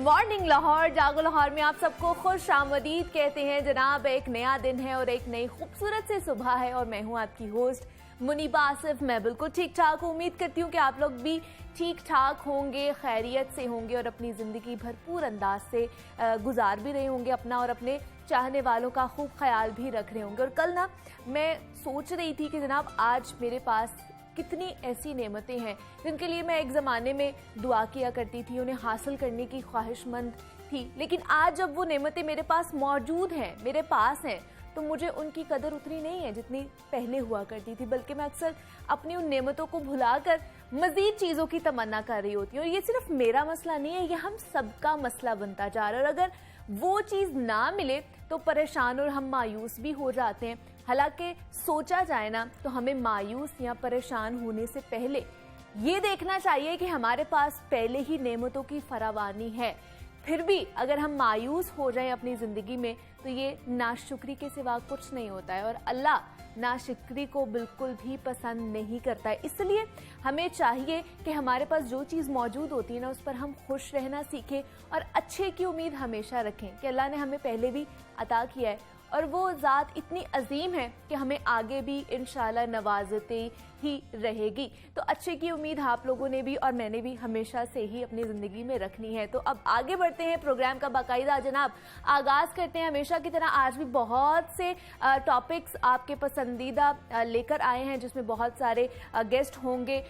Morning Lahore, जागो लाहौर में आप सबको खुश आमदीद कहते हैं जनाब। एक नया दिन है और एक नई खूबसूरत सी सुबह है और मैं हूं आपकी होस्ट मुनीबा आसिफ। मैं बिल्कुल ठीक ठाक उम्मीद करती हूँ कि आप लोग भी ठीक ठाक होंगे, खैरियत से होंगे और अपनी ज़िंदगी भरपूर अंदाज से गुजार भी रहे होंगे अपना, और अपने चाहने वालों का खूब ख्याल भी रख रहे होंगे। और कल ना मैं सोच रही थी कि जनाब आज मेरे पास कितनी ऐसी नेमतें हैं जिनके लिए मैं एक ज़माने में दुआ किया करती थी, उन्हें हासिल करने की ख्वाहिशमंद थी, लेकिन आज जब वो नेमतें मेरे पास मौजूद हैं, मेरे पास हैं, तो मुझे उनकी कदर उतनी नहीं है जितनी पहले हुआ करती थी, बल्कि मैं अक्सर अपनी उन नेमतों को भुलाकर मज़ीद चीज़ों की तमन्ना कर रही होती हूँ। और ये सिर्फ मेरा मसला नहीं है, ये हम सबका मसला बनता जा रहा है। और अगर वो चीज़ ना मिले तो परेशान और हम मायूस भी हो जाते हैं। हालांकि सोचा जाए ना तो हमें मायूस या परेशान होने से पहले ये देखना चाहिए कि हमारे पास पहले ही नेमतों की फरावानी है। फिर भी अगर हम मायूस हो जाएं अपनी ज़िंदगी में तो ये नाशुक्री के सिवा कुछ नहीं होता है, और अल्लाह नाशुक्री को बिल्कुल भी पसंद नहीं करता है। इसलिए हमें चाहिए कि हमारे पास जो चीज़ मौजूद होती है ना उस पर हम खुश रहना सीखें और अच्छे की उम्मीद हमेशा रखें कि अल्लाह ने हमें पहले भी अता किया है और वो ज़ात इतनी अजीम है कि हमें आगे भी इंशाल्लाह नवाजते ही रहेगी। तो अच्छे की उम्मीद आप लोगों ने भी और मैंने भी हमेशा से ही अपनी ज़िंदगी में रखनी है। तो अब आगे बढ़ते हैं, प्रोग्राम का बाकायदा जनाब आगाज़ करते हैं। हमेशा की तरह आज भी बहुत से टॉपिक्स आपके पसंदीदा लेकर आए हैं, जिसमें बहुत सारे गेस्ट होंगे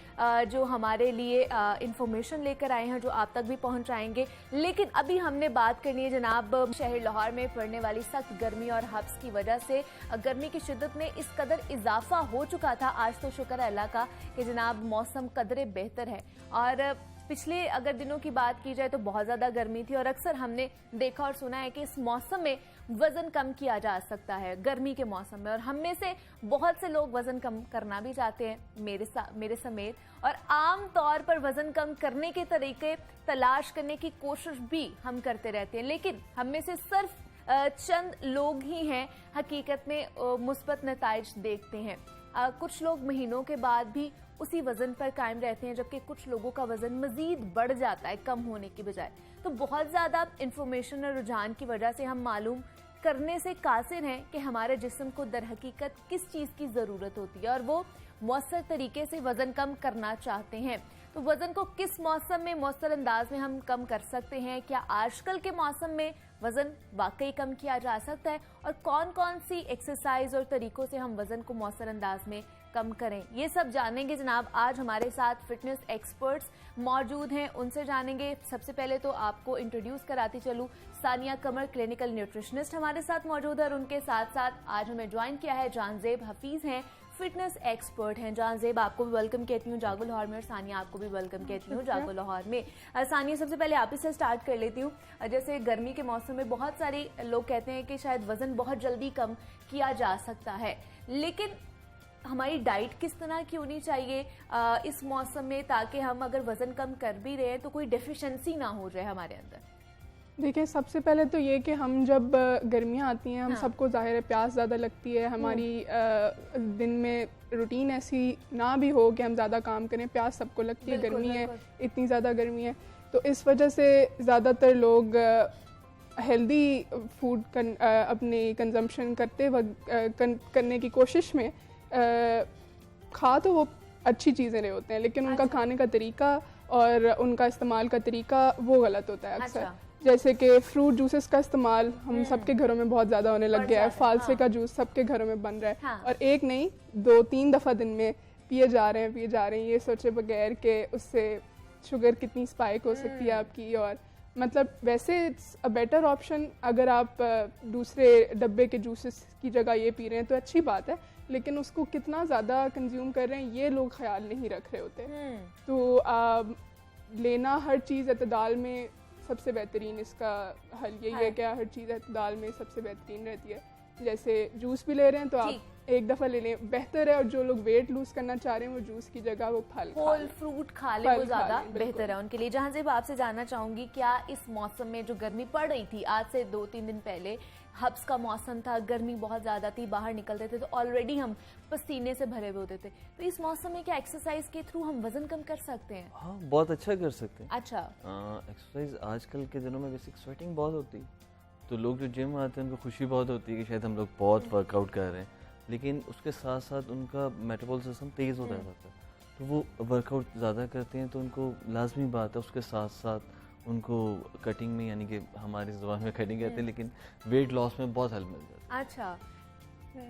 जो हमारे लिए इंफॉर्मेशन लेकर आए हैं, जो आप तक भी पहुँचाएंगे। लेकिन अभी हमने बात करनी है जनाब शहर लाहौर में पड़ने वाली सख्त गर्मी और हब्स की वजह से गर्मी की शिद्दत में इस कदर इजाफा हो चुका था। आज तो शुक्र है अल्लाह का कि जनाब मौसम कदरे बेहतर है। और पिछले अगर दिनों की बात की जाए तो बहुत ज़्यादा गर्मी थी और अक्सर हमने देखा और सुना है कि इस मौसम में वज़न कम किया जा सकता है, गर्मी के मौसम में। और हम में से बहुत से लोग वज़न कम करना भी चाहते हैं, मेरे समेत, और आम तौर पर वज़न कम करने के तरीके तलाश करने की कोशिश भी हम करते रहते हैं। लेकिन हम में से सिर्फ चंद लोग ही हैं हकीकत में मुस्बत नताइज देखते हैं। कुछ लोग महीनों के बाद भी उसी वज़न पर कायम रहते हैं, जबकि कुछ लोगों का वज़न मज़ीद बढ़ जाता है कम होने की बजाय। तो बहुत ज़्यादा इंफॉर्मेशन और रुझान की वजह से हम मालूम करने से कासिर हैं कि हमारे जिस्म को दर हकीकत किस चीज़ की ज़रूरत होती है और वो मौसर तरीके से वज़न कम करना चाहते हैं। तो वज़न को किस मौसम में मौसर अंदाज में हम कम कर सकते हैं? क्या आजकल के मौसम में वज़न वाकई कम किया जा सकता है? और कौन कौन सी एक्सरसाइज और तरीकों से हम वज़न को मौसर अंदाज में कम करें, ये सब जानेंगे जनाब। आज हमारे साथ फिटनेस एक्सपर्ट्स मौजूद हैं, उनसे जानेंगे। सबसे पहले तो आपको इंट्रोड्यूस कराती चलूँ, सानिया कमर क्लिनिकल न्यूट्रिशनिस्ट हमारे साथ मौजूद है और उनके साथ साथ आज हमें ज्वाइन किया है जानजेब हफीज़ हैं, फिटनेस एक्सपर्ट हैं। जानजेब आपको भी वेलकम कहती हूँ जागो लाहौर में, और सानिया आपको भी वेलकम कहती हूँ जागो लाहौर में। सानिया, सबसे पहले आप ही से स्टार्ट कर लेती हूँ। जैसे गर्मी के मौसम में बहुत सारे लोग कहते हैं कि शायद वज़न बहुत जल्दी कम किया जा सकता है, लेकिन हमारी डाइट किस तरह की होनी चाहिए इस मौसम में, ताकि हम अगर वज़न कम कर भी रहे हैं तो कोई डेफिशिएंसी ना हो जाए हमारे अंदर? देखिए, सबसे पहले तो ये कि हम जब गर्मियाँ आती हैं, हम सबको ज़ाहिर है प्यास ज़्यादा लगती है, हमारी दिन में रूटीन ऐसी ना भी हो कि हम ज़्यादा काम करें, प्यास सबको लगती है। गर्मी है, इतनी ज़्यादा गर्मी है, तो इस वजह से ज़्यादातर लोग हेल्दी फूड अपनी कंजम्पशन करने की कोशिश में खा तो वो अच्छी चीज़ें रहे होते हैं, लेकिन उनका खाने का तरीका और उनका इस्तेमाल का तरीका वो गलत होता है अक्सर। जैसे कि फ्रूट जूसेस का इस्तेमाल हम सबके घरों में बहुत ज़्यादा होने लग गया है, फालसे का जूस सबके घरों में बन रहा है, और एक नहीं 2-3 दफ़ा दिन में पिए जा रहे हैं, ये सोचे बगैर कि उससे शुगर कितनी स्पाइक हो सकती है आपकी। और मतलब वैसे इट्स अ बेटर ऑप्शन, अगर आप दूसरे डब्बे के जूसेस की जगह ये पी रहे हैं तो अच्छी बात है, लेकिन उसको कितना ज़्यादा कंज्यूम कर रहे हैं ये लोग ख्याल नहीं रख रहे होते। तो लेना हर चीज़ एतदाल में सबसे बेहतरीन, इसका हल यही है कि हर चीज़ एतदाल में सबसे बेहतरीन रहती है। जैसे जूस भी ले रहे हैं तो आप एक दफ़ा ले लें, बेहतर है। और जो लोग वेट लूज करना चाह रहे हैं वो जूस की जगह वो होल फ्रूट खा ले, वो ज़्यादा बेहतर है उनके लिए। जहाँ से आपसे जानना चाहूँगी, क्या इस मौसम में जो गर्मी पड़ रही थी आज से 2-3 दिन पहले, हब्स का मौसम था, गर्मी बहुत ज़्यादा थी, बाहर निकलते थे तो ऑलरेडी हम पसीने से भरे हुए होते थे, तो इस मौसम में क्या एक्सरसाइज के थ्रू हम वजन कम कर सकते हैं? हाँ, बहुत अच्छा कर सकते हैं। अच्छा, एक्सरसाइज आजकल के दिनों में बेसिक स्वेटिंग बहुत होती है, तो लोग जो जिम आते हैं उनको खुशी बहुत होती है कि शायद हम लोग बहुत वर्कआउट कर रहे हैं, लेकिन उसके साथ साथ उनका मेटाबॉलिज्म सिस्टम तेज़ हो जाता है, तो वो वर्कआउट ज़्यादा करते हैं, तो उनको लाजमी बात है उसके साथ साथ उनको कटिंग में, यानी कि हमारी ज़ुबान में कटिंग कहते हैं, लेकिन वेट लॉस में बहुत हेल्प मिल जाती है। अच्छा,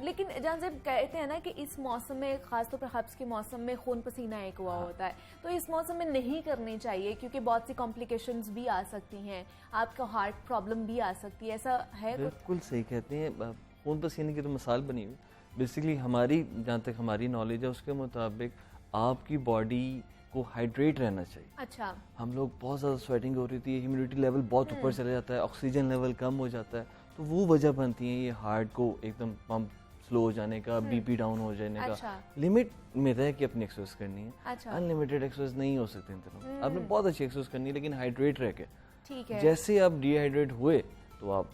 लेकिन जहाँ से कहते हैं ना कि इस मौसम में, खासतौर पर हब्स के मौसम में खून पसीना एक हुआ होता है, तो इस मौसम में नहीं करनी चाहिए क्योंकि बहुत सी कॉम्प्लिकेशंस भी आ सकती हैं, आपका हार्ट प्रॉब्लम भी आ सकती है, ऐसा है? बिल्कुल सही कहते हैं। खून पसीने की तो मिसाल बनी हुई, बेसिकली हमारी, जहाँ तक हमारी नॉलेज है उसके मुताबिक आपकी बॉडी को हाइड्रेट रहना चाहिए। अच्छा, हम लोग बहुत ज़्यादा स्वेटिंग हो रही थी, ह्यूमिडिटी लेवल बहुत ऊपर चला जाता है, ऑक्सीजन लेवल कम हो जाता है, तो वो वजह बनती है ये हार्ट को एकदम पंप स्लो हो जाने का, बीपी डाउन हो जाने का। लिमिट में रह के अपनी एक्सरसाइज करनी है। अनलिमिटेड एक्सरसाइज नहीं हो सकती इन दिनों। आपने बहुत अच्छी एक्सरसाइज करनी है, लेकिन हाइड्रेट रह के। ठीक है। जैसे आप डिहाइड्रेट हुए तो आप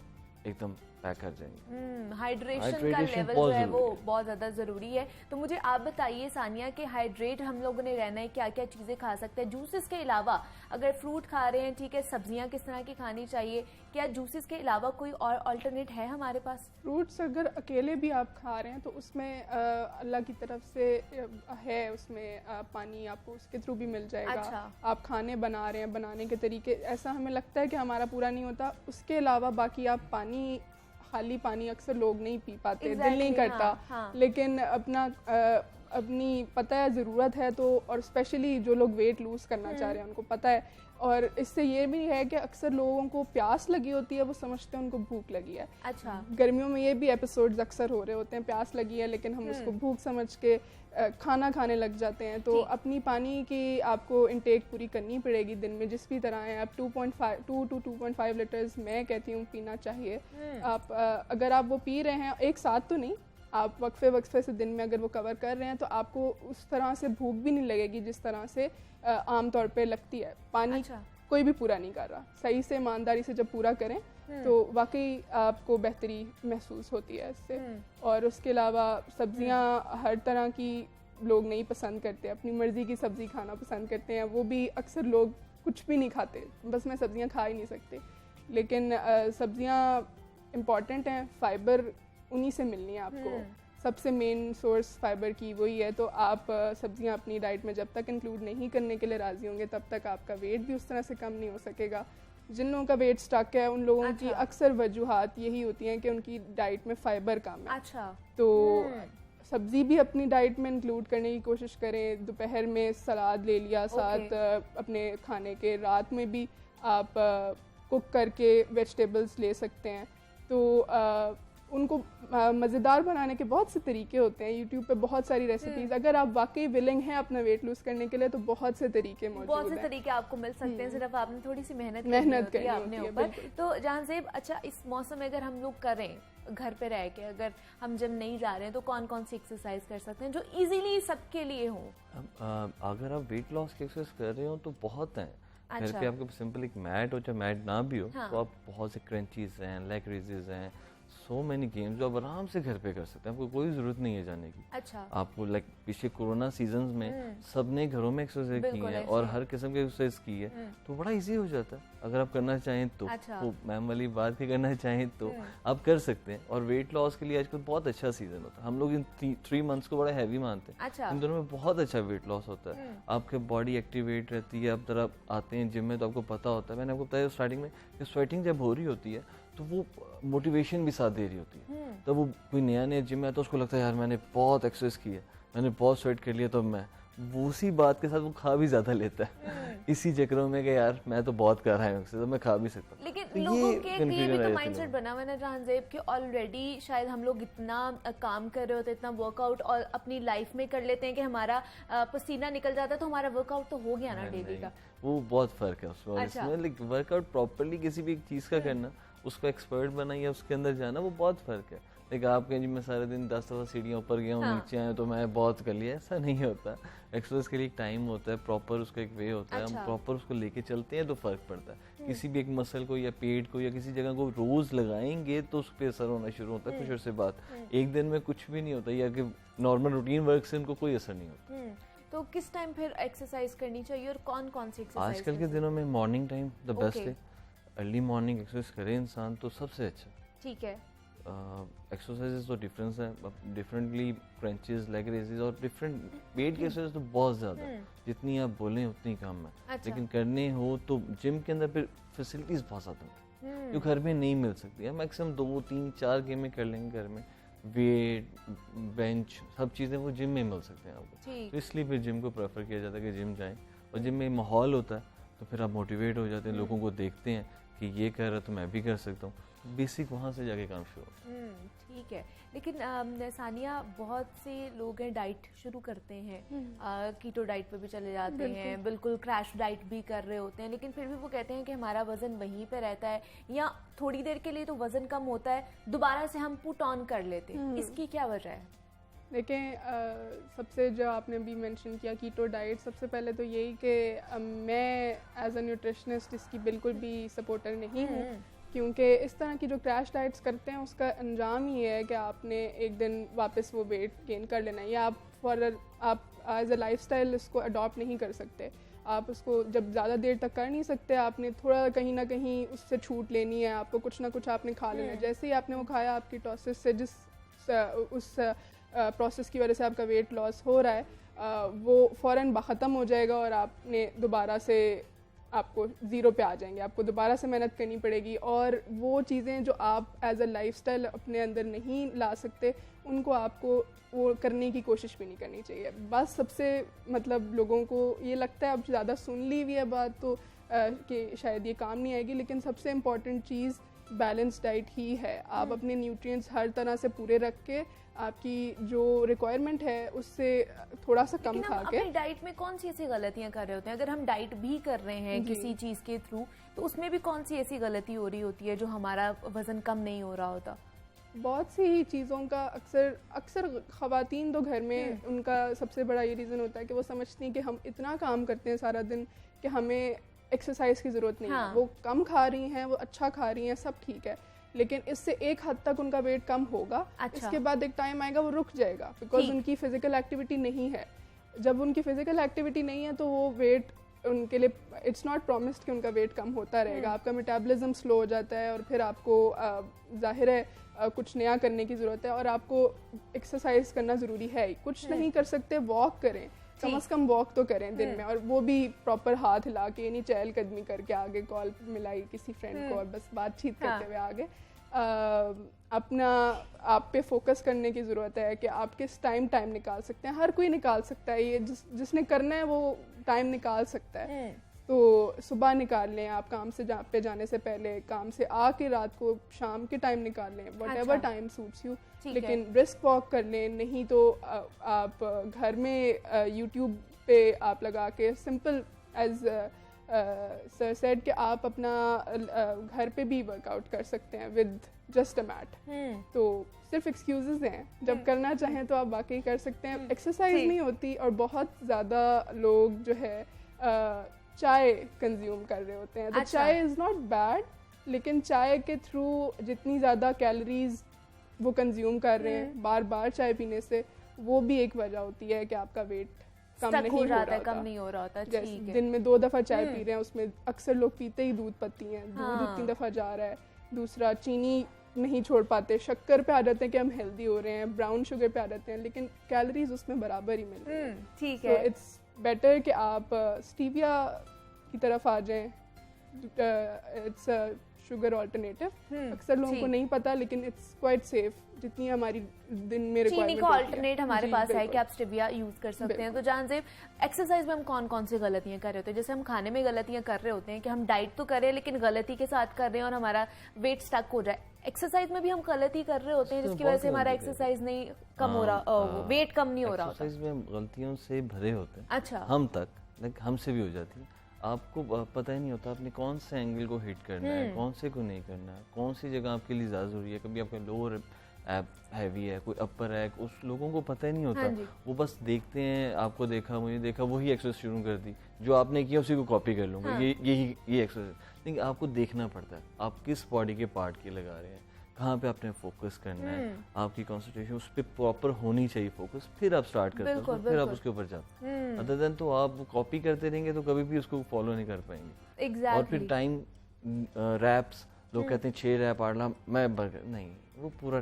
एकदम पैक कर जाएंगे। हाइड्रेशन का लेवल जो है वो बहुत ज़्यादा ज़रूरी है। तो मुझे आप बताइए सानिया कि हाइड्रेट हम लोगों ने रहना है, क्या क्या चीज़ें खा सकते हैं? जूसेस के अलावा अगर फ्रूट खा रहे हैं, ठीक है, सब्जियां किस तरह की खानी चाहिए? क्या जूसेस के अलावा कोई और अल्टरनेट है हमारे पास? फ्रूट्स अगर अकेले भी आप खा रहे हैं तो उसमें अल्लाह की तरफ से है, उसमें पानी आपको उसके थ्रू भी मिल जाएगा। अच्छा। आप खाने बना रहे हैं, बनाने के तरीके ऐसा हमें लगता है कि हमारा पूरा नहीं होता, उसके अलावा बाकी आप पानी, खाली पानी अक्सर लोग नहीं पी पाते, दिल नहीं करता। हाँ। लेकिन अपनी पता है ज़रूरत है तो, और स्पेशली जो लोग वेट लूज़ करना चाह रहे हैं उनको पता है। और इससे ये भी है कि अक्सर लोगों को प्यास लगी होती है, वो समझते हैं उनको भूख लगी है। अच्छा। गर्मियों में ये भी एपिसोड्स अक्सर हो रहे होते हैं, प्यास लगी है लेकिन हम उसको भूख समझ के खाना खाने लग जाते हैं। तो अपनी पानी की आपको इंटेक पूरी करनी पड़ेगी दिन में, जिस भी तरह है। आप 2 to 2.5 लीटर्स मैं कहती हूँ पीना चाहिए। आप अगर आप वो पी रहे हैं एक साथ तो नहीं, आप वक्फे से दिन में अगर वो कवर कर रहे हैं तो आपको उस तरह से भूख भी नहीं लगेगी जिस तरह से आम तौर पे लगती है। पानी कोई भी पूरा नहीं कर रहा, सही से ईमानदारी से जब पूरा करें तो वाकई आपको बेहतरी महसूस होती है इससे। और उसके अलावा सब्जियां हर तरह की लोग नहीं पसंद करते, अपनी मर्ज़ी की सब्ज़ी खाना पसंद करते हैं। वो भी अक्सर लोग कुछ भी नहीं खाते, बस मैं सब्जियां खा ही नहीं सकते, लेकिन सब्जियां इम्पॉर्टेंट हैं। फ़ाइबर उन्हीं से मिलनी है आपको, सबसे मेन सोर्स फाइबर की वही है। तो आप सब्जियां अपनी डाइट में जब तक इंक्लूड नहीं करने के लिए राज़ी होंगे तब तक आपका वेट भी उस तरह से कम नहीं हो सकेगा। जिन लोगों का वेट स्टक है उन लोगों की अक्सर वजूहात यही होती हैं कि उनकी डाइट में फाइबर कम है। अच्छा। तो सब्ज़ी भी अपनी डाइट में इंक्लूड करने की कोशिश करें। दोपहर में सलाद ले लिया साथ अपने खाने के, रात में भी आप कुक करके वेजिटेबल्स ले सकते हैं। तो उनको मज़ेदार बनाने के बहुत से तरीके होते हैं, यूट्यूब पे बहुत सारी रेसिपीज़। अगर आप वाकई विलिंग हैं अपना वेट लूज़ करने के लिए तो बहुत से तरीके मौजूद हैं, बहुत से तरीके आपको मिल सकते हैं, सिर्फ आपने थोड़ी सी मेहनत करनी है अपने ऊपर। तो जहाँ से अच्छा, इस मौसम में अगर हम लोग करें घर पे रह के, अगर हम जिम नहीं जा रहे हैं तो कौन कौन सी एक्सरसाइज कर सकते हैं जो इजीली सबके लिए हो? अगर आप वेट लॉस की एक्सरसाइज कर रहे हो तो बहुत हैं। घर पे आपके सिंपल एक मैट हो, चाहे मैट ना भी हो, तो आप बहुत से क्रंचीज हैं, लेग रेजेस हैं, सो मैनी गेम्स जो आप आराम से घर पे कर सकते हैं। आपको कोई ज़रूरत नहीं है जाने की। अच्छा। आपको लाइक पिछले कोरोना सीजन्स में सबने घरों में एक्सरसाइज की है और हर किस्म की एक्सरसाइज की है, तो बड़ा इजी हो जाता है। अगर आप करना चाहें तो वो मैम वाली बात भी करना चाहें तो आप कर सकते हैं। और वेट लॉस के लिए आजकल बहुत अच्छा सीजन होता है। हम लोग इन 3 मंथ्स को बड़ा हैवी मानते हैं। अच्छा। इन दोनों में बहुत अच्छा वेट लॉस होता है। आपकी बॉडी एक्टिवेट रहती है। आप तरह आते हैं जिम में तो आपको पता होता है, मैंने आपको बताया स्टार्टिंग में कि स्वेटिंग जब हो रही होती है तो वो मोटिवेशन भी साथ दे रही होती है। तब वो कोई नया जिम में तो उसको लगता है यार मैंने बहुत एक्सरसाइज की है, मैंने बहुत स्वेट कर लिया, तो मैं उसी बात के साथ वो खा भी ज़्यादा लेता है इसी चक्रों में कि यार मैं तो बहुत कर रहा हूँ एक्सरसाइज, तो मैं खा भी सकता हूँ। लेकिन तो लोगों के ये भी तो माइंडसेट बना हुआ है ना जहांजेब कि ऑलरेडी शायद हम लोग इतना काम कर रहे होते, इतना वर्कआउट और अपनी लाइफ में कर लेते हैं कि हमारा पसीना निकल जाता है तो हमारा वर्कआउट तो हो गया ना डेली का। वो बहुत फ़र्क है उसमें। लाइक वर्कआउट प्रॉपरली किसी भी एक चीज़ का करना, उसको एक्सपर्ट बनाइए, उसके अंदर जाना, वो बहुत फ़र्क है। लाइक आप कहें जी मैं सारे दिन 10 दफ़ा सीढ़ियाँ ऊपर गया हूँ, नीचे आया तो मैं बहुत कर लिया, ऐसा नहीं होता। एक्सरसाइज के लिए एक टाइम होता है, प्रॉपर उसका एक वे होता है, हम प्रॉपर उसको लेके चलते हैं तो फ़र्क पड़ता है। किसी भी एक मसल को या पेट को या किसी जगह को रोज़ लगाएंगे तो उस पर असर होना शुरू होता है। कुछ अर्से बाद एक दिन में कुछ भी नहीं होता, या कि नॉर्मल रूटीन वर्क से उनको कोई असर नहीं होता। तो किस टाइम फिर एक्सरसाइज करनी चाहिए और कौन कौन सी एक्सरसाइज? आजकल के दिनों में मॉर्निंग टाइम द बेस्ट है। अर्ली मॉर्निंग एक्सरसाइज करे इंसान तो सबसे अच्छा। ठीक है। एक्सरसाइजेस तो डिफरेंस है, डिफरेंटली क्रंचेस, लेग रेजेस और डिफरेंट वेट की एक्सरसाइज तो बहुत ज़्यादा है, जितनी आप बोलें उतनी कम है। अच्छा। लेकिन करने हो तो जिम के अंदर फिर फैसिलिटीज़ बहुत ज़्यादा होती हैं जो घर में नहीं मिल सकती है। मैक्सिमम 2, 3, 4 गेमें कर लेंगे घर में, वेट, बेंच, सब चीज़ें वो जिम में मिल सकते हैं आपको। तो इसलिए फिर जिम को प्रेफर किया जाता है कि जिम जाएं, और जिम में माहौल होता है तो फिर आप मोटिवेट हो जाते हैं, लोगों को देखते हैं कि ये कर रहा है तो मैं भी कर सकता हूँ। बेसिक वहाँ से जाके काम शुरू होता है। ठीक है। लेकिन सानिया, बहुत से लोग हैं डाइट शुरू करते हैं, कीटो डाइट पे भी चले जाते हैं, बिल्कुल क्रैश डाइट भी कर रहे होते हैं, लेकिन फिर भी वो कहते हैं कि हमारा वजन वहीं पे रहता है, या थोड़ी देर के लिए तो वजन कम होता है, दोबारा से हम पुट ऑन कर लेते हैं। इसकी क्या वजह है? देखें, सबसे जो आपने भी मेंशन किया कीटो डाइट, सबसे पहले तो यही कि मैं एज अ न्यूट्रिशनिस्ट इसकी बिल्कुल भी सपोर्टर नहीं हूँ, क्योंकि इस तरह की जो क्रैश डाइट्स करते हैं उसका अंजाम ही है कि आपने एक दिन वापस वो वेट गेन कर लेना है, या आप एज अ लाइफस्टाइल इसको अडॉप्ट नहीं कर सकते। आप उसको जब ज़्यादा देर तक कर नहीं सकते, आपने थोड़ा कहीं ना कहीं उससे छूट लेनी है, आपको कुछ ना कुछ आपने खा लेना है। जैसे ही आपने वो खाया, आपकी टॉसिस से उस प्रोसेस की वजह से आपका वेट लॉस हो रहा है, वो फ़ौरन ख़त्म हो जाएगा और आपने दोबारा से आपको ज़ीरो पे आ जाएंगे, आपको दोबारा से मेहनत करनी पड़ेगी, और वो चीज़ें जो आप एज अ लाइफस्टाइल अपने अंदर नहीं ला सकते, उनको आपको वो करने की कोशिश भी नहीं करनी चाहिए। बस सबसे मतलब लोगों को ये लगता है, अब ज़्यादा सुन ली हुई है बात तो कि शायद ये काम नहीं आएगी, लेकिन सबसे इम्पॉर्टेंट चीज़ बैलेंस डाइट ही है। आप अपने न्यूट्रिएंट्स हर तरह से पूरे रख के, आपकी जो रिक्वायरमेंट है उससे थोड़ा सा कम खा के। अपनी डाइट में कौन सी ऐसी गलतियां कर रहे होते हैं? अगर हम डाइट भी कर रहे हैं किसी चीज़ के थ्रू, तो उसमें भी कौन सी ऐसी गलती हो रही होती है जो हमारा वज़न कम नहीं हो रहा होता? बहुत सी चीज़ों का अक्सर ख़वातीन तो घर में उनका सबसे बड़ा ये रीज़न होता है कि वो समझती हैं कि हम इतना काम करते हैं सारा दिन कि हमें एक्सरसाइज की ज़रूरत नहीं है। वो कम खा रही हैं, वो अच्छा खा रही हैं, सब ठीक है, लेकिन इससे एक हद तक उनका वेट कम होगा। इसके बाद एक टाइम आएगा वो रुक जाएगा, बिकॉज उनकी फिजिकल एक्टिविटी नहीं है। जब उनकी फिजिकल एक्टिविटी नहीं है तो वो वेट उनके लिए इट्स नॉट प्रॉमिस्ड कि उनका वेट कम होता रहेगा। आपका मेटाबॉलिज्म स्लो हो जाता है और फिर आपको जाहिर है कुछ नया करने की ज़रूरत है, और आपको एक्सरसाइज करना ज़रूरी है। कुछ नहीं कर सकते, वॉक करें, कम से कम वॉक तो करें दिन में, और वो भी प्रॉपर हाथ हिला के, यानी चहलकदमी करके, आगे कॉल मिलाई किसी फ्रेंड को और बस बातचीत करते हुए आगे। अपना आप पे फोकस करने की ज़रूरत है कि आप किस टाइम निकाल सकते हैं। हर कोई निकाल सकता है, ये जिसने करना है वो टाइम निकाल सकता है। तो सुबह निकाल लें, आप काम से पे जाने से पहले, काम से आके रात को शाम के टाइम निकाल लें, व्हाटएवर टाइम सूट्स यू, लेकिन ब्रिस्क वॉक कर लें। नहीं तो आप घर में यूट्यूब पे आप लगा के सिंपल एज सर सेड कि आप अपना घर पे भी वर्कआउट कर सकते हैं विद जस्ट अ मैट। तो सिर्फ एक्सक्यूजेज हैं, जब करना चाहें तो आप वाकई कर सकते हैं। एक्सरसाइज नहीं होती, और बहुत ज़्यादा लोग जो है चाय कंज्यूम कर रहे होते हैं। तो चाय इज़ नॉट बैड, लेकिन चाय के थ्रू जितनी ज़्यादा कैलोरीज वो कंज्यूम कर रहे हैं बार बार चाय पीने से, वो भी एक वजह होती है कि आपका वेट कम नहीं हो रहा होता। कम नहीं हो रहा होता। ठीक है। दिन में 2 दफ़ा चाय पी रहे हैं, उसमें अक्सर लोग पीते ही दूध पत्ती हैं, दूध उतनी दफ़ा जा रहा है। दूसरा, चीनी नहीं छोड़ पाते, शक्कर पे आ जाते हैं कि हम हेल्दी हो रहे हैं, ब्राउन शुगर पे आ जाते हैं, लेकिन कैलोरीज उसमें बराबर ही मिल रही हैं। ठीक है। इट्स बेटर कि आप स्टीविया की तरफ आ जाएं। It's sugar alternative. अक्सर लोगों को नहीं पता, लेकिन इट्स क्वाइट सेफ। जितनी हमारी दिन में चीनी का ऑल्टरनेट हमारे पास है कि आप स्टीविया यूज कर सकते हैं। तो जानजेब, एक्सरसाइज में हम कौन कौन सी गलतियां कर रहे होते हैं? जैसे हम खाने में गलतियां कर रहे होते हैं कि हम डाइट तो करें लेकिन गलती के साथ कर रहे हैं और हमारा वेट स्टक हो जाए। एक्सरसाइज में भी हम गलती कर रहे होते हैं जिसकी वजह से हमारा एक्सरसाइज नहीं कम हो रहा, वेट कम नहीं हो रहा होता। एक्सरसाइज में गलतियों से भरे होते हैं। अच्छा। हम तक, लाइक हमसे भी हो जाती है। आपको पता ही नहीं होता आपने कौन से एंगल को हिट करना है, कौन से को नहीं करना है, कौन सी जगह आपके लिए ज़्यादा ज़रूरी है। कभी आपका लोअर एब हैवी है, कोई अपर है, उस लोगों को पता ही नहीं हाँ जी। होता, वो बस देखते हैं, आपको देखा मुझे देखा, वही एक्सरसाइज शुरू कर दी, जो आपने किया उसी को कॉपी कर लूँगा, हाँ। ये एक्सरसाइज। लेकिन आपको देखना पड़ता है आप किस बॉडी के पार्ट की लगा रहे हैं, कहाँ पे आपने फोकस करना है, आपकी कंसंट्रेशन उस पर प्रॉपर होनी चाहिए फोकस, फिर आप स्टार्ट करते बिल्कुल, हो, फिर आप बिल्कुल। उसके ऊपर जाते हैं। अदर देन तो आप कॉपी करते रहेंगे तो कभी भी उसको फॉलो नहीं कर पाएंगे। और फिर एग्जैक्टली। टाइम रैप्स, लोग कहते हैं 6 रैप 8 रैप, मैं बर्गर नहीं, वो पूरा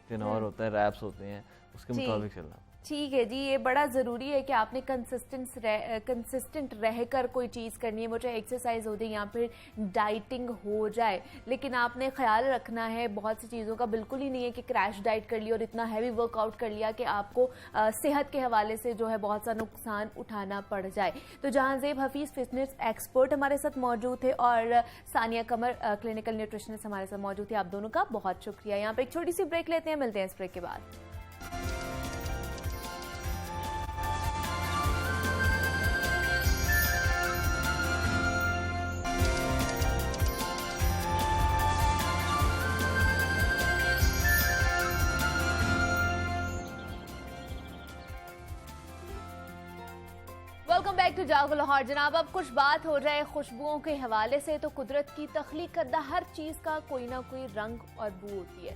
टेनोर होता है, रैप्स होते हैं, उसके जी। मुताबिक चलना। ठीक है जी, ये बड़ा ज़रूरी है कि आपने कंसिस्टेंट रहकर कोई चीज़ करनी है, वो चाहे एक्सरसाइज हो जाए या फिर डाइटिंग हो जाए, लेकिन आपने ख्याल रखना है बहुत सी चीज़ों का। बिल्कुल ही नहीं है कि क्रैश डाइट कर लिया और इतना हैवी वर्कआउट कर लिया कि आपको सेहत के हवाले से जो है बहुत सा नुकसान उठाना पड़ जाए। तो जहांजेब हफीज़ फिटनेस एक्सपर्ट हमारे साथ मौजूद थे और सानिया कमर क्लिनिकल न्यूट्रिशनिस्ट हमारे साथ मौजूद थे। आप दोनों का बहुत शुक्रिया। यहाँ पे एक छोटी सी ब्रेक लेते हैं, मिलते हैं इस ब्रेक के बाद। वेलकम बैक टू जागो लाहौर। जनाब, अब कुछ बात हो जाए खुशबुओं के हवाले से, तो कुदरत की तख्लीक करदा हर चीज़ का कोई ना कोई रंग और बू होती है।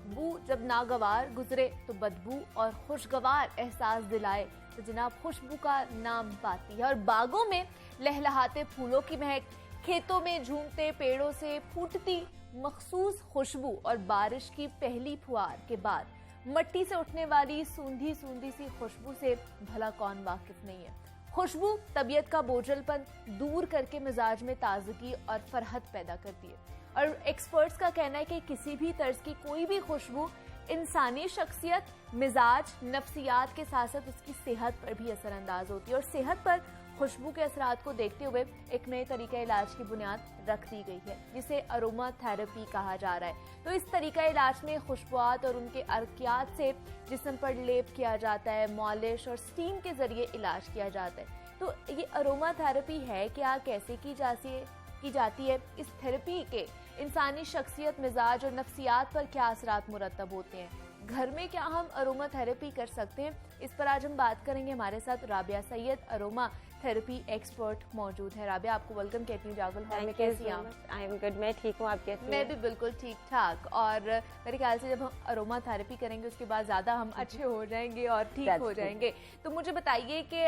बू जब नागवार गुजरे तो बदबू और खुशगवार एहसास दिलाए तो जनाब खुशबू का नाम पाती है। और बागों में लहलहाते फूलों की महक, खेतों में झूमते पेड़ों से फूटती मखसूस खुशबू और बारिश की पहली फुहार के बाद मट्टी से उठने वाली सूंधी सूंधी सी खुशबू से भला कौन वाकिफ नहीं है। खुशबू तबीयत का बोझलपन दूर करके मिजाज में ताजगी और फरहत पैदा करती है। और एक्सपर्ट्स का कहना है कि किसी भी तर्ज की कोई भी खुशबू इंसानी शख्सियत, मिजाज, नफ्सियात के साथ साथ उसकी सेहत पर भी असरअंदाज होती है। और सेहत पर खुशबू के असरात को देखते हुए एक नए तरीका इलाज की बुनियाद रख दी गई है, जिसे अरोमा थेरेपी कहा जा रहा है। तो इस तरीका इलाज में खुशबुआत और उनके अर्कियात से जिस्म पर लेप किया जाता है, मॉलिश और स्टीम के जरिए इलाज किया जाता है। तो ये अरोमा थेरेपी है क्या, कैसे की जाती है, इस थेरेपी के इंसानी शख्सियत, मिजाज और नफ्सियात पर क्या असरात मुरतब होते हैं, घर में क्या हम अरोमा थेरेपी कर सकते हैं, इस पर आज हम बात करेंगे। हमारे साथ Rabia Syed, aroma therapy expert मौजूद है। राबिया, आपको वेलकम कहती हूँ जागो लाहौर में। कैसी हैं आप? आई एम गुड, मैं ठीक हूँ, आप कैसी हैं? मैं भी बिल्कुल ठीक ठाक। और मेरे ख्याल से जब हम अरोमा थेरेपी करेंगे उसके बाद ज़्यादा हम अच्छे हो जाएंगे और ठीक हो जाएंगे। तो मुझे बताइए कि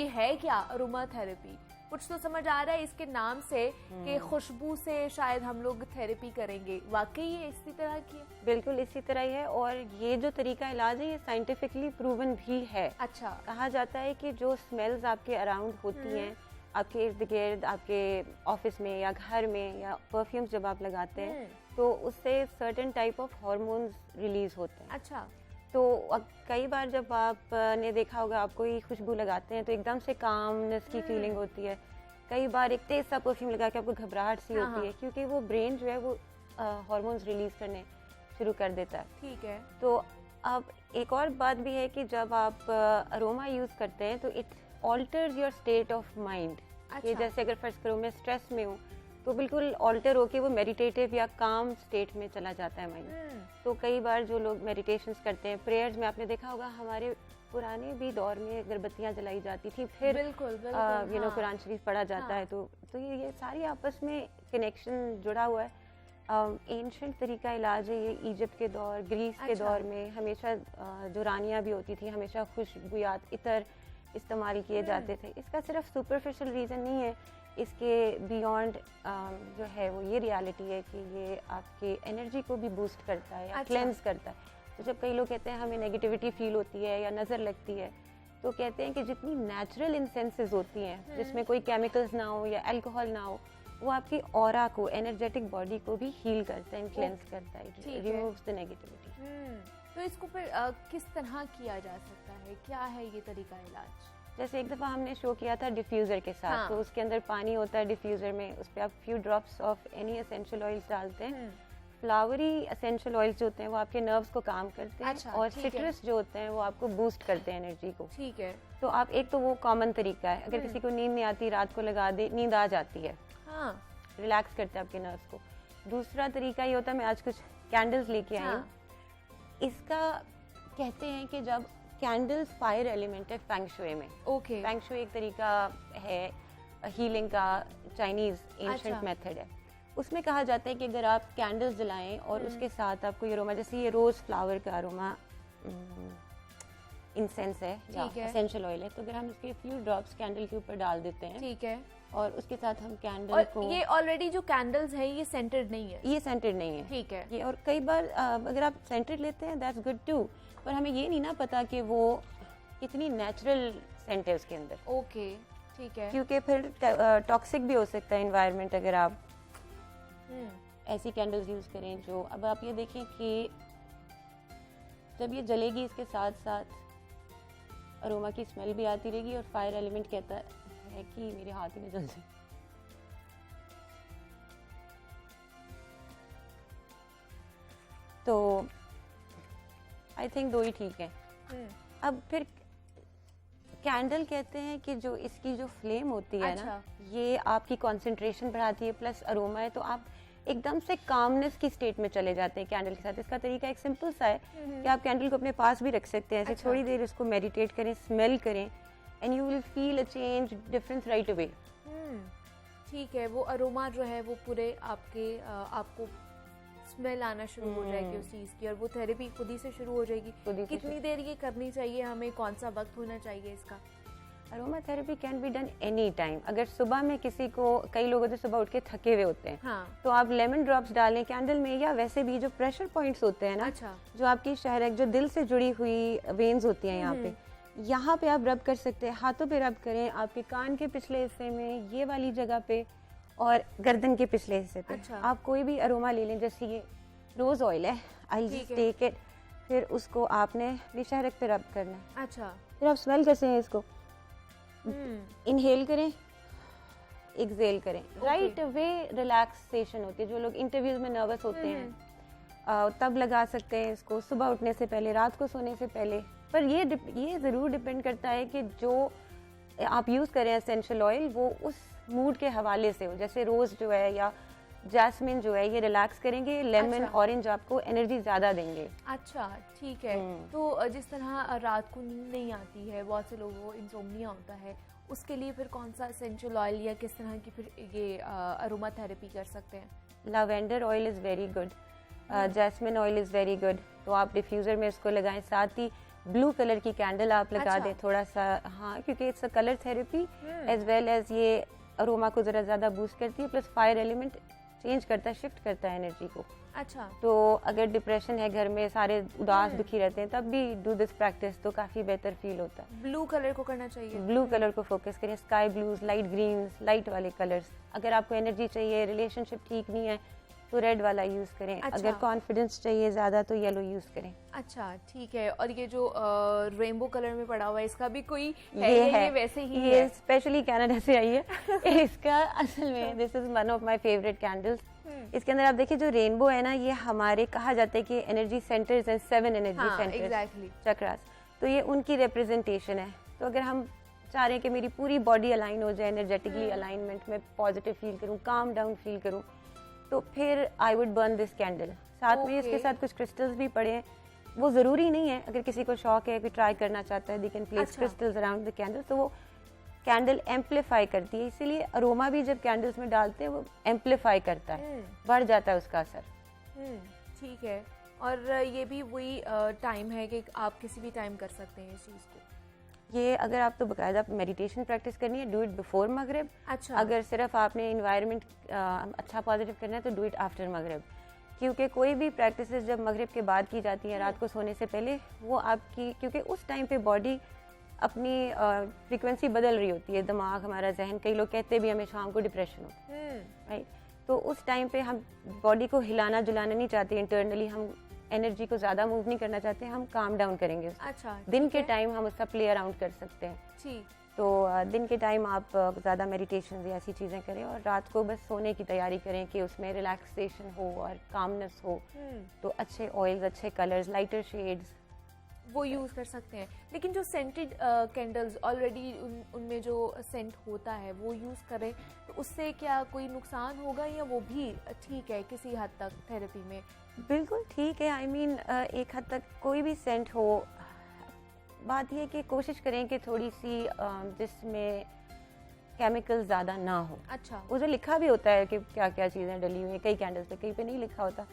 ये है क्या अरोमा थेरेपी? कुछ तो समझ आ रहा है इसके नाम से कि खुशबू से शायद हम लोग थेरेपी करेंगे, वाकई ये इसी तरह की है? बिल्कुल इसी तरह ही है, और ये जो तरीका इलाज है ये साइंटिफिकली प्रूवन भी है। अच्छा। कहा जाता है कि जो स्मेल्स आपके अराउंड होती हैं, आपके इर्द गिर्द, आपके ऑफिस में या घर में, या परफ्यूम्स जब आप लगाते हैं तो उससे certain type of hormones release होते हैं। अच्छा। तो कई बार जब आपने देखा होगा, आप कोई खुशबू लगाते हैं तो एकदम से कामनेस की फीलिंग होती है। कई बार एक तेज सा परफ्यूम लगा के आपको घबराहट सी होती है, क्योंकि वो ब्रेन जो है वो हार्मोन्स रिलीज करने शुरू कर देता है। ठीक है। तो अब एक और बात भी है कि जब आप अरोमा यूज करते हैं तो it alters your state of mind. ये जैसे अगर फर्स्ट करो मैं स्ट्रेस में हूँ तो बिल्कुल ऑल्टर होके वो मेडिटेटिव या काम स्टेट में चला जाता है माइंड। तो कई बार जो लोग मेडिटेशंस करते हैं, प्रेयर्स में आपने देखा होगा हमारे पुराने भी दौर में अगरबत्तियां जलाई जाती थी, फिर बिल्कुल, यू नो कुरान शरीफ पढ़ा जाता है। तो ये सारी आपस में कनेक्शन जुड़ा हुआ है। एंशिएंट तरीका इलाज है ये। इजिप्ट के दौर, ग्रीस के दौर में हमेशा जो रानियाँ भी होती थी हमेशा खुशबूयात इतर इस्तेमाल किए जाते थे। इसका सिर्फ सुपरफिशियल रीज़न नहीं है, इसके बियॉन्ड जो है वो ये रियलिटी है कि ये आपके एनर्जी को भी बूस्ट करता है या क्लेंस करता है। तो जब कई लोग कहते हैं हमें नेगेटिविटी फील होती है या नज़र लगती है, तो कहते हैं कि जितनी नेचुरल इंसेंसेस होती हैं जिसमें कोई केमिकल्स ना हो या अल्कोहल ना हो, वो आपकी ऑरा को, एनर्जेटिक बॉडी को भी हील करता है, क्लेंस करता है, रिमूव्स द नेगेटिविटी। तो इसको फिर किस तरह किया जा सकता है, क्या है ये तरीका इलाज? जैसे एक दफ़ा हमने शो किया था डिफ्यूज़र के साथ। तो उसके अंदर पानी होता है डिफ्यूज़र में, उस पर आप few drops of any essential oils डालते हैं। फ्लावरी एसेंशियल ऑयल्स जो होते हैं वो आपके नर्व्स को काम करते हैं, और सिट्रस जो होते हैं वो आपको बूस्ट करते हैं एनर्जी को। ठीक है। तो आप एक तो वो कॉमन तरीका है, अगर किसी को नींद नहीं आती रात को लगा दे, नींद आ जाती है, रिलैक्स करते हैं आपके नर्व्स को। दूसरा तरीका ये होता है, मैं आज कुछ कैंडल्स लेके आई हूँ, इसका कहते हैं कि जब कैंडल्स फायर एलिमेंट है फेंग शुई में। ओके। फेंग शुई एक तरीका है हीलिंग का, चाइनीज एंशिएंट अच्छा। मेथड है। उसमें कहा जाता है कि अगर आप कैंडल्स जलाएं और उसके साथ आप कोई अरोमा, जैसे ये रोज फ्लावर का अरोमा इंसेंस है या ठीक है। एसेंशियल ऑयल है, तो अगर हम इसके फ्यू ड्रॉप्स कैंडल के ऊपर डाल देते हैं ठीक है। और उसके साथ हम कैंडल और को, ये ऑलरेडी जो कैंडल्स है ये सेंटेड नहीं है। ये सेंटेड नहीं है, ठीक है। ये, और कई बार अगर आप सेंटेड लेते हैं दैट्स गुड टू, पर हमें ये नहीं ना पता कि वो कितनी नेचुरल सेंट है उसके अंदर, ओके ठीक है। क्योंकि फिर टॉक्सिक भी हो सकता है एनवायरनमेंट अगर आप ऐसी कैंडल्स यूज करें जो, अब आप ये देखें कि जब ये जलेगी इसके साथ साथ अरोमा की स्मेल भी आती रहेगी और फायर एलिमेंट कहता है कि मेरे हाथ ही में जल जाए। तो आई थिंक दो ही ठीक है। अब फिर कैंडल कहते हैं कि जो इसकी जो फ्लेम होती है ना, ये आपकी कंसंट्रेशन बढ़ाती है, प्लस अरोमा है, तो आप एकदम से कामनेस की स्टेट में चले जाते हैं कैंडल के साथ। इसका तरीका एक सिंपल सा है कि आप कैंडल को अपने पास भी रख सकते हैं, ऐसे अच्छा। थोड़ी देर इसको मेडिटेट करें, स्मेल करें, and you will feel a change, difference right away. ठीक है। वो अरोमा जो है वो पूरे आपके आपको स्मेल आना शुरू हो जाएगी उस चीज़ की, और वो थेरेपी खुद ही से शुरू हो जाएगी। खुद ही से कितनी देर ये करनी चाहिए हमें, कौन सा वक्त होना चाहिए इसका? Aroma therapy can be done any time. अगर सुबह में किसी को, कई लोग होते हैं सुबह उठ के थके हुए होते हैं, हाँ। तो आप लेमन ड्रॉप्स डालें कैंडल में, या वैसे भी जो प्रेशर पॉइंट्स होते हैं ना, अच्छा। जो आपकी शहरक, जो दिल से जुड़ी हुई वेन्स होती हैं यहाँ पे आप रब कर सकते हैं, हाथों पे रब करें, आपके कान के पिछले हिस्से में, ये वाली जगह पे, और गर्दन के पिछले हिस्से पे। अच्छा। आप कोई भी अरोमा ले लें, जैसे ये रोज ऑयल है, आई जस्ट टेक इट, फिर उसको आपने अपनी शहरक पे रब करना है। अच्छा। फिर आप स्मेल कैसे हैं इसको, इनहेल करें, एक्सहेल करें, राइट वे रिलैक्सेशन होती है। जो लोग इंटरव्यूज में नर्वस होते हैं तब लगा सकते हैं इसको, सुबह उठने से पहले, रात को सोने से पहले। पर ये ज़रूर डिपेंड करता है कि जो आप यूज़ करें एसेंशियल ऑयल, वो उस मूड के हवाले से हो। जैसे रोज़ जो है या जैस्मिन जो है, ये रिलैक्स करेंगे, लेमन, ऑरेंज आपको एनर्जी ज़्यादा देंगे। अच्छा ठीक है। तो जिस तरह रात को नींद नहीं आती है, बहुत से लोगों को इंसोम्निया होता है, उसके लिए फिर कौन सा एसेंशियल ऑयल या किस तरह की फिर ये अरोमा थेरेपी कर सकते हैं? Lavender oil is very good, jasmine oil is very good. तो आप डिफ्यूज़र में इसको लगाएं, साथ ही ब्लू कलर की कैंडल आप लगा दें थोड़ा सा, हाँ, क्योंकि it's a colour therapy as well as ये अरोमा को ज़रा ज़्यादा बूस्ट करती है, प्लस फायर एलिमेंट चेंज करता है, शिफ्ट करता है एनर्जी को। अच्छा। तो अगर डिप्रेशन है, घर में सारे उदास दुखी रहते हैं, तब भी डू दिस प्रैक्टिस, तो काफ़ी बेहतर फील होता है। ब्लू कलर को करना चाहिए? ब्लू कलर को फोकस करें, sky blues, light greens, light वाले कलर्स। अगर आपको एनर्जी चाहिए, रिलेशनशिप ठीक नहीं है, तो रेड वाला यूज़ करें। अच्छा। अगर कॉन्फिडेंस चाहिए ज़्यादा, तो येलो यूज़ करें। अच्छा ठीक है। और ये जो रेनबो कलर में पड़ा हुआ है, इसका भी कोई ये है, ये वैसे ही ये है? स्पेशली कनाडा से आई है। इसका असल में this is one of my favourite candles. इसके अंदर आप देखिए जो रेनबो है ना, ये हमारे कहा जाता है कि एनर्जी सेंटर्स हैं, 7 एनर्जी सेंटर्स, एग्जैक्टली, चक्रास, तो ये उनकी रिप्रेजेंटेशन है। तो अगर हम चाह रहे हैं कि मेरी पूरी बॉडी अलाइन हो जाए, एनर्जेटिकली अलाइनमेंट में पॉजिटिव फील करूं, काम डाउन फील करूं, तो फिर I would burn this candle. साथ में इसके साथ कुछ क्रिस्टल्स भी पड़े हैं, वो ज़रूरी नहीं है, अगर किसी को शौक है, कोई ट्राई करना चाहता है, they can place crystals around the candle, तो वो कैंडल एम्पलीफाई करती है। इसीलिए अरोमा भी जब कैंडल्स में डालते हैं, वो एम्पलीफाई करता है, बढ़ जाता है उसका असर। ठीक है। और ये भी वही टाइम है कि आप किसी भी टाइम कर सकते हैं इस चीज़ को? ये अगर आप तो बाकायदा मेडिटेशन प्रैक्टिस करनी है, डू इट बिफोर मगरिब। अच्छा। अगर सिर्फ आपने इन्वायरमेंट अच्छा पॉजिटिव करना है, तो डू इट आफ्टर मगरिब, क्योंकि कोई भी प्रैक्टिस जब मगरिब के बाद की जाती है, रात को सोने से पहले, वो आपकी, क्योंकि उस टाइम पे बॉडी अपनी फ्रीक्वेंसी बदल रही होती है, दिमाग, हमारा जहन, कई लोग कहते भी हमें शाम को डिप्रेशन होता है, राइट। तो उस टाइम पे हम बॉडी को हिलाना जुलाना नहीं चाहते, इंटरनली हम एनर्जी को ज़्यादा मूव नहीं करना चाहते, हम काम डाउन करेंगे उसको। अच्छा। दिन के टाइम हम उसका प्ले अराउंड कर सकते हैं। ठीक। तो दिन के टाइम आप ज़्यादा मेडिटेशन या ऐसी चीज़ें करें, और रात को बस सोने की तैयारी करें कि उसमें रिलैक्सेशन हो और कामनेस हो। तो अच्छे ऑयल्स, अच्छे कलर्स, लाइटर शेड्स, वो यूज़ कर सकते हैं। लेकिन जो सेंटेड कैंडल्स ऑलरेडी उनमें जो सेंट होता है वो यूज़ करें तो उससे क्या कोई नुकसान होगा या वो भी ठीक है किसी हद तक थेरेपी में? बिल्कुल ठीक है। आई मीन एक हद तक कोई भी सेंट हो, बात ये है कि कोशिश करें कि थोड़ी सी जिसमें केमिकल ज़्यादा ना हो। अच्छा। उसे लिखा भी होता है कि क्या क्या चीज़ें डली हुई हैं, कई कैंडल्स पे, कहीं पे नहीं लिखा होता,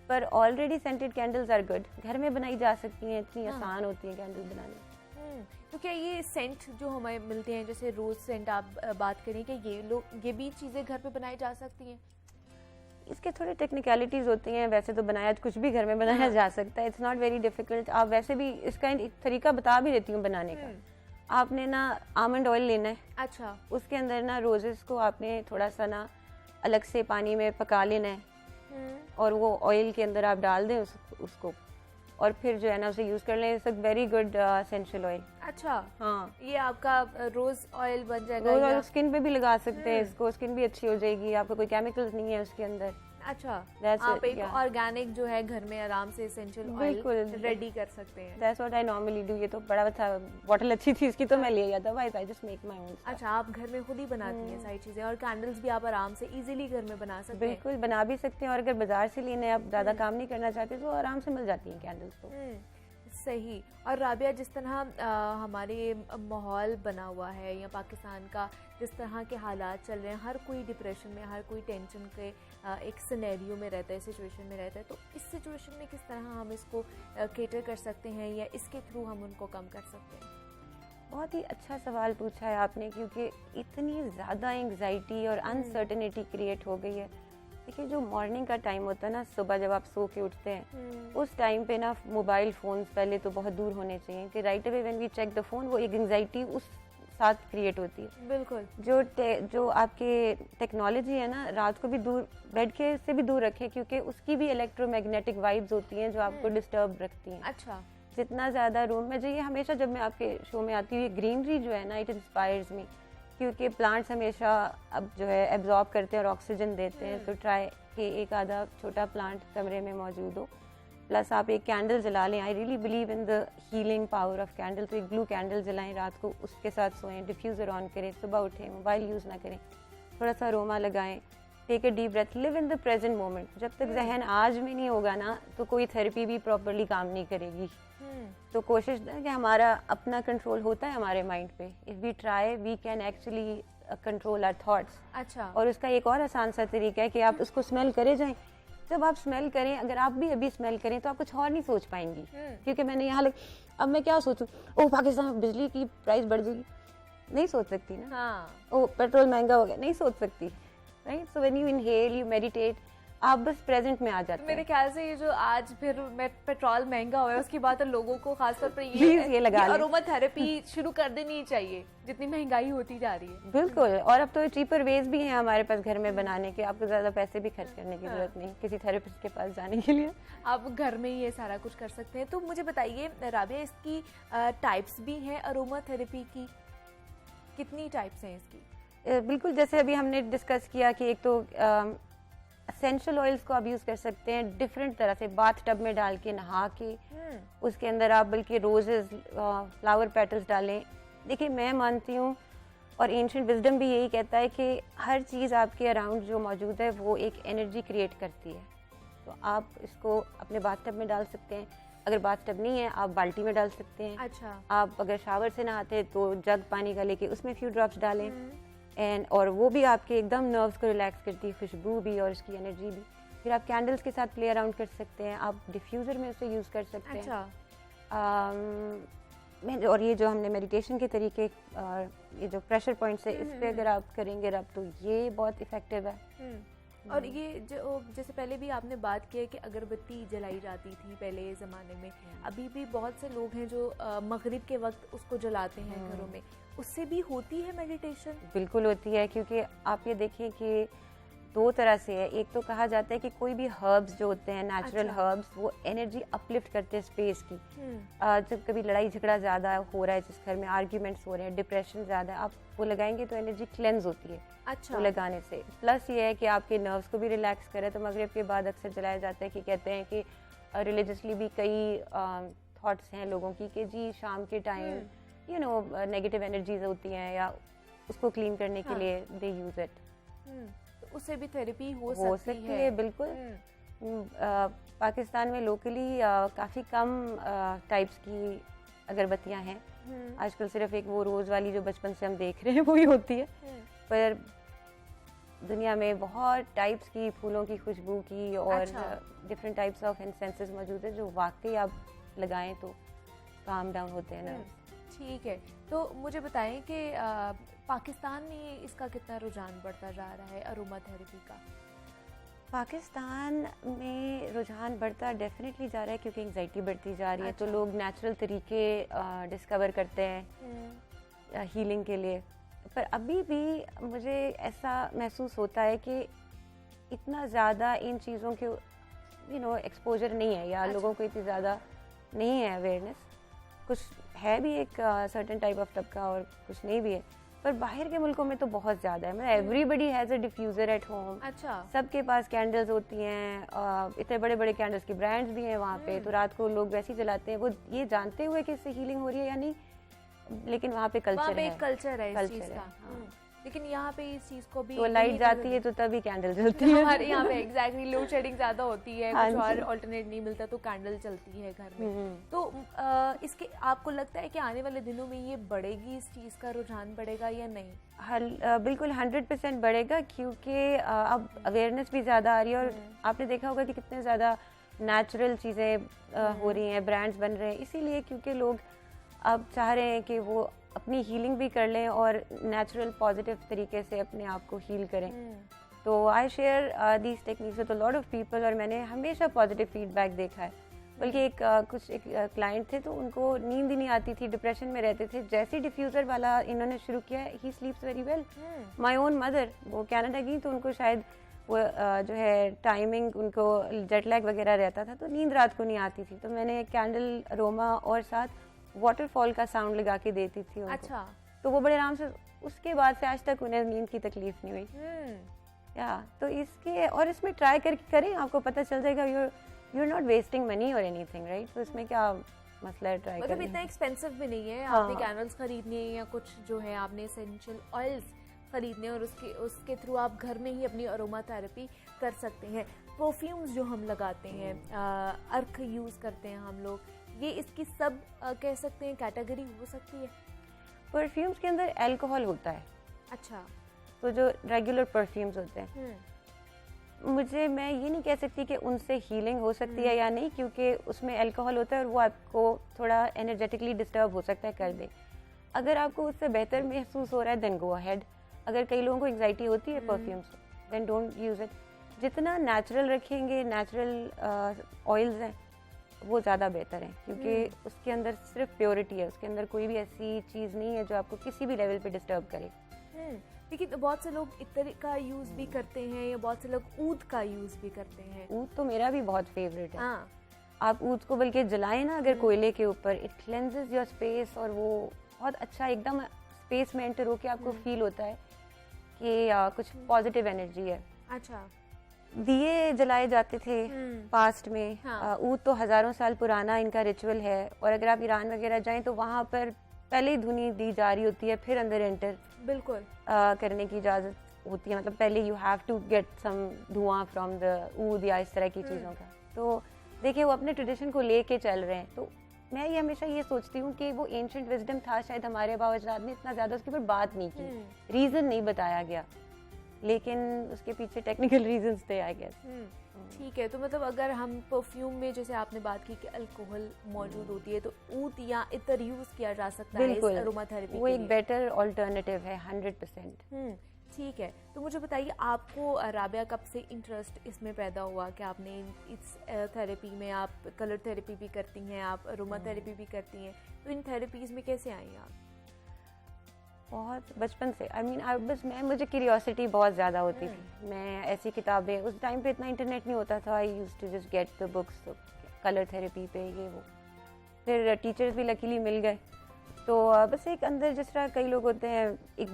पर already scented candles are good, घर में बनाई जा सकती हैं, इतनी आसान होती हैं कैंडल बनानी। तो क्या ये सेंट जो हमें मिलते हैं जैसे रोज सेंट आप बात करें कि ये भी चीज़ें घर पे बनाई जा सकती हैं? इसके थोड़े टेक्निकलिटीज़ होती हैं, वैसे तो बनाया कुछ भी घर में बनाया जा सकता है, इट्स नॉट वेरी डिफिकल्ट। आप वैसे भी इसका एक तरीका बता भी देती हूँ बनाने का। आपने ना आमंड ऑयल लेना है। अच्छा। उसके अंदर ना रोजेस को आपने थोड़ा सा ना अलग से पानी में पका लेना है और वो ऑयल के अंदर आप डाल दें उसको और फिर जो है ना उसे यूज़ कर लें। It's a very good essential oil. अच्छा। हाँ, ये आपका रोज ऑयल बन जाएगा? रोज ऑयल स्किन पे भी लगा सकते हैं इसको, स्किन भी अच्छी हो जाएगी, आपका कोई केमिकल्स नहीं है उसके अंदर। अच्छा। That's आप it, एक yeah. ऑर्गेनिक जो है घर में आराम से एसेंशियल ऑयल रेडी कर सकते हैं। That's what I normally do। ये तो बड़ा था, बॉटल अच्छी थी इसकी तो मैं ले आया था, otherwise I just make my own stuff। अच्छा, आप घर में खुद ही बनाती हैं सारी चीजें और कैंडल्स भी आप आराम से इजीली घर में बना सकते हैं? बिल्कुल बना भी सकते हैं और अगर बाजार से लेने आप ज़्यादा काम नहीं करना चाहते तो आराम से मिल जाती हैं कैंडल्स तो। सही। और राबिया, जिस तरह हमारे माहौल बना हुआ है या पाकिस्तान का जिस तरह के हालात चल रहे हैं, हर कोई डिप्रेशन में, हर कोई टेंशन के एक सिनेरियो में रहता है, सिचुएशन में रहता है, तो इस सिचुएशन में किस तरह हम इसको केटर कर सकते हैं या इसके थ्रू हम उनको कम कर सकते हैं? बहुत ही अच्छा सवाल पूछा है आपने, क्योंकि इतनी ज़्यादा एंग्जाइटी और अनसर्टेनिटी क्रिएट हो गई है। देखिए, जो मॉर्निंग का टाइम होता है ना, सुबह जब आप सो के उठते हैं, उस टाइम पे ना मोबाइल फ़ोन्स पहले तो बहुत दूर होने चाहिए कि right away when we check the phone, वो एक एंग्जाइटी उस साथ क्रिएट होती है। बिल्कुल। जो आपके टेक्नोलॉजी है ना, रात को भी दूर, बेड के से भी दूर रखें, क्योंकि उसकी भी इलेक्ट्रोमैग्नेटिक वाइब्स होती हैं जो आपको डिस्टर्ब रखती हैं। अच्छा। जितना ज़्यादा रूम में जाइए, हमेशा जब मैं आपके शो में आती हूँ, ग्रीनरी जो है ना, इट इंस्पायर्स मी, क्योंकि प्लांट्स हमेशा अब जो है एब्जॉर्ब करते हैं और ऑक्सीजन देते हैं, तो ट्राई कि एक आधा छोटा प्लांट कमरे में मौजूद हो। प्लस आप एक कैंडल जला लें। I really believe in the healing power of candle. तो एक ब्लू कैंडल जलाएं, रात को उसके साथ सोएं, डिफ्यूज़र ऑन करें, सुबह उठें, मोबाइल यूज़ ना करें, थोड़ा सा अरोमा लगाएं, take a deep breath, live in the present moment. जब तक जहन आज में नहीं होगा ना, तो कोई थेरेपी भी प्रॉपरली काम नहीं करेगी। तो कोशिश कि हमारा अपना कंट्रोल होता है हमारे माइंड पे। If we try, we can actually control our thoughts. अच्छा। और उसका एक और आसान सा तरीका है कि आप उसको स्मेल करे जाएं। जब आप स्मेल करें, अगर आप भी अभी स्मेल करें तो आप कुछ और नहीं सोच पाएंगी, क्योंकि मैंने यहाँ अब मैं क्या सोचूं, ओह पाकिस्तान में बिजली की प्राइस बढ़ जाएगी, नहीं सोच सकती ना। हाँ। ओह पेट्रोल महंगा हो गया, नहीं सोच सकती, right. So when you inhale, you meditate, आप बस प्रेजेंट में आ जाते हैं। मेरे ख्याल से ये जो आज फिर पेट्रोल महंगा हुआ है, उसकी बात तो लोगों को खासतौर पर ये लगा लें। अरोमा थेरेपी शुरू कर देनी चाहिए, जितनी महंगाई होती जा रही है। बिल्कुल। और अब तो चीपर वेज भी हैं हमारे पास घर में बनाने के, आपको ज़्यादा पैसे भी खर्च करने की जरूरत नहीं किसी थेरेपिस्ट के पास जाने के लिए। आप घर में ही ये सारा कुछ कर सकते हैं। तो मुझे बताइए राबिया, इसकी टाइप्स भी हैं अरोमा थेरेपी की? कितनी टाइप्स हैं इसकी? बिल्कुल, जैसे अभी हमने डिस्कस किया कि एक तो एसेंशियल ऑयल्स को आप यूज़ कर सकते हैं डिफरेंट तरह से, बाथ टब में डाल के नहा के, उसके अंदर आप बल्कि रोजेस, फ्लावर पेटल्स डालें। देखिए, मैं मानती हूँ और एंशिएंट विजडम भी यही कहता है कि हर चीज़ आपके अराउंड जो मौजूद है वो एक एनर्जी क्रिएट करती है। तो आप इसको अपने बाथ टब में डाल सकते हैं, अगर बाथ टब नहीं है आप बाल्टी में डाल सकते हैं। अच्छा। आप अगर शावर से नहाते हैं तो जग पानी का लेके उसमें फ्यू ड्रॉप्स डालें, और वो भी आपके एकदम नर्व्स को रिलैक्स करती है, खुशबू भी और इसकी एनर्जी भी। फिर आप कैंडल्स के साथ प्ले अराउंड कर सकते हैं, आप डिफ्यूज़र में उसे यूज़ कर सकते हैं। और ये जो हमने मेडिटेशन के तरीके, ये जो प्रेशर पॉइंट्स है, इस पे अगर आप करेंगे रब, तो ये बहुत इफेक्टिव है। और ये जो जैसे पहले भी आपने बात की है कि अगरबत्ती जलाई जाती थी पहले ज़माने में, अभी भी बहुत से लोग हैं जो मगरिब के वक्त उसको जलाते हैं घरों में, उससे भी होती है मेडिटेशन? बिल्कुल होती है, क्योंकि आप ये देखें कि दो तरह से है। एक तो कहा जाता है कि कोई भी हर्ब्स जो होते हैं, नेचुरल हर्ब्स, वो एनर्जी अपलिफ्ट करते हैं स्पेस की। जब कभी लड़ाई झगड़ा ज़्यादा हो रहा है, जिस घर में आर्ग्यूमेंट्स हो रहे हैं, डिप्रेशन ज़्यादा, आप वो लगाएंगे तो एनर्जी क्लेंज होती है। अच्छा। वो लगाने से प्लस ये है कि आपके नर्व्स को भी रिलैक्स करे। तो मगरिब के बाद अक्सर जलाया जाता है कि कहते हैं कि रिलीजियसली भी कई थॉट्स हैं लोगों की कि जी शाम के time you know negative energies होती हैं या उसको क्लीन करने के लिए दे यूज इट। तो उससे भी थेरेपी हो सकती है बिल्कुल। पाकिस्तान में लोकली काफ़ी कम टाइप्स की अगरबत्तियां हैं। आजकल सिर्फ एक वो रोज़ वाली जो बचपन से हम देख रहे हैं वही होती है, पर दुनिया में बहुत टाइप्स की फूलों की खुशबू की और डिफरेंट टाइप्स ऑफ इंसेंसेस मौजूद है जो वाकई आप लगाएं तो काम डाउन होते हैं ना। ठीक है, तो मुझे बताएं कि पाकिस्तान में इसका कितना रुझान बढ़ता जा रहा है अरोमा थेरेपी का? पाकिस्तान में रुझान बढ़ता डेफिनेटली जा रहा है क्योंकि एंजाइटी बढ़ती जा रही है। तो लोग नेचुरल तरीके डिस्कवर करते हैं हीलिंग के लिए। पर अभी भी मुझे ऐसा महसूस होता है कि इतना ज़्यादा इन चीज़ों के यू नो एक्सपोजर नहीं है या लोगों को इतनी ज़्यादा नहीं है अवेयरनेस। कुछ है भी एक सर्टेन टाइप ऑफ तबका और कुछ नहीं भी है, पर बाहर के मुल्कों में तो बहुत ज़्यादा है। मतलब everybody has a diffuser at home. सबके पास कैंडल्स होती हैं, इतने बड़े बड़े कैंडल्स के ब्रांड्स भी हैं वहाँ पे। तो रात को लोग वैसे ही जलाते हैं, वो ये जानते हुए कि इससे हीलिंग हो रही है या नहीं, लेकिन वहाँ पे कल्चर है, कल्चर है इस चीज़ का। लेकिन यहाँ पे इस चीज़ को भी तो लाइट जाती है तो तभी कैंडल जलती है। हमारे यहाँ पे एग्जैक्टली लोड शेडिंग ज्यादा होती है, कुछ और अल्टरनेट नहीं मिलता तो कैंडल चलती है घर में। तो इसके आपको लगता है कि आने वाले दिनों में ये बढ़ेगी, इस चीज़ का रुझान बढ़ेगा या नहीं? बिल्कुल 100% बढ़ेगा क्योंकि अब अवेयरनेस भी ज़्यादा आ रही है और आपने देखा होगा कि कितने ज़्यादा नेचुरल चीज़ें हो रही हैं, ब्रांड्स बन रहे हैं, इसीलिए क्योंकि लोग अब चाह रहे हैं कि वो अपनी हीलिंग भी कर लें और नेचुरल पॉजिटिव तरीके से अपने आप को हील करें। तो I share these techniques with a lot of people और मैंने हमेशा पॉजिटिव फीडबैक देखा है। बल्कि एक क्लाइंट थे तो उनको नींद ही नहीं आती थी, डिप्रेशन में रहते थे। जैसे डिफ्यूज़र वाला इन्होंने शुरू किया, he sleeps very well. My own mother, वो कनाडा गई तो उनको शायद वो जो है टाइमिंग उनको जेट लैग वगैरह रहता था तो नींद रात को नहीं आती थी। तो मैंने कैंडल अरोमा और साथ वाटरफॉल का साउंड लगा के देती थी उनको। तो वो बड़े आराम से, उसके बाद से आज तक उन्हें नींद की तकलीफ नहीं हुई। या तो इसके और इसमें ट्राई करके करें, आपको पता चल जाएगा। you're not wasting money or anything, right? तो इसमें क्या मसला है, ट्राई करें। मतलब इतना एक्सपेंसिव भी नहीं है। आपने कैंडल्स खरीदनी है या कुछ जो है आपने एसेंशियल ऑयल्स खरीदने और उसके थ्रू आप घर में ही अपनी अरोमा थेरेपी कर सकते हैं। परफ्यूम्स जो हम लगाते हैं, अर्क यूज़ करते हैं हम लोग, ये इसकी सब कह सकते हैं कैटेगरी हो सकती है? परफ्यूम्स के अंदर अल्कोहल होता है। अच्छा। तो जो रेगुलर परफ्यूम्स होते हैं, मैं ये नहीं कह सकती कि उनसे हीलिंग हो सकती है या नहीं, क्योंकि उसमें अल्कोहल होता है और वो आपको थोड़ा एनर्जेटिकली डिस्टर्ब हो सकता है कर दे। अगर आपको उससे बेहतर महसूस हो रहा है देन गो अहेड। अगर कई लोगों को एंजाइटी होती है perfumes, then don't use it. जितना नेचुरल रखेंगे, नेचुरल ऑयल्स हैं वो ज़्यादा बेहतर है, क्योंकि उसके अंदर सिर्फ प्योरिटी है, उसके अंदर कोई भी ऐसी चीज़ नहीं है जो आपको किसी भी लेवल पे डिस्टर्ब करे। लेकिन बहुत से लोग इत्र का यूज़ भी करते हैं या बहुत से लोग ऊद का यूज़ भी करते हैं। ऊद तो मेरा भी बहुत फेवरेट है। आप ऊद को बल्कि जलाएं ना अगर कोयले के ऊपर, इट क्लेंजेस योर स्पेस और वो बहुत अच्छा एकदम स्पेस में एंटर होके आपको फील होता है कि कुछ पॉजिटिव एनर्जी है। अच्छा। दिए जलाए जाते थे पास्ट में। ऊद तो हज़ारों साल पुराना इनका रिचुअल है और अगर आप ईरान वगैरह जाएं तो वहाँ पर पहले ही धुनी दी जा रही होती है, फिर अंदर एंटर बिल्कुल करने की इजाज़त होती है। मतलब पहले you have to get some धुआं फ्रॉम द ऊद या इस तरह की चीज़ों का। तो देखिए वो अपने ट्रेडिशन को लेके चल रहे हैं। तो मैं ये हमेशा ये सोचती हूँ कि वो एंशिएंट विजडम था, शायद हमारे बाबा अजदाद ने इतना ज़्यादा उसके ऊपर बात नहीं की, रीज़न नहीं बताया गया, लेकिन उसके पीछे टेक्निकल रीजंस थे आई गेस। ठीक है, तो मतलब अगर हम परफ्यूम में जैसे आपने बात की कि अल्कोहल मौजूद होती है तो ऊद या इत्र यूज किया जा सकता है इस अरोमा थेरेपी वो एक बेटर ऑल्टरनेटिव है 100%। ठीक है, तो मुझे बताइए आपको राबिया कब से इंटरेस्ट इसमें पैदा हुआ कि आपने इस थेरेपी में, आप कलर थेरेपी भी करती हैं, आप अरोमा थेरेपी भी करती हैं, तो इन थेरेपीज़ में कैसे आई आप? बहुत बचपन से। मुझे क्यूरियोसिटी बहुत ज़्यादा होती थी। मैं ऐसी किताबें, उस टाइम पे इतना इंटरनेट नहीं होता था, I used to just get the books colour therapy पे ये वो। फिर टीचर्स भी लकीली मिल गए, तो बस एक अंदर जिस तरह कई लोग होते हैं, एक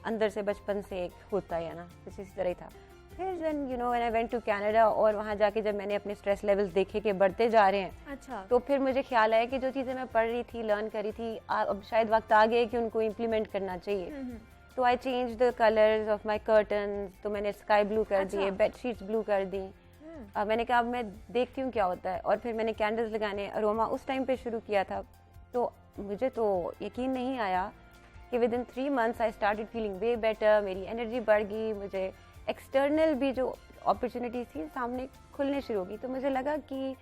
अंदर से बचपन से एक होता है ना, कुछ इस तरह ही था। फिर then you know when I went to Canada और वहाँ जाके जब मैंने अपने स्ट्रेस लेवल्स देखे कि बढ़ते जा रहे हैं, अच्छा। तो फिर मुझे ख्याल आया कि जो चीज़ें मैं पढ़ रही थी, लर्न करी थी, अब शायद वक्त आ गया कि उनको इम्प्लीमेंट करना चाहिए। तो I change the colours of my curtain, तो मैंने स्काई ब्लू कर दिए, बेडशीट्स ब्लू कर दी। मैंने कहा अब मैं देखती हूँ क्या होता है, और फिर मैंने कैंडल्स लगाने अरोमा उस टाइम पे शुरू किया था। तो मुझे तो यकीन नहीं आया कि with in 3 months I started feeling way better, मेरी एनर्जी बढ़ गई, मुझे एक्सटर्नल भी जो अपॉर्चुनिटीज थी सामने खुलने शुरू हो गई। तो मुझे लगा कि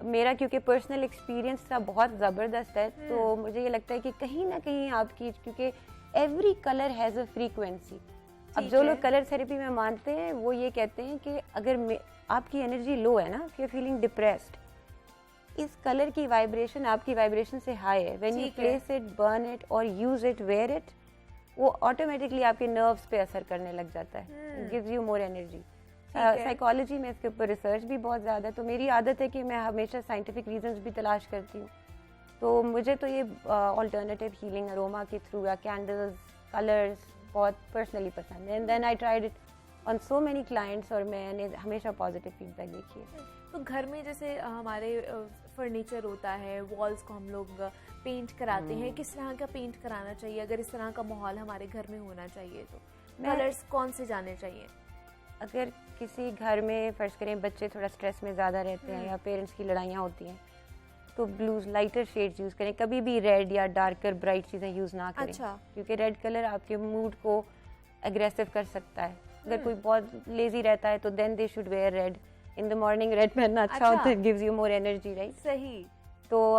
मेरा क्योंकि पर्सनल एक्सपीरियंस था बहुत ज़बरदस्त है, तो मुझे ये लगता है कि कहीं ना कहीं आपकी, क्योंकि every colour has a frequency. अब जो लोग कलर थेरेपी में मानते हैं वो ये कहते हैं कि अगर आपकी एनर्जी लो है ना, if you're feeling depressed, इस कलर की वाइब्रेशन आपकी वाइब्रेशन से हाई है, when you place it, burn it और यूज इट, वेयर इट, वो ऑटोमेटिकली आपके नर्व्स पे असर करने लग जाता है, gives you more energy. Psychology में इसके ऊपर रिसर्च भी बहुत ज़्यादा है, तो मेरी आदत है कि मैं हमेशा साइंटिफिक रीजंस भी तलाश करती हूँ। तो मुझे तो ये ऑल्टरनेटिव हीलिंग अरोमा के थ्रू या कैंडल्स, कलर्स बहुत पर्सनली पसंद है, and then I tried it on so many clients, और मैंने हमेशा पॉजिटिव फीडबैक देखी है। तो घर में जैसे हमारे फर्नीचर होता है, वॉल्स को हम लोग पेंट कराते हैं, किस तरह का पेंट कराना चाहिए अगर इस तरह का माहौल हमारे घर में होना चाहिए? तो कलर्स कौन से जाने चाहिए? अगर किसी घर में फ़र्ज़ करें बच्चे थोड़ा स्ट्रेस में ज़्यादा रहते हैं या पेरेंट्स की लड़ाइयाँ होती हैं, तो ब्लूज, लाइटर शेड्स यूज़ करें, कभी भी रेड या डार्कर ब्राइट चीज़ें यूज़ ना करें। अच्छा। क्योंकि रेड कलर आपके मूड को एग्रेसिव कर सकता है। अगर कोई बहुत लेजी रहता है तो then they should wear red in the morning. Red पहनना अच्छा होता है, gives you more energy, right? सही। तो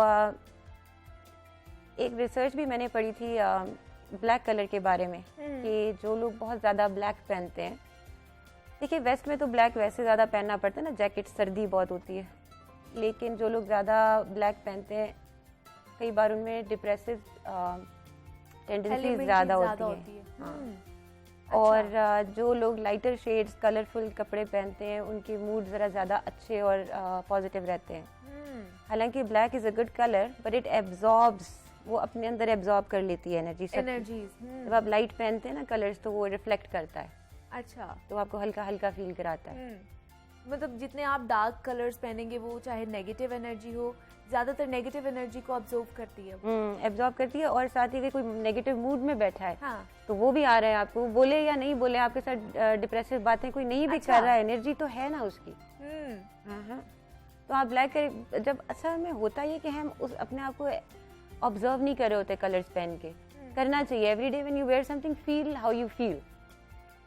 एक रिसर्च भी मैंने पढ़ी थी ब्लैक कलर के बारे में, कि जो लोग बहुत ज़्यादा ब्लैक पहनते हैं, देखिए वेस्ट में तो ब्लैक वैसे ज़्यादा पहनना पड़ता है ना, जैकेट, सर्दी बहुत होती है, लेकिन जो लोग ज़्यादा ब्लैक पहनते हैं कई बार उनमें डिप्रेसिव टेंडेंसी ज़्यादा होती है। हाँ। और जो लोग लाइटर शेड्स, कलरफुल कपड़े पहनते हैं, उनके मूड ज़रा ज़्यादा अच्छे और पॉजिटिव रहते हैं। हालांकि black is a good colour, but it absorbs, वो अपने अंदर एब्जॉर्ब कर लेती है एनर्जी। जब आप लाइट पहनते हैं ना कलर्स, तो वो रिफ्लेक्ट करता है। अच्छा। तो आपको हल्का हल्का फील कराता है। मतलब जितने आप डार्क कलर्स पहनेंगे वो चाहे नेगेटिव एनर्जी हो, ज्यादातर नेगेटिव एनर्जी को ऑब्जर्व करती है, एब्जॉर्ब करती है। और साथ ही अगर कोई नेगेटिव मूड में बैठा है, हाँ, तो वो भी आ रहा है आपको, बोले या नहीं बोले, आपके साथ डिप्रेसिव बातें कोई नहीं भी कर रहा है, एनर्जी तो है ना उसकी। हाँ। तो आप ब्लैक कर, जब असल में होता है कि हम उस अपने आप को ऑब्जर्व नहीं कर रहे होते कलर्स पहन के, करना चाहिए। Every day when you wear something, feel how you feel.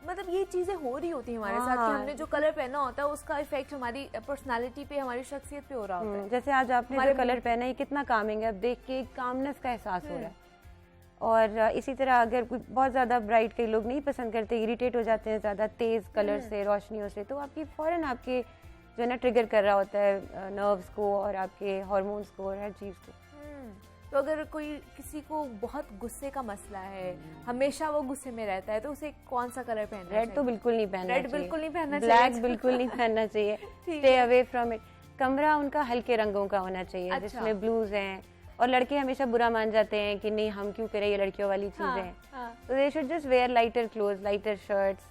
मतलब ये चीजें हो रही होती है हमारे साथ कि हमने जो कलर पहना होता है उसका इफेक्ट हमारी पर्सनालिटी पे, हमारी शख्सियत पे हो रहा होता है। जैसे आज आपने जो कलर पहना है कितना कामिंग है, अब देख के कामनेस का एहसास हो रहा है। और इसी तरह अगर कोई बहुत ज़्यादा ब्राइट, कई लोग नहीं पसंद करते, इरिटेट हो जाते हैं ज़्यादा तेज़ कलर से, रोशनियों से, तो आपकी फ़ौरन आपके जो है ना ट्रिगर कर रहा होता है नर्व्स को और आपके हार्मोन्स को और हर चीज़ को। तो अगर कोई किसी को बहुत गुस्से का मसला है, हमेशा वो गुस्से में रहता है, तो उसे कौन सा कलर पहनना चाहिए? रेड तो बिल्कुल नहीं पहनना चाहिए, रेड बिल्कुल नहीं पहनना चाहिए, ब्लैक बिल्कुल नहीं पहनना चाहिए, स्टे अवे फ्रॉम इट। कमरा उनका हल्के रंगों का होना चाहिए, अच्छा। जिसमें ब्लूज हैं। और लड़के हमेशा बुरा मान जाते हैं कि नहीं हम क्यों करें, ये लड़कियों वाली चीजें हैं। तो they should just wear lighter cloth, lighter shirts,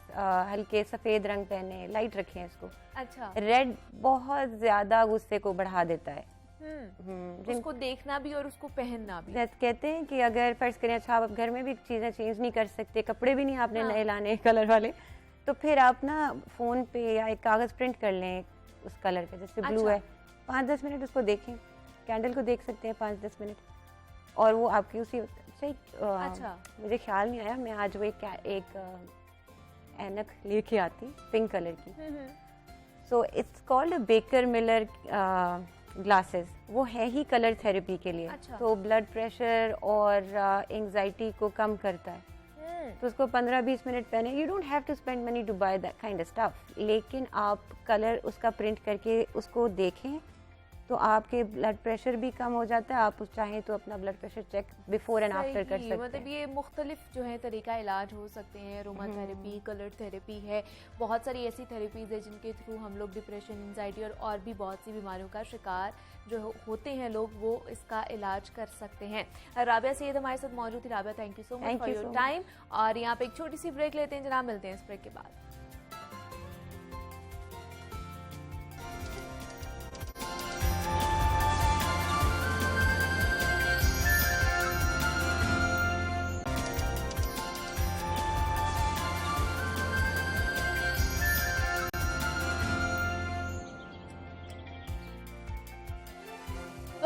हल्के सफेद रंग पहने, लाइट रखें इसको। अच्छा। रेड बहुत ज्यादा गुस्से को बढ़ा देता है। उसको देखना भी और उसको पहनना भी। कहते हैं कि अगर फर्ज करें, अच्छा आप घर में भी चीजें चेंज नहीं कर सकते, कपड़े भी नहीं आपने नए लाने कलर वाले, तो फिर आप ना फोन पे या एक कागज प्रिंट कर लें उस कलर का, जैसे ब्लू है, 5-10 मिनट उसको देखें, कैंडल को देख सकते हैं 5-10 मिनट, और वो आपकी उसी अच्छा। मुझे ख्याल नहीं आया, मैं आज वो एक ऐनक लेके आती पिंक कलर की। So it's called baker Miller glasses, वो है ही कलर थेरेपी के लिए। अच्छा। तो ब्लड प्रेशर और एंजाइटी को कम करता है। तो उसको 15-20 मिनट पहने, you don't have to spend money to buy that kind of stuff, लेकिन आप कलर उसका प्रिंट करके उसको देखें तो आपके ब्लड प्रेशर भी कम हो जाता है। आप उस चाहें तो अपना blood pressure check before and after कर सकते हैं। मतलब ये मुख्तलिफ जो है तरीका इलाज हो सकते हैं, अरोमा थेरेपी, कलर थेरेपी है, बहुत सारी ऐसी थेरेपीज़ है जिनके थ्रू हम लोग डिप्रेशन, एंजाइटी और भी बहुत सी बीमारियों का शिकार जो होते हैं लोग, वो इसका इलाज कर सकते हैं। राबिया सैयद हमारे साथ मौजूद थी। Rabia, thank you so much for your time. और यहाँ पे एक छोटी सी ब्रेक लेते हैं जनाब, मिलते हैं इस ब्रेक के बाद।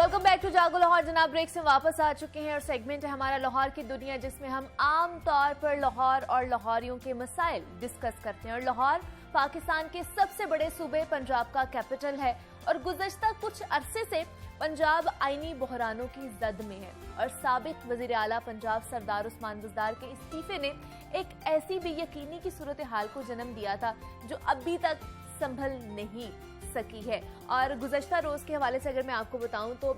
वेलकम बैक टू जागो लाहौर। जनाब ब्रेक से वापस आ चुके हैं और सेगमेंट है हमारा लाहौर की दुनिया, जिसमें हम आम तौर पर लाहौर और लाहौरियों के मसाइल डिस्कस करते हैं। और लाहौर पाकिस्तान के सबसे बड़े सूबे पंजाब का कैपिटल है और गुज़श्ता कुछ अरसे से पंजाब आईनी बहरानों की जद में है। और साबिक वज़ीर आला पंजाब सरदार उस्मान बुज़दार के इस्तीफे ने एक ऐसी बेयकीनी की सूरत हाल को जन्म दिया था जो अभी तक संभल नहीं सकी है। और गुज़श्ता रोज के हवाले से अगर मैं आपको बताऊं तो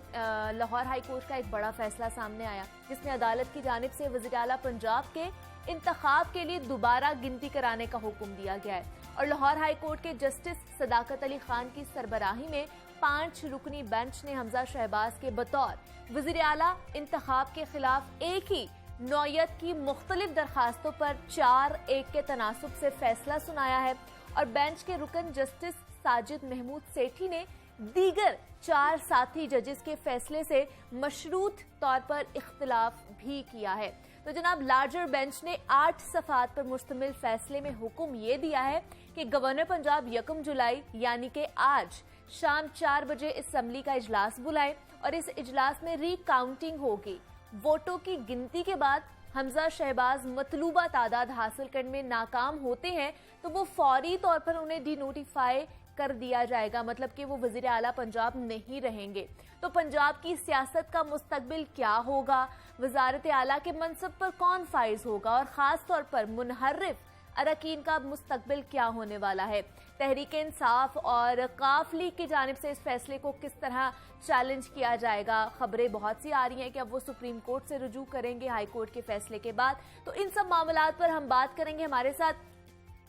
लाहौर हाई कोर्ट का एक बड़ा फैसला सामने आया, जिसमें अदालत की जानिब से वज़ीर आला पंजाब के इंतखाब के लिए दोबारा गिनती कराने का हुक्म दिया गया है। और लाहौर हाई कोर्ट के जस्टिस सदाकत अली खान की सरबराही में 5 रुकनी बेंच ने हमजा शहबाज के बतौर वज़ीर आला इंतखाब के खिलाफ एक ही नौयत की मुख्तलिफ दरखास्तों पर 4-1 के तनासुब से फैसला सुनाया है। और बेंच के रुकन जस्टिस साजिद महमूद सेठी ने दीगर 4 साथी जजेस के फैसले से मशरूत तौर पर इख्तिलाफ भी किया है। तो जनाब लार्जर बेंच ने 8 सफ़ात पर मुश्तमिल फैसले में हुक्म ये दिया है कि गवर्नर पंजाब 1 जुलाई यानी कि आज शाम 4 बजे असम्बली का इजलास बुलाए और इस इजलास में रीकाउंटिंग होगी। वोटों की गिनती के बाद हमजा शहबाज मतलूबा तादाद हासिल करने में नाकाम होते हैं तो वो फौरी तौर पर उन्हें डिनोटिफाई कर दिया जाएगा, मतलब कि वो वज़ीर आला पंजाब नहीं रहेंगे। तो पंजाब की सियासत का मुस्तकबिल क्या होगा, वज़ारत आला के मनसब पर कौन फाइज होगा और ख़ास तौर पर मुनहर्रिफ अरकान का मुस्तकबिल क्या होने वाला है। तहरीक इंसाफ और काफ लीग की जानिब से इस फैसले को किस तरह चैलेंज किया जाएगा। खबरें बहुत सी आ रही हैं कि अब वो सुप्रीम कोर्ट से रुजू करेंगे हाई कोर्ट के फैसले के बाद। तो इन सब मामलात पर हम बात करेंगे। हमारे साथ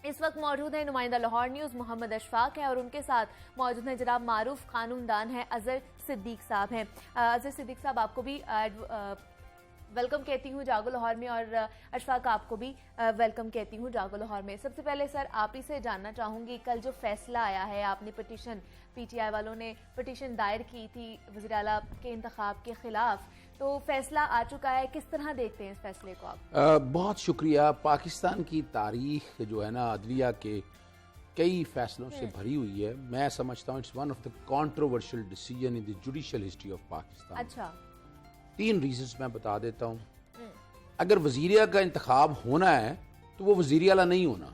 इस वक्त मौजूद है नुमाइंदा लाहौर न्यूज़ मोहम्मद अशफाक है और उनके साथ मौजूद हैं जनाब मारूफ कानूनदान है अजहर सिद्दीक साहब हैं। अजहर सिद्दीक साहब, आपको भी वेलकम कहती हूँ जागो लाहौर में और अशफाक आपको भी वेलकम कहती हूँ जागो लाहौर में। सबसे पहले सर आप ही से जानना चाहूँगी, कल जो फैसला आया है, आपने पिटीशन, पीटीआई वालों ने पिटीशन दायर की थी वज़ीर आला के इंतखाब के खिलाफ, तो फैसला आ चुका है, किस तरह देखते हैं इस फैसले को आप? बहुत शुक्रिया। पाकिस्तान की तारीख जो है ना अदलिया के कई फैसलों से भरी हुई है। मैं समझता हूँ it's one of the controversial decision in the judicial history of Pakistan. अच्छा, 3 रीजंस मैं बता देता हूँ। अगर वज़ीर का इंतखाब होना है तो वो वज़ीर आला नहीं होना।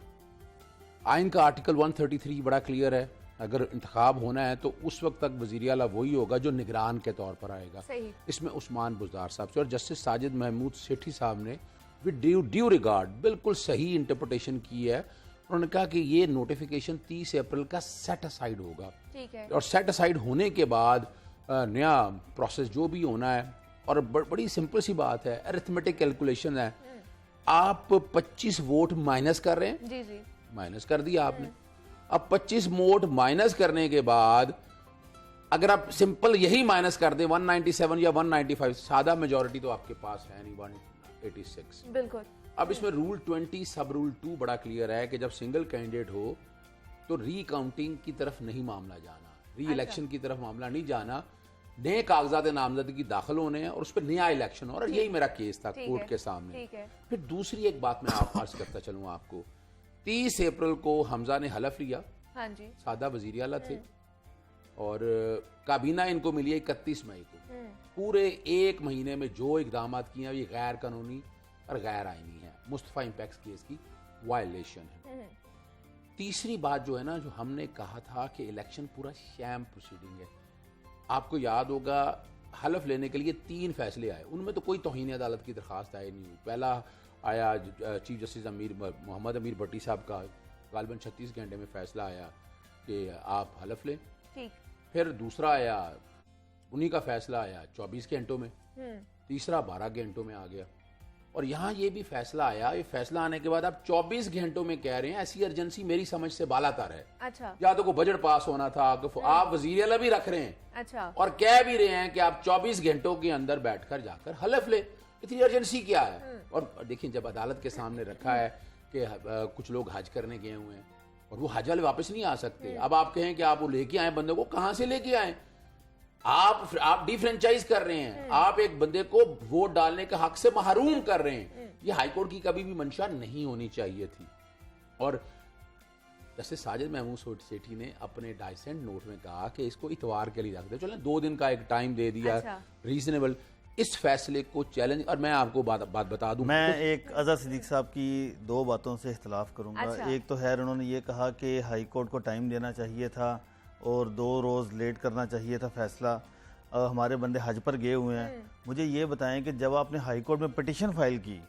आइन का आर्टिकल 133 बड़ा क्लियर है, अगर इंतखाब होना है तो उस वक्त तक वज़ीर आला वही होगा जो निगरान के तौर पर आएगा। सही। इसमें उस्मान बुज़दार साहब से और जस्टिस साजिद महमूद सेठी साहब ने विद ड्यू रिगार्ड बिल्कुल सही इंटरप्रिटेशन की है। उन्होंने कहा कि ये नोटिफिकेशन 30 अप्रैल का सेट असाइड होगा। ठीक है। और सेट असाइड होने के बाद नया प्रोसेस जो भी होना है, और बड़ी सिंपल सी बात है, अरिथमेटिक कैलकुलेशन है। आप 25 वोट माइनस कर रहे हैं, जी जी, माइनस कर दिया आपने। अब 25 वोट माइनस करने के बाद अगर आप सिंपल यही माइनस कर दें 197 या 195, सादा मेजॉरिटी तो आपके पास है नहीं, 186। बिल्कुल। अब इसमें रूल 20 सब रूल 2 बड़ा क्लियर है कि जब सिंगल कैंडिडेट हो तो रीकाउंटिंग की तरफ नहीं मामला जाना, री इलेक्शन की तरफ मामला नहीं जाना, नए कागजात नामजदगी दाखिल होने हैं और उस पर नया इलेक्शन और यही मेरा केस था कोर्ट के सामने। फिर दूसरी एक बात मैं आप अर्ज करता चलूँ आपको, 30 अप्रैल को हमजा ने हलफ लिया। हाँ जी। सादा वजीर आला थे और काबीना इनको मिली 31 मई को। पूरे 1 महीने में जो इकदाम किए ये गैर कानूनी और गैर आईनी है, मुस्तफा इम्पैक्ट केस की वायलेशन है। तीसरी बात जो है ना, जो हमने कहा था कि इलेक्शन पूरा शैम प्रोसीडिंग है। आपको याद होगा हलफ लेने के लिए 3 फैसले आए, उनमें तो कोई तौहीन अदालत की दरखास्त आई नहीं हुई। पहला आया चीफ जस्टिस मोहम्मद अमीर भट्टी साहब का गालिबन 36 घंटे में फैसला आया कि आप हलफ लें। ठीक। फिर दूसरा आया, उन्हीं का फैसला आया 24 घंटों में। तीसरा 12 घंटों में आ गया। और यहाँ ये भी फैसला आया, ये फैसला आने के बाद आप 24 घंटों में कह रहे हैं। ऐसी अर्जेंसी मेरी समझ से बालातर है। अच्छा। या तो कोई बजट पास होना था, आप वजीर आला भी रख रहे हैं। अच्छा। और कह भी रहे हैं कि आप 24 घंटों के अंदर बैठकर जाकर हलफ ले, इतनी अर्जेंसी क्या है? और देखिए जब अदालत के सामने रखा है कि कुछ लोग हज करने गए हुए हैं और वो हज वाले वापस नहीं आ सकते, अब आप कहें कि आप वो लेके आए बंदे को, कहां से लेके आए? आप डिफ्रेंचाइज कर रहे हैं, आप एक बंदे को वोट डालने का हक से महरूम कर रहे हैं। ये हाईकोर्ट की कभी भी मंशा नहीं होनी चाहिए थी। और जैसे साजिद महमूद सेठी ने अपने डाइसेंट नोट में कहा कि इसको इतवार के लिए रख दे, चलें 2 दिन का एक टाइम दे दिया, अच्छा। रीजनेबल। इस फैसले को चैलेंज, और मैं आपको बात बता दूं, मैं एक अजहर सिद्दीक साहब की 2 बातों से इख्तलाफ करूंगा। अच्छा। एक तो है उन्होंने ये कहा कि हाई कोर्ट को टाइम देना चाहिए था और 2 रोज़ लेट करना चाहिए था फैसला। हमारे बंदे हज पर गए हुए हैं। मुझे ये बताएं कि जब आपने हाई कोर्ट में पिटीशन फाइल की,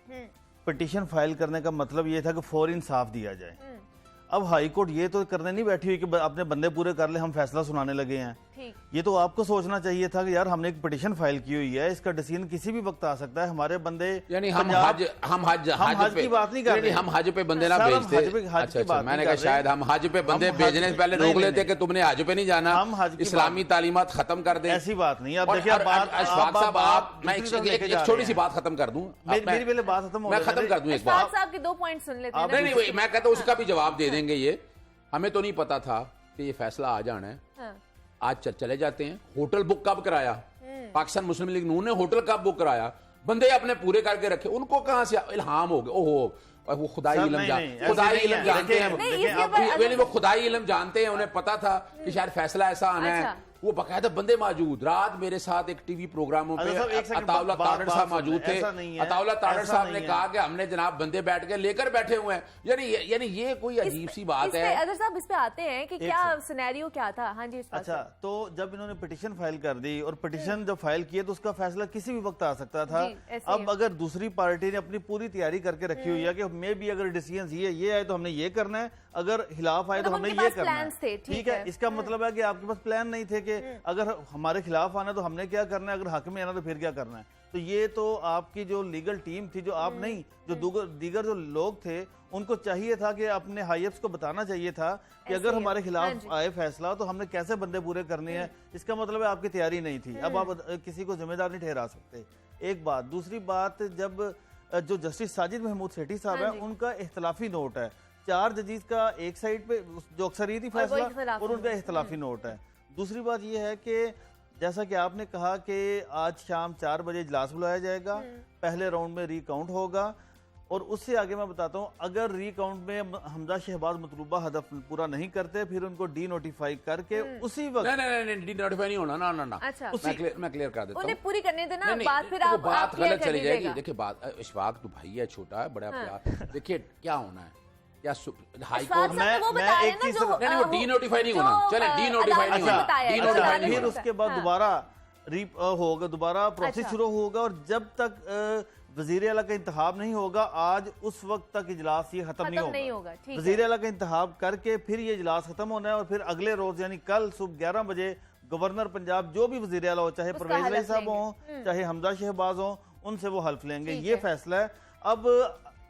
पिटीशन फाइल करने का मतलब ये था कि फौरी इंसाफ दिया जाए। अब हाई कोर्ट ये तो करने नहीं बैठी हुई कि अपने बंदे पूरे कर ले, हम फैसला सुनाने लगे हैं। ठीक। ये तो आपको सोचना चाहिए था कि यार हमने एक पिटीशन फाइल की हुई है, इसका डिसीजन किसी भी वक्त आ सकता है। हमारे बंदे यानी हम पंजाब- हज की बात नहीं कर रहे, हम हज पे बंदे ना सर, हम भेजते। हज पे- हज अच्छा की बात मैंने नहीं कहा कर शायद रहे। हम हज पे बंदे हम हज- भेजने से पहले नहीं, रोक नहीं, लेते नहीं। कि तुमने हज पे नहीं जाना, हम हज की इस्लामी तालीमात खत्म कर दे। ऐसी बात नहीं। अब और देखिए बात अशफाक साहब, आप मैं दूसरी तरफ लेके एक जा छोटी रहे सी हैं। बात खत्म कर दूं, मेरी पहले बात खत्म हो मैं जाने खत्म दे। कर दूं एक इशफाक बात। साहब के 2 पॉइंट सुन लेते हैं ना। नहीं, मैं कहता हूं उसका भी जवाब दे देंगे। ये हमें तो नहीं पता था कि ये फैसला आ जाना है। हाँ। आज चले जाते हैं। होटल बुक कब कराया? पाकिस्तान मुस्लिम लीग नून ने होटल कब बुक कराया? बंदे अपने पूरे करके रखे, उनको कहां से इल्हाम हो गया? ओहो, वो खुदाई सर, इल्म नहीं, नहीं, ऐसे खुदाई नहीं इल्म है। जानते हैं। नहीं, देखिए, इसके आप- ऊपर वो खुदाई इल्म जानते हैं, उन्हें पता था कि शायद फैसला ऐसा आना है। अच्छा। वो बकायदा बंदे मौजूद, रात मेरे साथ एक टीवी प्रोग्रामों अच्छा साहब, पे एक सेकंड, अताउल्ला बात- तारड़ बात साहब सुन लें, मौजूद थे। ऐसा नहीं है, अताउल्ला तारड़ ऐसा साहब ने नहीं कहा है। कि हमने जनाब बंदे बैठ के लेकर बैठे हुए हैं। यानी ये कोई अजीब सी बात है। अदर साहब इस पे आते हैं कि क्या सिनेरियो क्या था। हाँ जी इशफाक अच्छा, साहब। तो जब इन्होंने पिटीशन फाइल कर दी और पिटीशन जब फाइल किए तो उसका फैसला किसी भी वक्त आ सकता था। जी, ऐसे ही अब है। अगर दूसरी पार्टी ने अपनी पूरी तैयारी करके रखी हुई है कि मे भी अगर डिसीजन ये आए तो हमने ये करना है, अगर खिलाफ आए तो मतलब हमने उनके ये पास करना है। plans थे, ठीक है। है। इसका मतलब है कि आपके पास प्लान नहीं थे कि अगर हमारे खिलाफ आना तो हमने क्या करना है, अगर हक में आना तो फिर क्या करना है। तो ये तो आपकी जो लीगल टीम थी, जो आप नहीं, जो दीगर जो लोग थे, उनको चाहिए था कि अपने हाईएप्स को बताना चाहिए था कि ऐसे अगर ही। हमारे हाँ खिलाफ जी। आए फैसला तो हमने कैसे बंदे पूरे करने हैं। इसका मतलब है आपकी तैयारी नहीं थी। अब आप किसी को जिम्मेदार नहीं ठहरा सकते। एक बात। दूसरी बात, जब जो जस्टिस साजिद महमूद सेठी साहब हाँ है, जी। उनका इख्तलाफी नोट है। 4 जजेस का एक साइड पे जो अक्सरियती और वो फैसला इख्तलाफी और उनका नोट। इख्तलाफी नोट है। दूसरी बात यह है कि जैसा कि आपने कहा कि आज शाम 4 बजे इजलास बुलाया जाएगा, पहले राउंड में रिकाउंट होगा और उससे आगे मैं बताता हूं, अगर रिकाउंट में हमजा शहबाज मतलूबा हदफ पूरा नहीं करते फिर उनको डी नोटिफाई करके उसी वक्त नहीं, डी नोटिफाई नहीं होना, ना। अच्छा। मैं क्लियर कर देता हूं। उन्हें पूरी करने देना, नहीं, बात फिर वो आप बात clear गलत कर चली जाएगी। दीजिएगा। देखिए बात, इशफाक तो भाई है, छोटा है, बड़ा हाँ। प्यार। देखिए क्या होना है, क्या हाई इशफाक कोर्ट साहब तो वो मैं बता रहे एक हैं ना चीज़- जो नहीं, वो वो- डी-नोटिफाई नहीं जो, होना। चलें, डी-नोटिफाई नहीं अदालत ने होना। बताया, डी-नोटिफाई अदालत नहीं ने फिर होना। उसके बाद हाँ। दोबारा होगा, दोबारा प्रोसेस अच्छा। शुरू होगा और जब तक वजीर आला का इंतखाब नहीं होगा, आज उस वक्त तक इजलास ये खत्म नहीं होगा। ठीक है। वजीर आला का इंतखाब करके फिर ये इजलास खत्म होना है और फिर अगले रोज यानी कल सुबह 11 बजे गवर्नर पंजाब जो भी वजीर आला हो, चाहे उसका परवेज हलफ अली साहब लेंगे। हों, चाहे हमजा शहबाज हों, उनसे वो हल्फ लेंगे। ठीक ये है। फैसला है। अब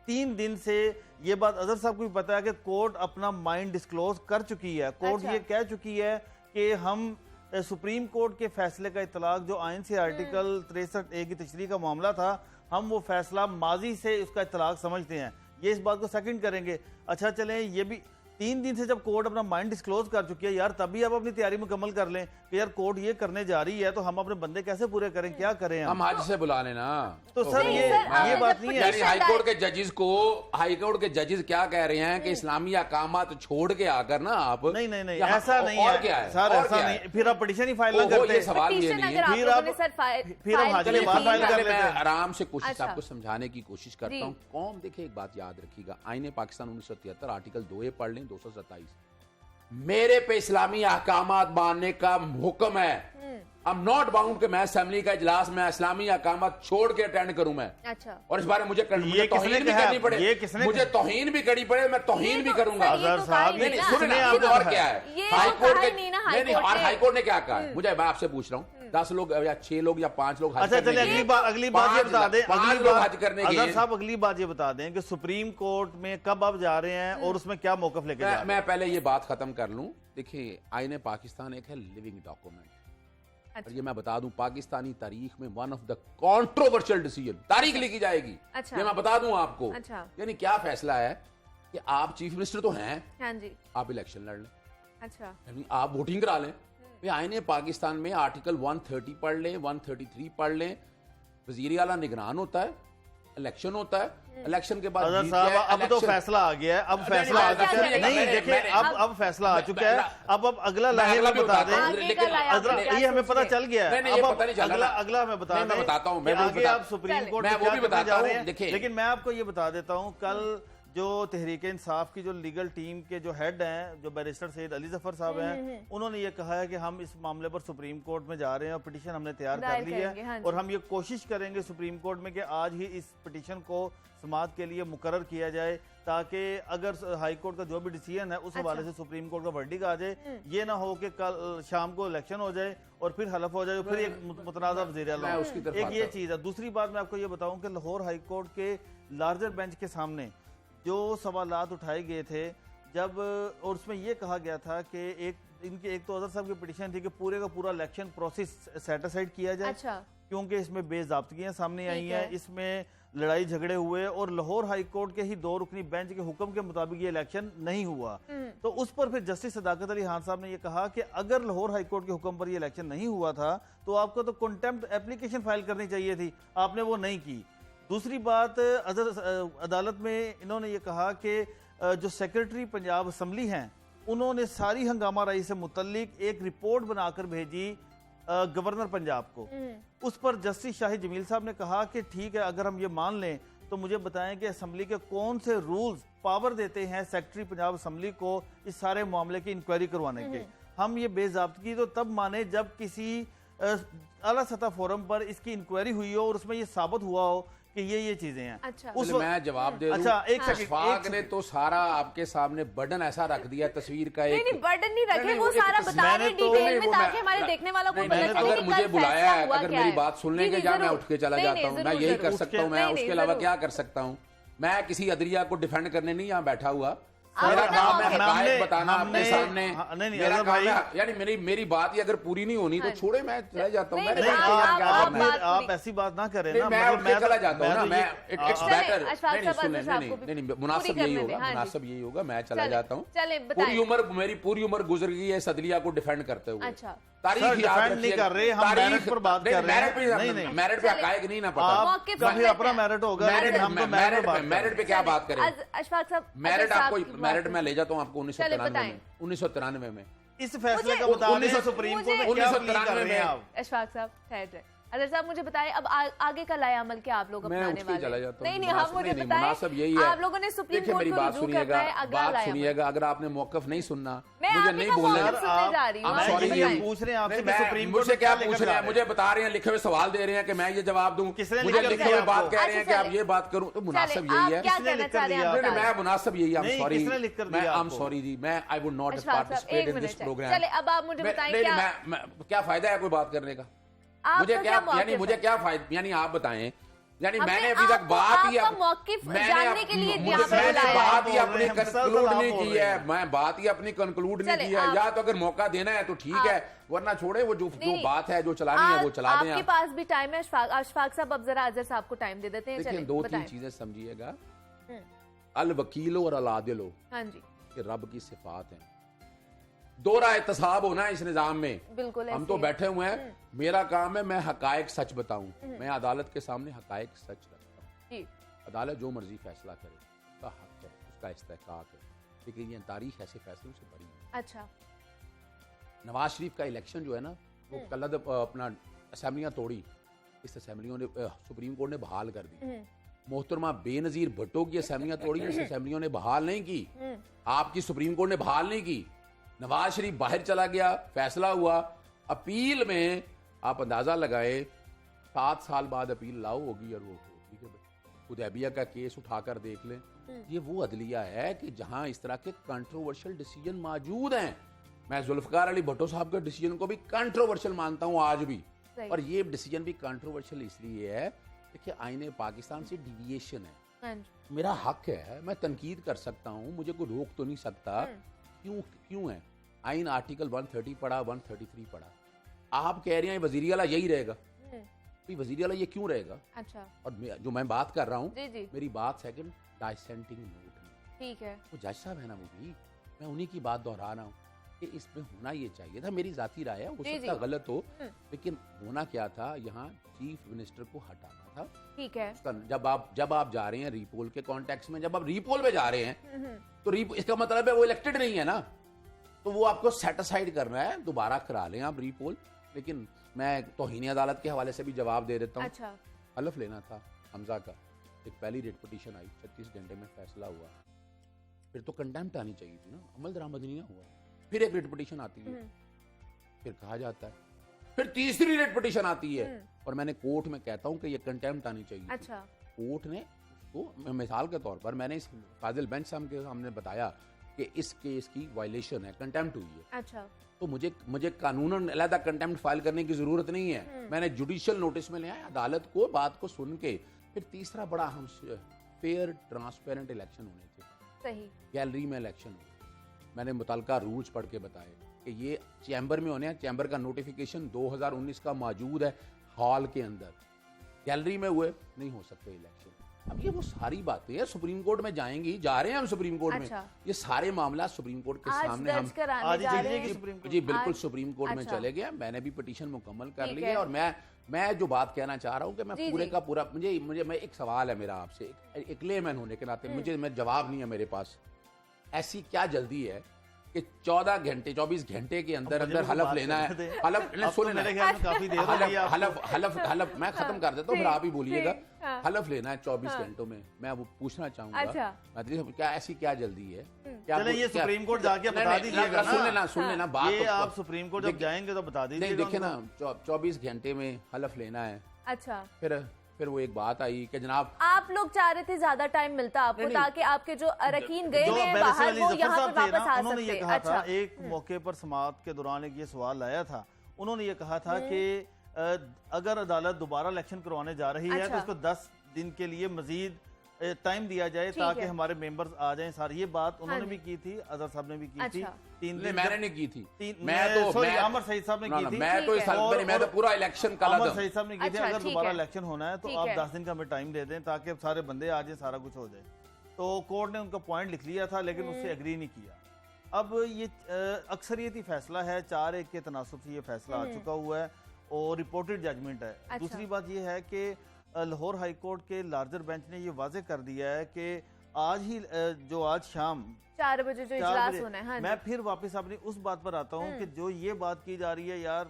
3 दिन से ये बात अजहर साहब को भी पता है कि कोर्ट अपना माइंड डिस्क्लोज कर चुकी है। कोर्ट अच्छा। ये कह चुकी है कि हम सुप्रीम कोर्ट के फैसले का इतलाक जो आइन से आर्टिकल 63A की तशरीह का मामला था, हम वो फैसला माजी से उसका इतलाक समझते हैं। ये इस बात को सेकंड करेंगे। अच्छा चलें, ये भी 3 दिन से जब कोर्ट अपना माइंड डिस्क्लोज कर चुकी है, यार तभी आप अपनी तैयारी मुकम्मल कर लें कि यार कोर्ट ये करने जा रही है तो हम अपने बंदे कैसे पूरे करें, क्या करें हम हज से बुला लेना। तो सर नहीं, ये सर, आपने बात जब नहीं है। यानी हाईकोर्ट के जजेस को, हाईकोर्ट के जजेस क्या कह रहे हैं कि इस्लामी अहकामात छोड़ के आकर ना आप नहीं नहीं नहीं, यहाँ- ऐसा नहीं और है। क्या है सर और ऐसा क्या नहीं, है? फिर आप पिटीशन ही फाइल ना ओहो, करते। ये सवाल ये पिटीशन नहीं अगर है। आप फिर लोगों आप- ने सर फिर हम हाजिर फाइल बात की फाइल थी। कर पहले मैं लेते हैं। आराम से कोशिश अच्छा। आपको समझाने की कोशिश जी। करता हूँ। कौम देखिए, एक बात याद रखिएगा, आईने पाकिस्तान 1973 आर्टिकल 2A पढ़ लें, 227, मेरे पे इस्लामी अहकामात मानने का हुक्म है। आई एम नॉट बाउंड कि मैं असेंबली का इजलास में इस्लामी अहकामात छोड़ के अटेंड करूं मैं। अच्छा। और इस बारे में मुझे ये किसने तौहीन भी कहा? करनी पड़े, ये किसने मुझे कहा? तौहीन भी करनी पड़े, मैं तौहीन भी करूंगा। सर, ये अजहर तो साहब, कहा ही नहीं, ना। सुने ना, सुने अब आप और कहा क्या है। है, ये हाई तो कोर्ट कहा के ही नहीं ना, नहीं, हाई कोर्ट ने। हाई कोर्ट ने क्या कहा है, मुझे मैं आपसे पूछ रहा हूँ, 10 लोग या 6 लोग या 5 लोग हज अच्छा करने चलिए, गए। अगली बात ये बता दें। 5 लोग हज करने अजहर गए। साहब अगली बात ये बता दें कि सुप्रीम कोर्ट में कब आप जा रहे हैं और उसमें क्या मौकफ लेके जा रहे हैं। मैं पहले ये बात खत्म कर लूं। देखिए, आईने पाकिस्तान एक है लिविंग डॉक्यूमेंट, और ये मैं बता दूं, पाकिस्तानी तारीख में one of the controversial decision तारीख लिखी जाएगी। अच्छा। ये मैं बता दूं आपको। अच्छा। यानी क्या फैसला है कि आप चीफ मिनिस्टर तो हैं, हाँ जी। आप इलेक्शन लड़ लें, अच्छा। यानी आप वोटिंग करा लें। ये आईने पाकिस्तान में आर्टिकल 130 पढ़ लें, 133 पढ़ लें, वजीर आला निगरान होता है, इलेक्शन होता है, इलेक्शन के बाद अजहर जीत साहब जाए, अब तो इलेक्शन- फैसला आ गया है, अब नहीं, फैसला आ नहीं, चुका है। नहीं, नहीं मैंने- देखिए मैंने- अब फैसला आ चुका है। अब अगला मैं लाहे अगला में भी बता बताता हूँ, दें। लेकिन अगला ये हमें पता चल गया है। नहीं, नहीं, ये अब पता नहीं चला ना। अगला हमें बता नहीं, मैं दें बताता हूँ, कि मैं वो आगे बता- आप सुप्रीम कोर्ट मैं में वो क्या भी करने बताता जा हूँ, रहे हैं। देखिए। लेकिन मैं आपको ये बता देता हूँ, कल जो तहरीक इंसाफ की जो लीगल टीम के जो हेड हैं, जो बैरिस्टर सैयद अली जफर साहब हैं, उन्होंने ये कहा है कि हम इस मामले पर सुप्रीम कोर्ट में जा रहे हैं और पिटीशन हमने तैयार कर दायर ली करेंगे, हाँ है जी। और हम ये कोशिश करेंगे सुप्रीम कोर्ट में कि आज ही इस पिटीशन को समाअत के लिए मुकर्रर किया जाए, ताकि अगर हाई कोर्ट का जो भी डिसीजन है उस हवाले से सुप्रीम कोर्ट का वर्डिक आ जाए। ये ना हो कि कल शाम को इलेक्शन हो जाए और फिर हलफ हो जाए और फिर एक मुतनाज़ा वज़ीर आला मैं हो। उसकी तरफ एक आता ये हूँ। चीज़ है। दूसरी बात मैं आपको ये बताऊं कि लाहौर हाई कोर्ट के लार्जर बेंच के सामने जो सवालात उठाए गए थे जब, और उसमें ये कहा गया था कि एक तो अजहर साहब की पिटीशन थी कि पूरे का पूरा इलेक्शन प्रोसेस सेटिस्फाइड किया जाए, अच्छा, क्योंकि इसमें बेज़ाब्तगियां सामने आई ठीक हैं, है। इसमें लड़ाई झगड़े हुए और लाहौर हाई कोर्ट के ही 2 रुकनी बेंच के हुक्म के मुताबिक ये इलेक्शन नहीं हुआ। तो उस पर फिर जस्टिस सदाकत अली खान साहब ने ये कहा कि अगर लाहौर हाई कोर्ट के हुक्म पर ये इलेक्शन नहीं हुआ था तो आपको तो कंटेम्प्ट एप्लीकेशन फाइल करनी चाहिए थी, आपने वो नहीं की। दूसरी बात, अदालत में इन्होंने ये कहा कि जो सेक्रेटरी पंजाब असम्बली हैं उन्होंने सारी हंगामा राई से मुतल्लिक एक रिपोर्ट बनाकर भेजी गवर्नर पंजाब को। उस पर जस्टिस शाहिद जमील साहब ने कहा कि ठीक है, अगर हम ये मान लें तो मुझे बताएं कि असम्बली के कौन से रूल्स पावर देते हैं सेक्रेटरी पंजाब असम्बली को इस सारे मामले की इंक्वायरी करवाने के। हम ये बेज़ाब्तगी तो तब माने जब किसी आला सतह फोरम पर इसकी इंक्वायरी हुई हो और उसमें ये साबित हुआ हो कि ये चीजें हैं। अच्छा। उस चलिए, मैं जवाब दे दूं। अच्छा, एक सेकंड, अशफाक एक ने तो सारा आपके सामने बर्डन ऐसा रख दिया तस्वीर का नहीं एक नहीं बर्डन नहीं रखे, नहीं, वो एक सारा तस्वीर- बता रहे मैंने तो- डिटेल नहीं, में वो ताकि मैं- हमारे देखने वालों को नहीं, पता मैंने चले अगर कि मुझे कल बुलाया फैसला है, हुआ अगर क्या मेरी है। बात सुनने जी, के जी, जा मैं जरूर। उठ के चला नहीं, जाता नहीं, हूँ, मैं जरूर, यही जरूर। कर सकता हूँ। मैं नहीं, नहीं, उसके अलावा जरूर। क्या कर सकता हूँ? मैं किसी अदलिया को डिफेंड करने नहीं यहाँ बैठा हुआ। आप मेरा बताओ, काम है हमने- हकायत बताना अपने हमने- सामने। हाँ, नहीं, मेरा अजहर काम भाई- है, यानी मेरी बात ही अगर पूरी नहीं होनी तो हाँ। छोड़े, मैं चला जाता हूँ। नहीं, मैंने नहीं, कहा आप- क्या आप करना है? बात आप पूरी- ऐसी बात ना करें नहीं, ना। मैं मतलब उठ के चला जाता हूँ ना, तो मैं ये- इट्स चलें, बेटर। अशफाक नहीं, साहब, सुने, अजहर साहब को भी नहीं, पूरी मुनासिब करने यही दें, होगा, हाँ जी। मुनासिब यही होगा, मैं चला चलें, जाता हूँ। चलें, बताएं। मेरी पूरी उम्र गुजर गई है सदलिया को डिफेंड करते हुए। अच्छा। तारीख सर, याद डिफेंड नहीं रखिएगा। कर रहे, हम तारीख- मेरिट पर बात नहीं, कर रहे हैं। मेरिट पे- नहीं, नहीं। मेरिट पे चलें। हकायक नहीं ना पता। आप मौक़िफ़ का भी समझते अपना हैं। मेरिट होगा, मेरिट लेकिन हम तो मेरिट पर बात कर रहे मेरिट पे क्या बात करें? अशफाक साहब, मेरिट अजहर साहब आपको की मेरिट बात मैं ले जाता हूँ आपको चलें, 1993 बताएं। में 1993 में इस फैसले का मुझे- बता दें 1900 सुप्रीम कोर्ट में मुझे- क्या अपील कर 1993 रहे हैं में- आप? अशफाक साहब ठहर जाए। अजहर साहब मुझे बताएं, अब आगे का लाया अमल क्या आप लोग मैं अपनाने उठ के वाले चला हैं? जाता हूँ। नहीं नहीं, मुनासिब- आप मुझे नहीं, बताएं, मुनासिब यही है। आप लोगों ने सुप्रीम देखिए, कोर्ट मेरी को बात रुजू करना सुनिएगा, है, अगला बात लाया अमल। सुनिएगा। अगर आपने मौकफ नहीं सुनना, मैं मुझे आप ही नहीं का बोलने मौक़िफ़ देना। सुनने जा रही हूँ, I'm आप sorry, मुझे ये बताएं। पूछ रहे हैं आपसे नहीं, कि मैं- सुप्रीम कोर्ट मुझे क्या क्या पूछ लेकर रहे हैं? जा मुझे बता रहे हैं, लिखे हुए सवाल दे रहे हैं कि मैं ये जवाब दूं। किसने मुझे लिख कर लिखे दिया हुए बात आपको? कह रहे हैं कि अच्छा, आप ये बात करूं तो मुनासिब चलें, यही है। आप क्या किसने कहना लिख कर चाह रहे हैं दिया आप नहीं, बताएं। मैं मुनासिब यही आई एम नहीं, सॉरी। किसने लिख कर मैं दिया आई एम आपको? सॉरी जी, मैं आई वुड नॉट अशफाक साहब, पार्टिसिपेट एक इन दिस मिनट है। प्रोग्राम। चलें, अब आप मुझे बताएं क्या क्या फायदा है कोई बात करने का? आपका मुझे क्या मौक़िफ़ यानी है? मुझे क्या फायदा, यानी आप बताएं। यानी हमने मैंने अभी तक आपको बात ही आपका मौक़िफ़ मैंने जानने के लिए मुझे- यहाँ पे मैंने बुलाया है। बात ही आप अपनी बोल रहे हैं, कंक्लूड हम नहीं बोल की रहे है। हैं। मैं बात ही अपनी कंक्लूड नहीं चलें, की है। आप- या तो अगर मौका देना है तो ठीक है, वरना छोड़े वो जो नहीं, बात है, जो चलानी है वो चला दें आपके आप। पास भी टाइम है अशफाक साहब, अब जरा अजहर साहब को टाइम दे देते हैं। देखिए, चलें, दो तीन बताएं। चीजें समझिएगा। हम्म, अल वकीलो और अल आदिलो, हाँ जी, ये रब की सिफात हैं। दोहरा एहतसाब होना है इस निजाम में। बिल्कुल हम ऐसे तो ही। बैठे हुए हैं, मेरा काम है मैं हकायक सच बताऊं। मैं अदालत के सामने हकायक सच रखता हूं। जी, अदालत जो मर्जी फैसला करे, उसका हक है, उसका इस्तेहकाक है, लेकिन ये तारीख ऐसे फैसलों से बड़ी है। अच्छा, नवाज शरीफ का इलेक्शन जो है ना, वो कल अपना असम्बलियाँ तोड़ी, इस असम्बलियों ने सुप्रीम कोर्ट ने बहाल कर दी। मोहतरमा बेनजीर भुट्टो की असम्बलियाँ तोड़ी, इस असम्बलियों ने बहाल नहीं की। आपकी सुप्रीम कोर्ट ने बहाल नहीं की। नवाज शरीफ बाहर चला गया, फैसला हुआ, अपील में आप अंदाजा लगाए 7 साल बाद अपील लाओ होगी और वो ठीक है। हुदैबिया का केस उठाकर देख लें, ये वो अदलिया है कि जहां इस तरह के कंट्रोवर्शियल डिसीजन मौजूद हैं। मैं जुल्फकार अली भुट्टो साहब के डिसीजन को भी कंट्रोवर्शियल मानता हूं आज भी, सही। और ये डिसीजन भी कंट्रोवर्शियल इसलिए है देखिए आईने पाकिस्तान से डिविएशन है। हाँ जी, मेरा हक है, मैं तनकीद कर सकता हूं, मुझे कोई रोक तो नहीं सकता। क्यों है? आइन आर्टिकल 130 पढ़ा, 133 पढ़ा। आप कह रहे हैं वजीर आला यही रहेगा, वजीर आला ये क्यों रहेगा? अच्छा, और जो मैं बात कर रहा हूँ, जी जी, मेरी बात सेकंड डाइसेंटिंग नोट में, ठीक है, वो जज साहब है ना, वो भी मैं उन्हीं की बात दोहरा रहा हूँ। कि इसमें होना ये चाहिए था, मेरी जाती राय है, हो जी, सकता जी। गलत हो, लेकिन होना क्या था, यहाँ चीफ मिनिस्टर को हटाना था। ठीक है। जब आप जा रहे हैं रीपोल के कॉन्टेक्स्ट में, जब आप रीपोल में जा रहे हैं तो इसका मतलब है वो इलेक्टेड नहीं है ना, तो वो आपको सेटिसाइड करना है, दोबारा करा लें आप रीपोल। लेकिन मैं तौहीन अदालत के हवाले से भी जवाब दे देता हूँ। अच्छा। हलफ लेना था हमजा का, एक पहली रेट पिटीशन आई, 36 घंटे में फैसला हुआ, फिर तो कंटेम्प्ट आनी चाहिए थी ना, अमल दरामद नहीं हुआ। फिर एक रेट पिटीशन आती है, फिर कहा जाता है, फिर तीसरी रेट पिटीशन आती है, और मैंने कोर्ट में कहता हूं कि ये कंटेम्प्ट आनी चाहिए। अच्छा। कोर्ट ने उसको मिसाल के तौर पर मैंने इस फाजिल बेंच साहब के सामने बताया कि इस केस की वायलेशन है, कंटेम्प्ट हुई है, अच्छा। तो मुझे कानूनन अलहदा कंटेम्प्ट फाइल करने की जरूरत नहीं है। मैंने जुडिशियल नोटिस में ले आया, अदालत को बात को सुन के। फिर तीसरा बड़ा हम फेयर ट्रांसपेरेंट इलेक्शन होने थे, सही। गैलरी में इलेक्शन हुए, मैंने मुतलका रूल्स पढ़ के बताए कि ये चैम्बर में होने हैं, चैम्बर का नोटिफिकेशन 2019 का मौजूद है हॉल के अंदर, गैलरी में हुए नहीं हो सकते इलेक्शन। अब ये वो सारी बातें हैं, सुप्रीम कोर्ट में जाएंगी, जा रहे हैं हम सुप्रीम कोर्ट अच्छा। में, ये सारे मामला सुप्रीम कोर्ट के आज सामने हम दर्ज कराने आज ही जा चली रहे जाएगी हैं। Supreme court. जी बिल्कुल आज- सुप्रीम कोर्ट में अच्छा। चले गए, मैंने भी पिटीशन मुकम्मल कर ठीक ली है। है। और मैं जो बात कहना चाह रहा हूँ कि मैं जी, पूरे जी। का पूरा मुझे मैं एक सवाल है मेरा आपसे, एक लेमैन होने के नाते मैं जवाब नहीं है मेरे पास। ऐसी क्या जल्दी है कि 14 घंटे 24 घंटे के अंदर मुझे अंदर भी हलफ बात लेना करने है, दें। हलफ अब तो सुने मेरे ना, ख्याल में काफी देर हो गई है आपको। हलफ मैं खत्म कर देता हूँ, फिर आप ही बोलिएगा। ठीक, हाँ। हलफ लेना है 24 घंटों में, मैं वो पूछना चाहूंगा अच्छा। मतलब क्या ऐसी क्या जल्दी है? क्या चले ये क्या- सुप्रीम कोर्ट जाके नहीं, बता नहीं, दीजिएगा ना। सुन लेना बात ये तो- आप सुप्रीम कोर्ट जब देखिए- जाएंगे तो बता नहीं दीजिएगा देखिए ना, उनको। 24 घंटे में हलफ लेना है। अच्छा। फिर वो एक बात आई कि जनाब आप लोग चाह रहे थे ज्यादा टाइम मिलता आपको, नहीं, ताकि आपके जो अरकीन गए जो हुए हैं बैरिस्टर बाहर अली वो जफर यहाँ साहब पे थे ना, वापस आ उन्होंने ये सकते। कहा अच्छा। था, एक मौके पर समाअत के दौरान एक ये सवाल आया था, उन्होंने ये कहा था कि अगर अदालत दोबारा इलेक्शन करवाने जा रही है तो अच्छा। इसको 10 दिन के लिए मजीद टाइम दिया जाए ठीक ताकि है। हमारे मेंबर्स आ जाएं सारे। ये बात उन्होंने हाँ भी की थी, अजहर साहब ने भी की थी। अच्छा। 3 नहीं दिन मैंने नहीं की थी, तीन- मैं तो sorry, मैं अमर सईद साहब ने ना, की ना, थी। मैं तो ठीक इस है। हलफ में मैं तो पूरा इलेक्शन का अमर लगा सईद साहब ने की थी, अच्छा, अगर ठीक दोबारा है। इलेक्शन होना है तो ठीक आप है। 10 दिन का हमें टाइम दे दें ताकि अब सारे बंदे आ जाए, सारा कुछ हो जाए। तो कोर्ट ने उनका पॉइंट लिख लिया था, लेकिन उससे एग्री नहीं किया। अब ये अक्सरियती फैसला है, 4-1 के तनासुब से ये फैसला आ चुका हुआ है और रिपोर्टेड जजमेंट है। अच्छा। दूसरी बात ये है कि लाहौर हाई कोर्ट के लार्जर बेंच ने ये वाजे कर दिया है कि आज ही जो आज शाम 4 बजे जो 4 इजलास बजे होना है। हाँ मैं जी। फिर वापस अपनी उस बात पर आता हूँ कि जो ये बात की जा रही है यार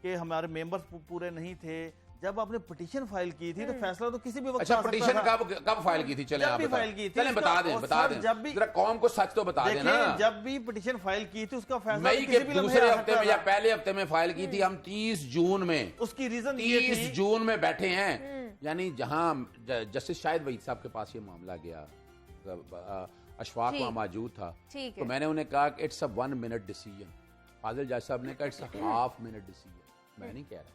कि हमारे मेंबर्स पूरे नहीं थे, जब आपने पिटीशन फाइल की थी तो फैसला तो किसी भी वक्त अच्छा आ सकता पिटीशन था। कब फाइल की थी? चले जब आप भी बताएं। फाइल की थी चलें उसका- बता दें और बता सर, दें जब भी- जरा कौम को सच तो बता दें ना। देखिए, जब भी पिटीशन फाइल की थी उसका फैसला मई तो के किसी भी लम्हे दूसरे आ हफ्ते सकता में या था। पहले हफ्ते में फाइल की थी हम 30 जून में, उसकी रीजन ये 30 थी जून में बैठे हैं, यानी जहां जस्टिस शाहिद वहीद साहब के पास ये मामला गया, अशफाक ठीक। वहां मौजूद था, ठीक तो है। मैंने उन्हें कहा कि इट्स अ 1 मिनट डिसीजन। फाजिल जज साहब ने कहा it's a half minute decision. मैं नहीं कह रहा,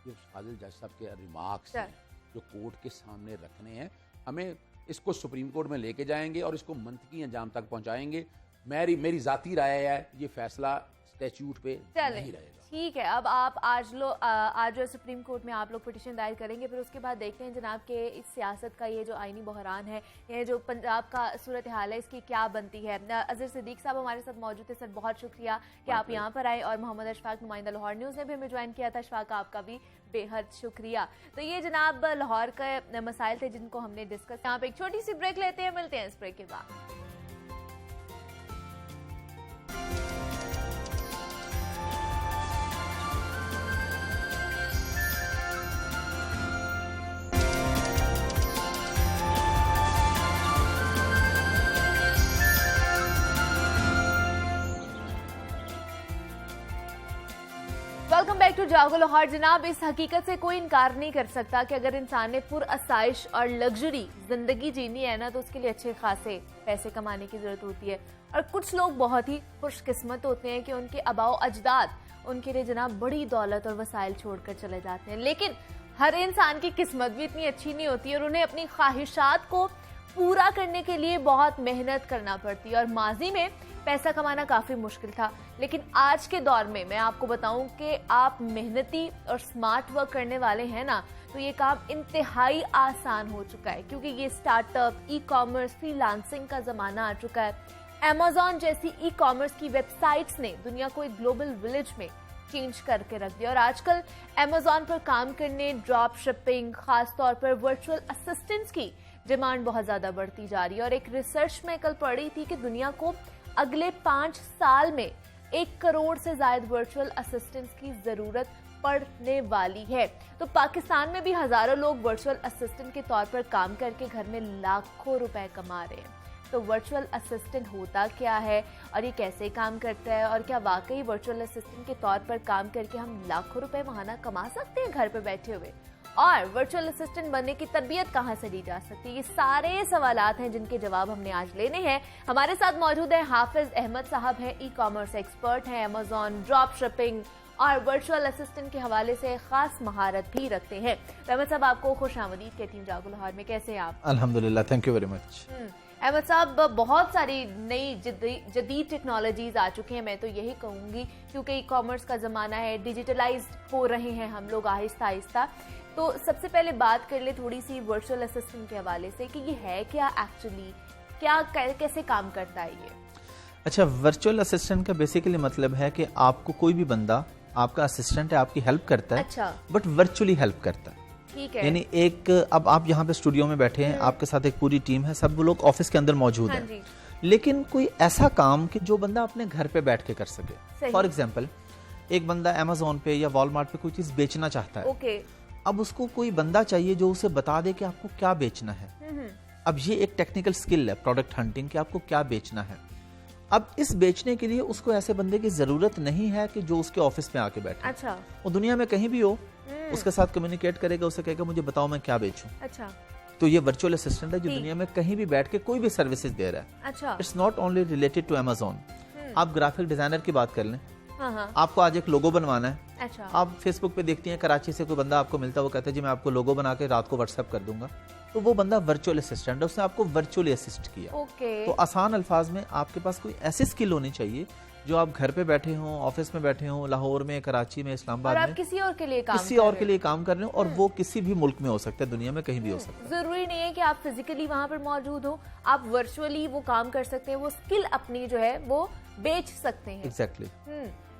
ये फाजिल जज साहब के रिमार्क्स चल। हैं जो कोर्ट के सामने रखने हैं। हमें इसको सुप्रीम कोर्ट में लेके जाएंगे और इसको मंतकी अंजाम तक पहुंचाएंगे। मेरी जाती राय है ये फैसला स्टैच्यूट पे चले नहीं रहेगा। ठीक है। अब आप आज जो है सुप्रीम कोर्ट में आप लोग पिटीशन दायर करेंगे, फिर उसके बाद देखते हैं जनाब के इस सियासत का ये जो आईनी बहरान है, ये जो पंजाब का सूरत हाल है, इसकी क्या बनती है। अजहर सिद्दीक साहब हमारे साथ मौजूद थे। सर बहुत शुक्रिया कि आप यहाँ पर आए, और मोहम्मद अशफाक नुमाइंदा लाहौर न्यूज़ ने भी हमें ज्वाइन किया था। अशफाक आपका भी बेहद शुक्रिया। तो ये जनाब लाहौर के मसाइल थे जिनको हमने डिस्कस। यहाँ पे एक छोटी सी ब्रेक लेते हैं, मिलते हैं इस ब्रेक के बाद। वेलकम बैक टू जागो लाहौर। जनाब इस हकीकत से कोई इनकार नहीं कर सकता कि अगर इंसान ने पुरअसाइश और लग्जरी जिंदगी जीनी है ना, तो उसके लिए अच्छे खासे पैसे कमाने की जरूरत होती है। और कुछ लोग बहुत ही खुशकिस्मत होते हैं कि उनके आबाओ अजदाद उनके लिए जनाब बड़ी दौलत और वसाइल छोड़कर चले जाते हैं। लेकिन हर इंसान की किस्मत भी इतनी अच्छी नहीं होती और उन्हें अपनी ख्वाहिशात को पूरा करने के लिए बहुत मेहनत करना पड़ती है। और माजी में पैसा कमाना काफ़ी मुश्किल था, लेकिन आज के दौर में मैं आपको बताऊं कि आप मेहनती और स्मार्ट वर्क करने वाले हैं ना, तो ये काम इंतहाई आसान हो चुका है, क्योंकि ये स्टार्टअप, ई कॉमर्स, फ्रीलांसिंग का ज़माना आ चुका है। Amazon जैसी ई कॉमर्स की वेबसाइट्स ने दुनिया को एक ग्लोबल विलेज में चेंज करके रख दिया और आजकल Amazon पर काम करने, ड्रॉप शिपिंग, खासतौर पर वर्चुअल असिस्टेंट्स की डिमांड बहुत ज्यादा बढ़ती जा रही है। और एक रिसर्च में कल पढ़ी थी कि दुनिया को अगले 5 साल में 1 करोड़ से ज्यादा वर्चुअल असिस्टेंट्स की जरूरत पड़ने वाली है। तो पाकिस्तान में भी हजारों लोग वर्चुअल असिस्टेंट के तौर पर काम करके घर में लाखों रुपए कमा रहे हैं। तो वर्चुअल असिस्टेंट होता क्या है और ये कैसे काम करता है और क्या वाकई वर्चुअल असिस्टेंट के तौर पर काम करके हम लाखों रुपए महाना कमा सकते हैं घर पे बैठे हुए, और वर्चुअल असिस्टेंट बनने की तरबियत कहाँ से ली जा सकती है, ये सारे सवालात हैं जिनके जवाब हमने आज लेने हैं। हमारे साथ मौजूद है हाफिज अहमद साहब, हैं ई कॉमर्स एक्सपर्ट हैं, अमेजॉन, ड्रॉप शिपिंग और वर्चुअल असिस्टेंट के हवाले से खास महारत भी रखते हैं। अहमद साहब, आपको खुशामदीद कहती हूँ जागो लाहौर में, कैसे हैं आप? अल्हम्दुलिल्लाह, thank you very much. Ahmad साहब, बहुत सारी नई जदीद टेक्नोलॉजीज आ चुकी हैं, मैं तो यही कहूँगी, क्योंकि ई कॉमर्स का ज़माना है, डिजिटलाइज्ड हो रहे हैं हम लोग आहिस्ता आहिस्ता। तो सबसे पहले बात कर ले थोड़ी सी वर्चुअल असिस्टेंट के हवाले से कि ये है क्या एक्चुअली, क्या कैसे काम करता है ये? अच्छा, वर्चुअल असिस्टेंट का बेसिकली मतलब है कि आपको कोई भी बंदा आपका असिस्टेंट है, आपकी हेल्प करता है, अच्छा, बट वर्चुअली हेल्प करता है। ठीक है। यानी एक, अब आप यहाँ पे स्टूडियो में बैठे हैं, आपके साथ एक पूरी टीम है, सब लोग ऑफिस के अंदर मौजूद हाँ हैं, जी। लेकिन कोई ऐसा काम कि जो बंदा अपने घर पे बैठ के कर सके। सही। फॉर एग्जाम्पल, एक बंदा अमेजोन पे या वॉलमार्ट पे कोई चीज बेचना चाहता है, ओके। अब उसको कोई बंदा चाहिए जो उसे बता दे कि आपको क्या बेचना है। अब ये एक टेक्निकल स्किल है प्रोडक्ट हंटिंग, कि आपको क्या बेचना है। अब इस बेचने के लिए उसको ऐसे बंदे की जरूरत नहीं है कि जो उसके ऑफिस में आके बैठे। अच्छा। वो दुनिया में कहीं भी हो, उसके साथ कम्युनिकेट करेगा, उसे कहेगा मुझे बताओ मैं क्या बेचूं। अच्छा। तो ये वर्चुअल असिस्टेंट है जो ठीक। दुनिया में कहीं भी बैठ के कोई भी सर्विसेज दे रहा है। अच्छा। It's not only related to Amazon. आप ग्राफिक डिजाइनर की बात कर लें, हाँ हाँ। आपको आज एक लोगो बनवाना है, अच्छा। आप फेसबुक पे देखती हैं कराची से कोई बंदा आपको मिलता है, वो कहता है जी मैं आपको लोगो बना के रात को व्हाट्सएप कर दूंगा, तो वो बंदा वर्चुअल असिस्टेंट है, उसने आपको वर्चुअली असिस्ट किया। ओके। तो आसान अल्फाज में आपके पास कोई ऐसी स्किल होनी चाहिए जो आप घर पे बैठे हों, ऑफिस में बैठे हों, लाहौर में, कराची में, और इस्लामाबाद आप में, किसी और के लिए काम किसी कर और रहे के हो। लिए काम कर रहे हो, और वो किसी भी मुल्क में हो सकता है, दुनिया में कहीं भी हो सकता है। जरूरी नहीं है कि आप फिजिकली वहां पर मौजूद हो, आप वर्चुअली वो काम कर सकते हैं, वो स्किल अपनी जो है वो बेच सकते हैं। एग्जैक्टली।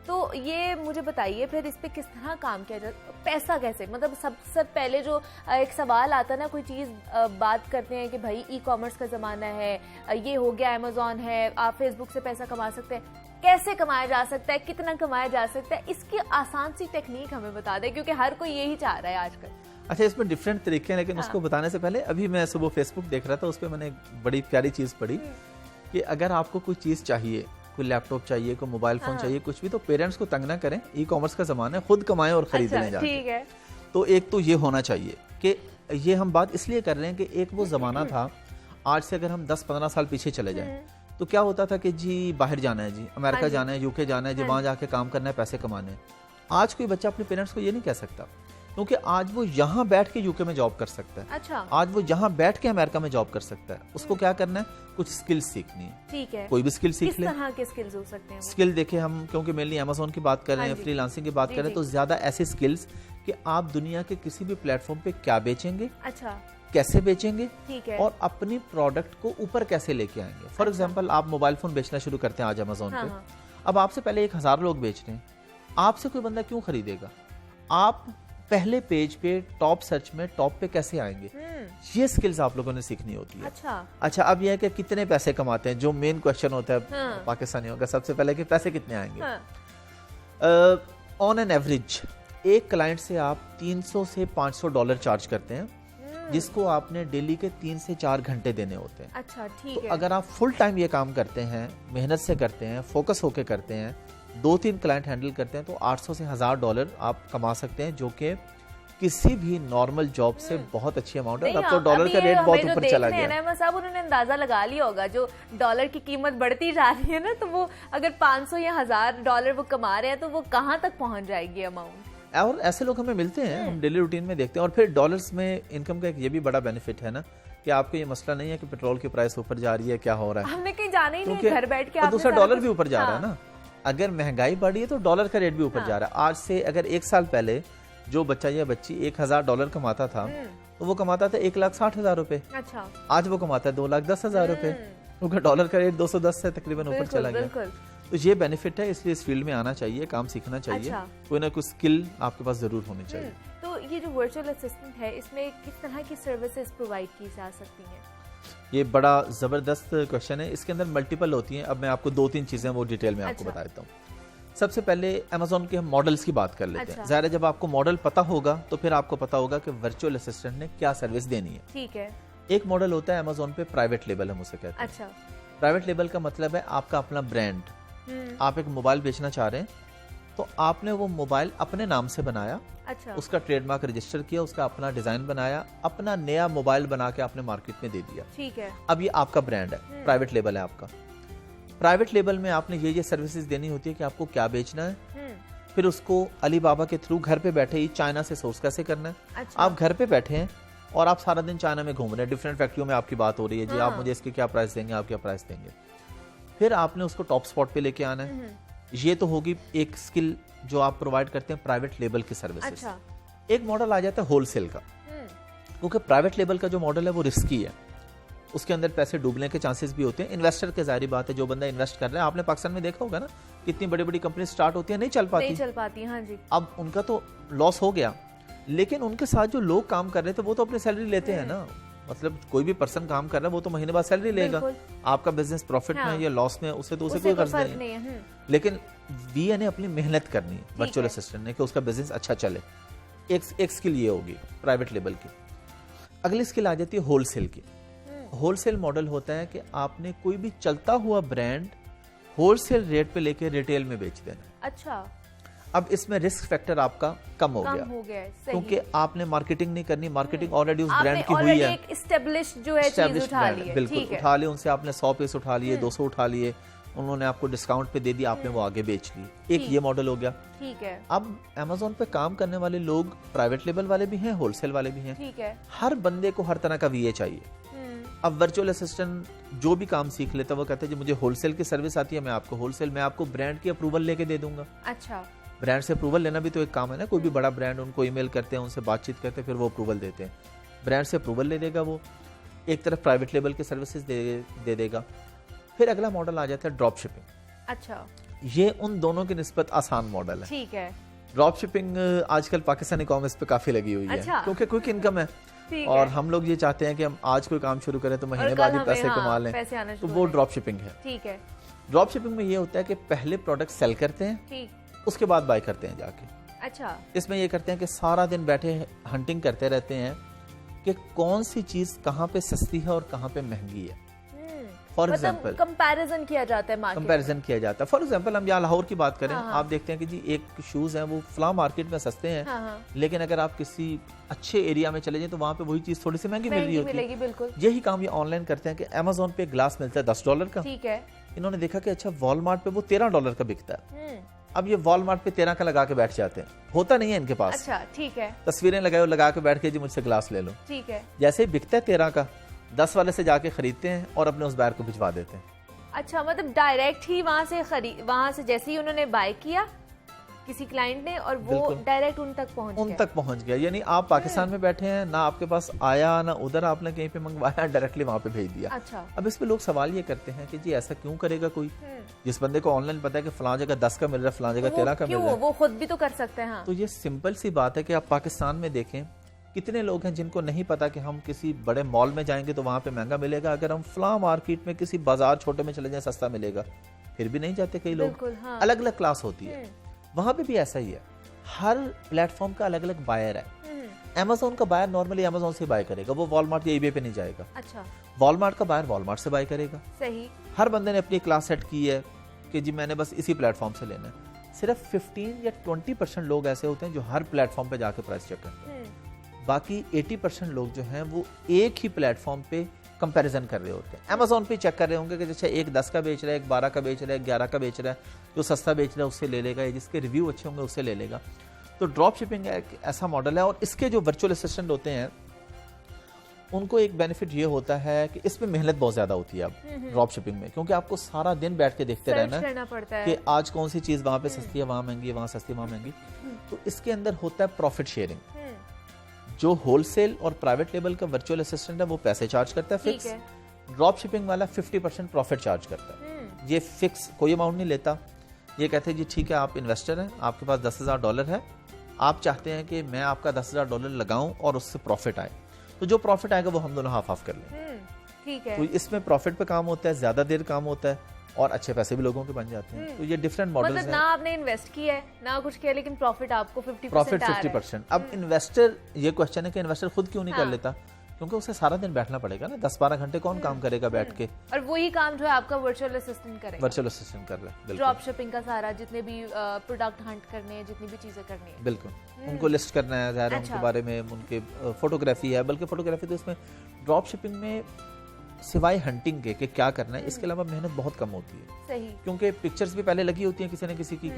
तो ये मुझे बताइए फिर इस पे किस तरह काम किया जाए, पैसा कैसे, मतलब सबसे पहले जो एक सवाल आता है ना, कोई चीज़ बात करते हैं कि भाई ई कॉमर्स का ज़माना है, ये हो गया, अमेजॉन है, आप फेसबुक से पैसा कमा सकते हैं, कैसे कमाया जा सकता है, कितना कमाया जा सकता है, इसकी आसान सी टेक्निक हमें बता दें, क्योंकि हर कोई यही चाह रहा है आजकल। अच्छा, इसमें डिफरेंट तरीके हैं, लेकिन हाँ। उसको बताने से पहले अभी मैं सुबह फेसबुक देख रहा था, उस पर मैंने एक बड़ी प्यारी चीज़ पढ़ी कि अगर आपको कोई चीज़ चाहिए, कोई लैपटॉप चाहिए, कोई मोबाइल फोन हाँ। चाहिए, कुछ भी, तो पेरेंट्स को तंग ना करें, ई कॉमर्स का जमाना है, खुद कमाएं और खरीदें अच्छा, जाके। ठीक है। तो एक तो ये होना चाहिए कि ये हम बात इसलिए कर रहे हैं कि एक वो जमाना था, आज से अगर हम 10-15 साल पीछे चले जाएं तो क्या होता था कि जी बाहर जाना है, जी अमेरिका हाँ जी। जाना है, यूके जाना है, जी हाँ वहां जाके काम करना है, पैसे कमाने हैं। आज कोई बच्चा अपने पेरेंट्स को ये नहीं कह सकता, क्योंकि आज वो यहाँ बैठ के यूके में जॉब कर सकता है, अच्छा, आज वो यहाँ बैठ के अमेरिका में जॉब कर सकता है। उसको क्या करना है, कुछ स्किल सीखनी है, ठीक है। कोई भी स्किल किस सीख ले। तरह के स्किल्स हो सकते हैं वो? स्किल देखे हम, क्योंकि मेनली अमेजोन की बात कर रहे हाँ हैं, जी। फ्रीलांसिंग की बात जी, कर रहे हैं, जी। तो ज्यादा ऐसे स्किल्स कि आप दुनिया के किसी भी प्लेटफॉर्म पे क्या बेचेंगे, अच्छा, कैसे बेचेंगे, ठीक है। और अपनी प्रोडक्ट को ऊपर कैसे लेके आएंगे। फॉर एग्जाम्पल, आप मोबाइल फोन बेचना शुरू करते हैं आज अमेजोन हाँ, पे, हाँ। अब आपसे पहले 1000 लोग बेच रहे हैं, आपसे कोई बंदा क्यों खरीदेगा? आप पहले पेज पे टॉप सर्च में टॉप पे कैसे आएंगे, ये स्किल्स आप लोगों ने सीखनी होती है। अच्छा, अब यह है कि कितने पैसे कमाते हैं, जो मेन क्वेश्चन होता है हाँ। पाकिस्तानियों का सबसे पहले कि पैसे कितने आएंगे। हाँ। ऑन एन एवरेज एक क्लाइंट से आप $300 से $500 चार्ज करते हैं, जिसको आपने डेली के 3 से 4 घंटे देने होते हैं। अच्छा, ठीक तो है। अगर आप फुल टाइम ये काम करते हैं, मेहनत से करते हैं, फोकस होके करते हैं, 2-3 क्लाइंट हैंडल करते हैं, तो $800 से $1000 आप कमा सकते हैं, जो कि किसी भी नॉर्मल जॉब से बहुत अच्छी अमाउंट है। नहीं, अब तो डॉलर का रेट बहुत ऊपर चला गया है। साहब उन्होंने अंदाजा लगा लिया होगा, जो डॉलर की कीमत बढ़ती जा रही है ना, तो वो अगर 500 या $1000 वो कमा रहे हैं, तो वो कहाँ तक पहुंच जाएगी अमाउंट? और ऐसे लोग हमें मिलते हैं, हम डेली रूटीन में देखते हैं। और फिर डॉलर्स में इनकम का एक ये भी बड़ा बेनिफिट है ना, कि आपको ये मसला नहीं है कि पेट्रोल की प्राइस ऊपर जा रही है, क्या हो रहा है, हमने कहीं जाना ही नहीं, क्योंकि घर बैठ के और आपने दूसरा सारा डॉलर कुछ- भी ऊपर जा रहा है हाँ। ना। अगर महंगाई बढ़ी है तो डॉलर का रेट भी ऊपर जा रहा है। आज से अगर 1 साल पहले जो बच्चा या बच्ची $1000 कमाता था, तो वो कमाता था 1,60,000 रुपए, अच्छा, आज वो कमाता है 2,10,000 रुपए। क्योंकि डॉलर का रेट 210 से तकरीबन ऊपर चला गया। बिल्कुल। तो ये बेनिफिट है, इसलिए इस फील्ड में आना चाहिए, काम सीखना चाहिए। अच्छा। कोई ना कोई स्किल आपके पास जरूर होनी चाहिए। तो ये जो वर्चुअल असिस्टेंट है, इसमें किस तरह की सर्विसेज प्रोवाइड की जा सकती हैं? ये बड़ा ज़बरदस्त क्वेश्चन है। इसके अंदर मल्टीपल होती हैं। अब मैं आपको 2-3 चीज़ें वो डिटेल में आपको बता देता हूँ। सबसे पहले अमेजोन के हम मॉडल्स की बात कर लेते हैं। ज़ाहिर है जब आपको मॉडल पता होगा तो फिर आपको पता होगा कि वर्चुअल असिस्टेंट ने क्या सर्विस देनी है। ठीक है। एक मॉडल होता है अमेजोन पे प्राइवेट लेबल, हम उसे कहते हैं। अच्छा। प्राइवेट लेबल का मतलब है आपका अपना ब्रांड। आप एक मोबाइल बेचना चाह रहे हैं तो आपने वो मोबाइल अपने नाम से बनाया, अच्छा। उसका ट्रेडमार्क रजिस्टर किया, उसका अपना डिजाइन बनाया, अपना नया मोबाइल बना के आपने मार्केट में दे दिया। ठीक है। अब ये आपका ब्रांड है, प्राइवेट लेबल है आपका। प्राइवेट लेबल में आपने ये सर्विसेज देनी होती है कि आपको क्या बेचना है, फिर उसको अलीबाबा के थ्रू घर पे बैठे ही चाइना से सोर्स कैसे करना है। अच्छा। आप घर पे बैठे हैं और आप सारा दिन चाइना में घूम रहे हैं, डिफरेंट फैक्ट्रियों में आपकी बात हो रही है, जी आप मुझे इसके क्या प्राइस देंगे, आप क्या प्राइस देंगे। फिर आपने उसको टॉप स्पॉट पे लेके आना है। ये तो होगी एक स्किल जो आप प्रोवाइड करते हैं प्राइवेट लेबल की सर्विसेज। अच्छा। एक मॉडल आ जाता है होलसेल का, क्योंकि प्राइवेट लेबल का जो मॉडल है वो रिस्की है, उसके अंदर पैसे डूबने के चांसेस भी होते हैं। इन्वेस्टर के जारी बात है, जो बंदा इन्वेस्ट कर रहा है, आपने पाकिस्तान में देखा होगा ना, कितनी बड़ी बड़ी कंपनी स्टार्ट होती है, नहीं चल पाती। हाँ जी। अब उनका तो लॉस हो गया, लेकिन उनके साथ जो लोग काम कर रहे थे वो तो अपनी सैलरी लेते हैं ना। मतलब कोई भी पर्सन काम कर रहा है वो तो महीने बाद सैलरी लेगा। आपका बिजनेस प्रॉफिट में या लॉस में, उसे तो उसे कोई गर्ज नहीं है। लेकिन वी ने अपनी मेहनत करनी है वर्चुअल असिस्टेंट ने कि उसका बिजनेस अच्छा चले। एक स्किल ये होगी प्राइवेट लेबल की। अगली स्किल आ जाती है होलसेल की। होलसेल मॉडल होता है कि आपने कोई भी चलता हुआ ब्रांड होलसेल रेट पे लेके रिटेल में बेच देना। अच्छा। अब इसमें रिस्क फैक्टर आपका कम हो गया, क्योंकि आपने मार्केटिंग नहीं करनी, मार्केटिंग ऑलरेडी उस ब्रांड की हुई है, एक एस्टेब्लिश जो है चीज उठा ली है। बिल्कुल उठा लिए, उनसे आपने 100 पीस उठा लिए, 200 उठा लिए, उन्होंने आपको डिस्काउंट पे दे दिया, आपने वो आगे बेच ली। एक ये मॉडल हो गया। ठीक है। अब अमेजोन पे काम करने वाले लोग प्राइवेट लेबल वाले भी हैं, होलसेल वाले भी हैं। ठीक है। हर बंदे को हर तरह का वीए चाहिए। अब वर्चुअल असिस्टेंट जो भी काम सीख लेता है वो कहता है जी मुझे होलसेल की सर्विस आती है, मैं आपको होलसेल, मैं आपको ब्रांड की अप्रूवल लेके दे दूंगा। अच्छा। ब्रांड से अप्रूवल लेना भी तो एक काम है ना। कोई भी बड़ा ब्रांड, उनको ईमेल करते हैं, उनसे बातचीत करते हैं, फिर वो अप्रूवल देते हैं। ब्रांड से अप्रूवल ले लेगा वो, एक तरफ प्राइवेट लेवल की सर्विसेज दे देगा। फिर अगला मॉडल आ जाता है ड्रॉप शिपिंग। अच्छा। ये उन दोनों की निस्बत आसान मॉडल है। ठीक है। ड्रॉप शिपिंग आजकल पाकिस्तानी कॉम इस पे काफी लगी हुई है, क्योंकि क्विक इनकम है और हम लोग ये चाहते हैं कि हम आज कोई काम शुरू करें तो महीने बाद ही पैसे कमा लें, तो वो ड्रॉप शिपिंग है। ठीक है। ड्रॉप शिपिंग में ये होता है कि पहले प्रोडक्ट सेल करते हैं, उसके बाद बाय करते हैं जाके। अच्छा। इसमें ये करते हैं कि सारा दिन बैठे हंटिंग करते रहते हैं कि कौन सी चीज कहाँ पे सस्ती है और कहाँ पे महंगी है। फॉर एग्जाम्पल कंपैरिजन किया जाता है, कंपैरिजन किया जाता है। फॉर एग्जाम्पल हम यहाँ लाहौर की बात करें, आप देखते हैं कि जी एक शूज हैं वो फला मार्केट में सस्ते हैं, लेकिन अगर आप किसी अच्छे एरिया में चले जाएं तो वहाँ पे वही चीज थोड़ी सी महंगी मिल रही होती है। बिल्कुल। यही काम ये ऑनलाइन करते हैं कि अमेजोन पे ग्लास मिलता है $10 का। ठीक है। इन्होंने देखा कि अच्छा वॉलमार्ट पे वो $13 का बिकता है। अब ये वॉलमार्ट पे 13 का लगा के बैठ जाते हैं, होता नहीं है इनके पास। अच्छा। ठीक है। तस्वीरें लगाए लगा के बैठ के जी मुझसे ग्लास ले लो। ठीक है। जैसे ही बिकता है 13 का, 10 वाले से जाके खरीदते हैं और अपने उस बायर को भिजवा देते हैं। अच्छा, मतलब डायरेक्ट ही वहां से जैसे ही उन्होंने बाय किया किसी क्लाइंट ने और वो डायरेक्ट उन तक पहुंच गया। यानी आप पाकिस्तान में बैठे हैं, ना आपके पास आया ना उधर आपने कहीं पे मंगवाया, डायरेक्टली वहां पे भेज दिया। अच्छा। अब इस पे लोग सवाल ये करते हैं कि जी ऐसा क्यों करेगा कोई, जिस बंदे को ऑनलाइन पता है कि फलां जगह 10 का मिल रहा है, फलां जगह 13 का मिल रहा है, वो खुद भी तो कर सकते हैं। तो ये सिंपल सी बात है कि आप पाकिस्तान में देखें कितने लोग हैं जिनको नहीं पता कि हम किसी बड़े मॉल में जाएंगे तो वहां पे महंगा मिलेगा, अगर हम फलां मार्केट में किसी बाजार छोटे में चले जाएं सस्ता मिलेगा, फिर भी नहीं जाते कई लोग। अलग अलग क्लास होती है, वहां पे भी ऐसा ही है। हर प्लेटफॉर्म का अलग अलग बायर है। अमेजोन का बायर नॉर्मली अमेजोन से बाय करेगा, वो वॉलमार्ट या ईबे पे नहीं जाएगा। अच्छा। वॉलमार्ट का बायर वॉलमार्ट से बाय करेगा। सही। हर बंदे ने अपनी क्लास सेट की है कि जी मैंने बस इसी प्लेटफॉर्म से लेना है। सिर्फ 15 या 20% लोग ऐसे होते हैं जो हर प्लेटफॉर्म पे जाके प्राइस चेक करते हैं। बाकी 80% लोग जो हैं वो एक ही प्लेटफॉर्म पे कंपैरिजन कर रहे होते हैं। अमेजोन पे चेक कर रहे होंगे कि जैसे एक 10 का बेच रहा है, एक 12 का बेच रहा है, एक 11 का बेच रहा है, जो सस्ता बेच रहा है उससे ले लेगा, जिसके रिव्यू अच्छे होंगे उससे ले लेगा। तो ड्रॉप शिपिंग एक ऐसा मॉडल है, और इसके जो वर्चुअल असिस्टेंट होते हैं उनको एक बेनिफिट ये होता है कि इसमें मेहनत बहुत ज्यादा होती है अब ड्रॉप शिपिंग में, क्योंकि आपको सारा दिन बैठ के देखते रहना पड़ता है कि आज कौन सी चीज वहां पे सस्ती है, वहां महंगी है, वहां सस्ती है, वहां महंगी। तो इसके अंदर होता है प्रॉफिट शेयरिंग। जो होलसेल और प्राइवेट लेवल का वर्चुअल असिस्टेंट है वो पैसे चार्ज करता है फिक्स, ड्रॉप शिपिंग वाला 50% प्रॉफिट चार्ज करता है। ये फिक्स कोई अमाउंट नहीं लेता। ये कहते हैं जी ठीक है, आप इन्वेस्टर हैं, आपके पास $10,000 है, आप चाहते हैं कि मैं आपका $10,000 लगाऊं और उससे प्रॉफिट आए, तो जो प्रॉफिट आएगा वो हम दोनों हाफ हाफ कर लें। ठीक है। तो इसमें प्रॉफिट पे काम होता है, ज्यादा देर काम होता है और अच्छे पैसे भी लोगों के बन जाते हैं। तो ये डिफरेंट मॉडल्स मतलब ना आपने इन्वेस्ट किया है ना कुछ किया, लेकिन प्रॉफिट आपको 50% प्रॉफिट आ रहा है। 50%। अब इन्वेस्टर, ये क्वेश्चन है कि इन्वेस्टर खुद क्यों नहीं कर लेता, क्योंकि उसे सारा दिन बैठना पड़ेगा ना, 10-12 घंटे कौन काम करेगा बैठ के, और वही काम जो है आपका वर्चुअल असिस्टेंट करेगा। वर्चुअल असिस्टेंट कर रहा है। बिल्कुल ड्रॉप शिपिंग का सारा जितने भी प्रोडक्ट हंट करने हैं, जितनी भी चीजें करनी है, बिल्कुल उनको लिस्ट करना है, ज़ाहिर है उनके बारे में, उनके फोटोग्राफी है, बल्कि फोटोग्राफी तो इसमें ड्रॉप शिपिंग में सिवाय हंटिंग के कि क्या करना है, इसके अलावा मेहनत बहुत कम होती है। सही। क्योंकि पिक्चर्स भी पहले लगी होती हैं किसी न किसी की,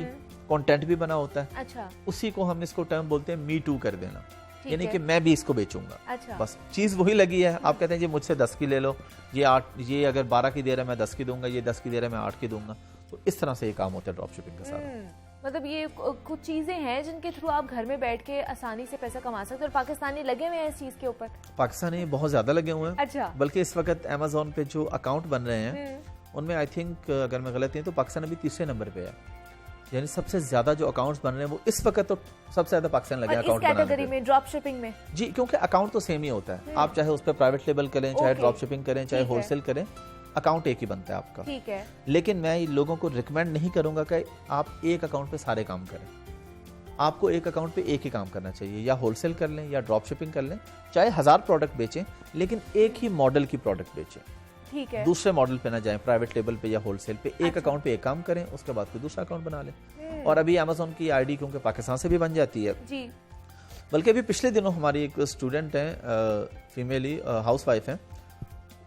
कंटेंट भी बना होता है। अच्छा। उसी को हम इसको टर्म बोलते हैं मी टू कर देना, ठीक यानी है। कि मैं भी इसको बेचूंगा। अच्छा। बस चीज वही लगी है। आप कहते हैं जी मुझसे 10 की ले लो, ये 8, ये अगर 12 की दे रहा है मैं 10 की दूंगा, ये 10 की दे रहा है मैं 8 की दूंगा। तो इस तरह से ये काम होता है ड्रॉप शिपिंग का सारा। मतलब ये कुछ चीजें हैं जिनके थ्रू आप घर में बैठ के आसानी से पैसा कमा सकते हो, और पाकिस्तानी लगे हुए हैं इस चीज के ऊपर। पाकिस्तानी बहुत ज्यादा लगे हुए हैं। अच्छा। बल्कि इस वक्त अमेज़न पे जो अकाउंट बन रहे हैं उनमें आई थिंक, अगर मैं गलत नहीं तो पाकिस्तान अभी 3रे नंबर पे है। यानी सबसे ज्यादा जो अकाउंट्स बन रहे हैं वो इस वक्त तो सबसे ज्यादा पाकिस्तान लगे अकाउंट बनाने कैटेगरी में ड्रॉप शिपिंग में जी, क्योंकि अकाउंट तो सेम ही होता है। आप चाहे उस पर प्राइवेट लेबल करें, चाहे ड्रॉप शिपिंग करें, चाहे ठीक है। होलसेल करें, अकाउंट एक ही बनता है आपका। ठीक है। लेकिन मैं लोगों को रिकमेंड नहीं करूंगा कि आप एक अकाउंट पे सारे काम करें। आपको एक अकाउंट पे एक ही काम करना चाहिए, या होलसेल कर लें या ड्रॉप शिपिंग कर लें, चाहे 1000 प्रोडक्ट बेचें, लेकिन एक ही मॉडल की प्रोडक्ट बेचें। ठीक है। दूसरे मॉडल पे ना जाएं, प्राइवेट लेबल पे या होलसेल पे। एक अकाउंट पे एक काम करें, उसके बाद कोई दूसरा अकाउंट बना लें। और अभी अमेज़न की आईडी क्योंकि पाकिस्तान से भी बन जाती है जी। बल्कि अभी पिछले दिनों हमारी एक स्टूडेंट हैं, फीमेली हाउसवाइफ हैं,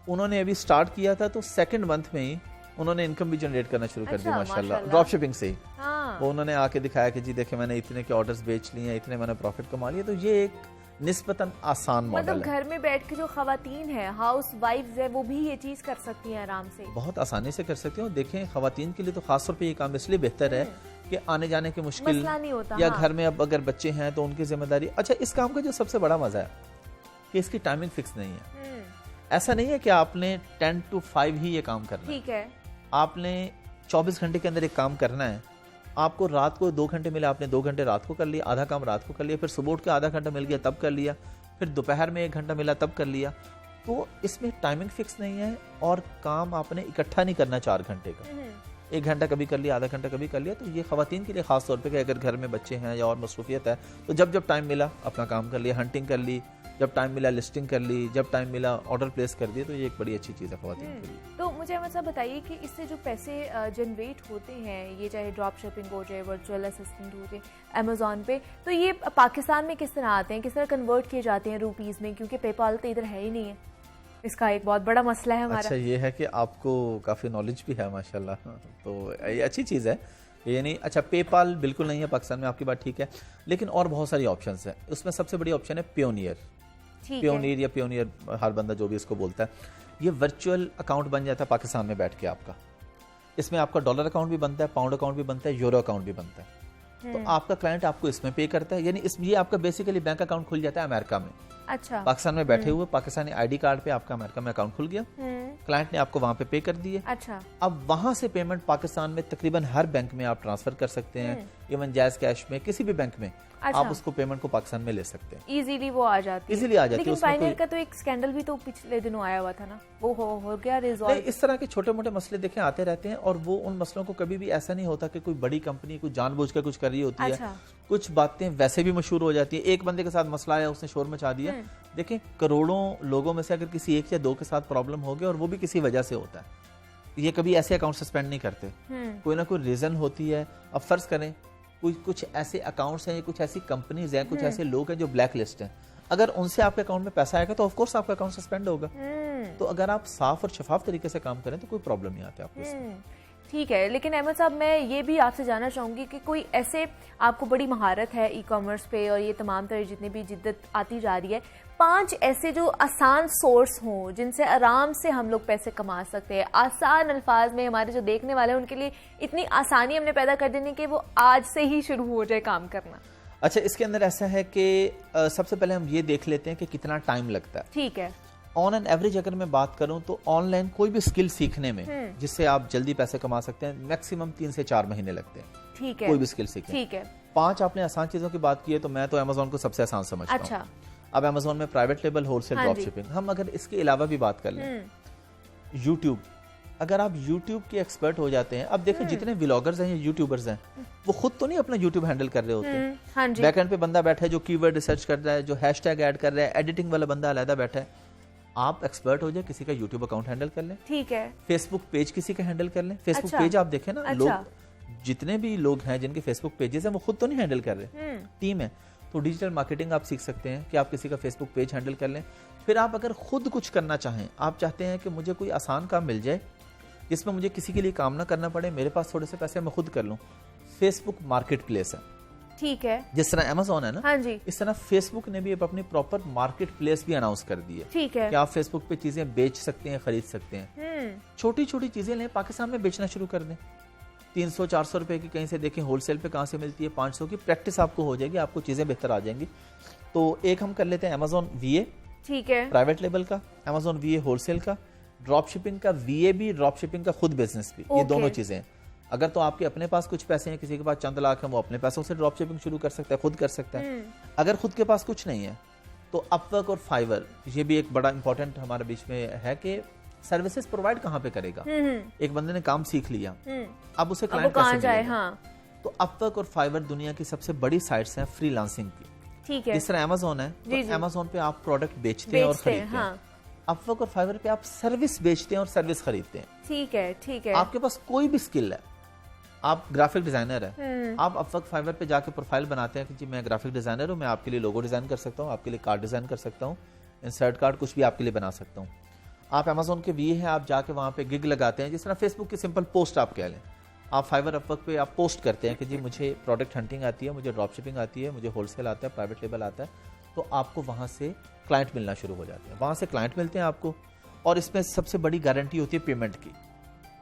उन्होंने अभी स्टार्ट किया था, तो 2nd मंथ में ही उन्होंने इनकम भी जनरेट करना शुरू कर दी माशाल्लाह, ड्रॉप शिपिंग से ही। हाँ। वो उन्होंने आके दिखाया कि जी देखिए मैंने इतने के ऑर्डर्स बेच लिए हैं, इतने मैंने प्रॉफिट कमा लिया। तो ये एक निस्बतन आसान मॉडल मतलब है। घर में बैठ के जो खवातीन है, हाउस वाइफ्स है, वो भी ये चीज कर सकती हैं आराम से। बहुत आसानी से कर सकते हो। देखें खवातीन के लिए तो खास तौर पे ये काम इसलिए बेहतर है कि आने जाने की मुश्किल मसला नहीं होता। या हाँ। घर में अब अगर बच्चे हैं तो उनकी जिम्मेदारी। अच्छा, इस काम का जो सबसे बड़ा मजा है कि इसकी टाइमिंग फिक्स नहीं है। ऐसा नहीं है कि आपने 10 to 5 ही ये काम करना है। ठीक है। आपने 24 घंटे के अंदर एक काम करना है। आपको रात को 2 घंटे मिला, आपने 2 घंटे रात को कर लिया, आधा काम रात को कर लिया, फिर सुबह उठ के आधा घंटा मिल गया तब कर लिया, फिर दोपहर में 1 घंटा मिला तब कर लिया। तो इसमें टाइमिंग फिक्स नहीं है और काम आपने इकट्ठा नहीं करना 4 घंटे का। 1 घंटा कभी कर लिया, आधा घंटा कभी कर लिया। तो ये खवातीन के लिए खास तौर पे कि अगर घर में बच्चे हैं या और मसरूफियत है तो जब जब टाइम मिला अपना काम कर लिया, हंटिंग कर ली, जब टाइम मिला लिस्टिंग कर ली, जब टाइम मिला ऑर्डर प्लेस कर दिए। तो ये एक बड़ी अच्छी चीज़ है खवातीन के लिए। तो मुझे मतलब बताइए कि इससे जो पैसे जनरेट होते हैं, ये चाहे ड्रॉप शिपिंग हो जाए, वर्चुअल असिस्टेंट हो जाए अमेज़ॉन पे, तो ये पाकिस्तान में किस तरह आते हैं, किस तरह कन्वर्ट किए जाते हैं रुपीज़ में, क्योंकि पेपाल तो इधर है ही नहीं है। इसका एक बहुत बड़ा मसला है हमारा। अच्छा, ये है कि आपको काफ़ी नॉलेज भी है माशाल्लाह, तो ये अच्छी चीज़ है। ये नहीं, अच्छा पेपाल बिल्कुल नहीं है पाकिस्तान में, आपकी बात ठीक है, लेकिन और बहुत सारी ऑप्शंस हैं। उसमें सबसे बड़ी ऑप्शन है पियोनियर। पियोनियर या पियोनियर, हर बंदा जो भी इसको बोलता है, ये वर्चुअल अकाउंट बन जाता है पाकिस्तान में बैठ के आपका। इसमें आपका डॉलर अकाउंट भी बनता है, पाउंड अकाउंट भी बनता है, यूरो अकाउंट भी बनता है। तो आपका क्लाइंट आपको इसमें पे करता है, यानी इसमें ये आपका बेसिकली बैंक अकाउंट खुल जाता है अमेरिका में। अच्छा। पाकिस्तान में बैठे हुए पाकिस्तानी आईडी कार्ड पे आपका अमेरिका में अकाउंट खुल गया, क्लाइंट ने आपको वहां पे कर दिए। अच्छा। अब वहां से पेमेंट पाकिस्तान में तकरीबन हर बैंक में आप ट्रांसफर कर सकते हैं, इवन जैज कैश में, किसी भी बैंक में अच्छा। आप उसको पेमेंट को पाकिस्तान में ले सकते हैं। इजीली वो आ जाती है। इजीली आ जाती है। लेकिन उसमें पायनियर कोई- का तो एक स्कैंडल भी तो पिछले दिनों आया हुआ था ना, वो हो गया रिजॉल्व। नहीं, इस तरह के छोटे मोटे मसले देखें आते रहते हैं, और वो उन मसलों को कभी भी ऐसा नहीं होता कि कोई बड़ी कंपनी कुछ जानबूझ कर कुछ कर रही होती अच्छा। है। कुछ बातें वैसे भी मशहूर हो जाती है। एक बंदे के साथ मसला आया, उसने शोर मचा दिया। देखें, करोड़ों लोगों में से अगर किसी 1 या 2 के साथ प्रॉब्लम हो गया और वो भी किसी वजह से होता है, ये कभी ऐसे अकाउंट सस्पेंड नहीं करते, कोई ना कोई रीजन होती है। अब फर्ज करें कुछ ऐसे अकाउंट्स हैं, कुछ ऐसी कंपनीज हैं, कुछ ऐसे लोग हैं जो ब्लैक लिस्ट हैं, अगर उनसे आपके अकाउंट में पैसा आएगा तो ऑफ कोर्स आपका अकाउंट सस्पेंड होगा। तो अगर आप साफ और शफाफ तरीके से काम करें तो कोई प्रॉब्लम नहीं आती आपको इसमें। ठीक है। लेकिन अहमद साहब, मैं ये भी आपसे जानना चाहूँगी कि कोई ऐसे आपको बड़ी महारत है ई कॉमर्स पे और ये तमाम तरह जितनी भी जिद्दत आती जा रही है, 5 ऐसे जो आसान सोर्स हों जिनसे आराम से हम लोग पैसे कमा सकते हैं, आसान अल्फाज में हमारे जो देखने वाले हैं उनके लिए इतनी आसानी हमने पैदा कर देनी कि वो आज से ही शुरू हो जाए काम करना। अच्छा, इसके अंदर ऐसा है कि सबसे पहले हम ये देख लेते हैं कि कितना टाइम लगता है। ठीक है। ऑन एन एवरेज अगर मैं बात करूं तो ऑनलाइन कोई भी स्किल सीखने में जिससे आप जल्दी पैसे कमा सकते हैं, मैक्सिमम 3 से 4 महीने लगते हैं। ठीक है, कोई भी स्किल सीखने। ठीक है। 5 आपने आसान चीजों की बात की है तो मैं तो अमेजोन को सबसे आसान समझता हूँ। अच्छा। अब अमेजोन में प्राइवेट लेबल, होलसेल, हाँ ड्रॉप जी। शिपिंग। हम अगर इसके अलावा भी बात कर लें, यूट्यूब, अगर आप यूट्यूब के एक्सपर्ट हो जाते हैं, अब देखिए जितने व्लॉगर्स हैं, यूट्यूबर्स हैं, वो खुद तो नहीं अपना यूट्यूब हैंडल कर रहे होते हैं। हाँ जी। बैकएंड पे बंदा बैठा है जो कीवर्ड रिसर्च कर रहा है, जो हैशटैग ऐड कर रहा है, एडिटिंग वाला बंदा अलग बैठा है। आप एक्सपर्ट हो जाए, किसी का यूट्यूब अकाउंट हैंडल कर लें, ठीक है। फेसबुक पेज किसी का हैंडल कर लें। फेसबुक अच्छा। पेज आप देखें ना, अच्छा। लोग जितने भी लोग हैं जिनके फेसबुक पेजेस हैं वो खुद तो नहीं हैंडल कर रहे, टीम है। तो डिजिटल मार्केटिंग आप सीख सकते हैं कि आप किसी का फेसबुक पेज हैंडल कर लें। फिर आप अगर खुद कुछ करना चाहें, आप चाहते हैं कि मुझे कोई आसान काम मिल जाए जिसमें मुझे किसी के लिए काम ना करना पड़े, मेरे पास थोड़े से पैसे मैं खुद कर लूं, फेसबुक मार्केट प्लेस है। ठीक है। जिस तरह अमेजोन है ना, हाँ जी। इस तरह फेसबुक ने भी अपनी प्रॉपर मार्केट प्लेस भी अनाउंस कर दी है ठीक है। कि आप फेसबुक पे चीजें बेच सकते हैं, खरीद सकते हैं। छोटी छोटी चीजें लें, पाकिस्तान में बेचना शुरू कर दें। 300-400 रुपए की कहीं से देखें, होलसेल पे कहाँ से मिलती है, 500 की प्रैक्टिस आपको हो जाएगी, आपको चीजें बेहतर आ जाएंगी। तो एक हम कर लेते हैं अमेजोन VA, ठीक है, प्राइवेट लेवल का, अमेजोन VA होलसेल का, ड्रॉप शिपिंग का VA भी, ड्रॉप शिपिंग का खुद बिजनेस भी। ये दोनों चीजें हैं। अगर तो आपके अपने पास कुछ पैसे हैं, किसी के पास चंद लाख है, वो अपने पैसों से ड्रॉप शिपिंग शुरू कर सकता है, खुद कर सकता है। अगर खुद के पास कुछ नहीं है तो अपवर्क और फाइवर, ये भी एक बड़ा इंपॉर्टेंट हमारे बीच में है कि सर्विसेज प्रोवाइड कहाँ पे करेगा। एक बंदे ने काम सीख लिया, अब उसे क्लाइंट कैसे जाए। मिलेगा? हाँ, तो अपवर्क और फाइवर दुनिया की सबसे बड़ी साइट्स हैं फ्रीलांसिंग की। ठीक है। जिस तरह अमेजोन है, जी, तो अमेजोन पे आप प्रोडक्ट बेचते हैं और खरीदते हैं। अपवर्क और फाइवर पे आप सर्विस बेचते हैं और सर्विस खरीदते हैं। ठीक है, ठीक है। आपके पास कोई भी स्किल है, आप ग्राफिक डिजाइनर है, आप अपवर्क फाइवर पे जाके प्रोफाइल बनाते हैं कि जी मैं ग्राफिक डिजाइनर हूँ, मैं आपके लिए लोगो डिजाइन कर सकता हूँ, आपके लिए कार्ड डिजाइन कर सकता हूँ, इंसर्ट कार्ड कुछ भी आपके लिए बना सकता हूँ। आप अमेजोन के VA हैं, आप जाके वहाँ पे गिग लगाते हैं, जिस तरह फेसबुक की सिंपल पोस्ट आप कह लें। आप फाइवर अपवर्क पे आप पोस्ट करते हैं कि जी मुझे प्रोडक्ट हंटिंग आती है, मुझे ड्रॉप शिपिंग आती है, मुझे होलसेल आता है, प्राइवेट लेबल आता है, तो आपको वहाँ से क्लाइंट मिलना शुरू हो जाते हैं। वहाँ से क्लाइंट मिलते हैं आपको, और इसमें सबसे बड़ी गारंटी होती है पेमेंट की,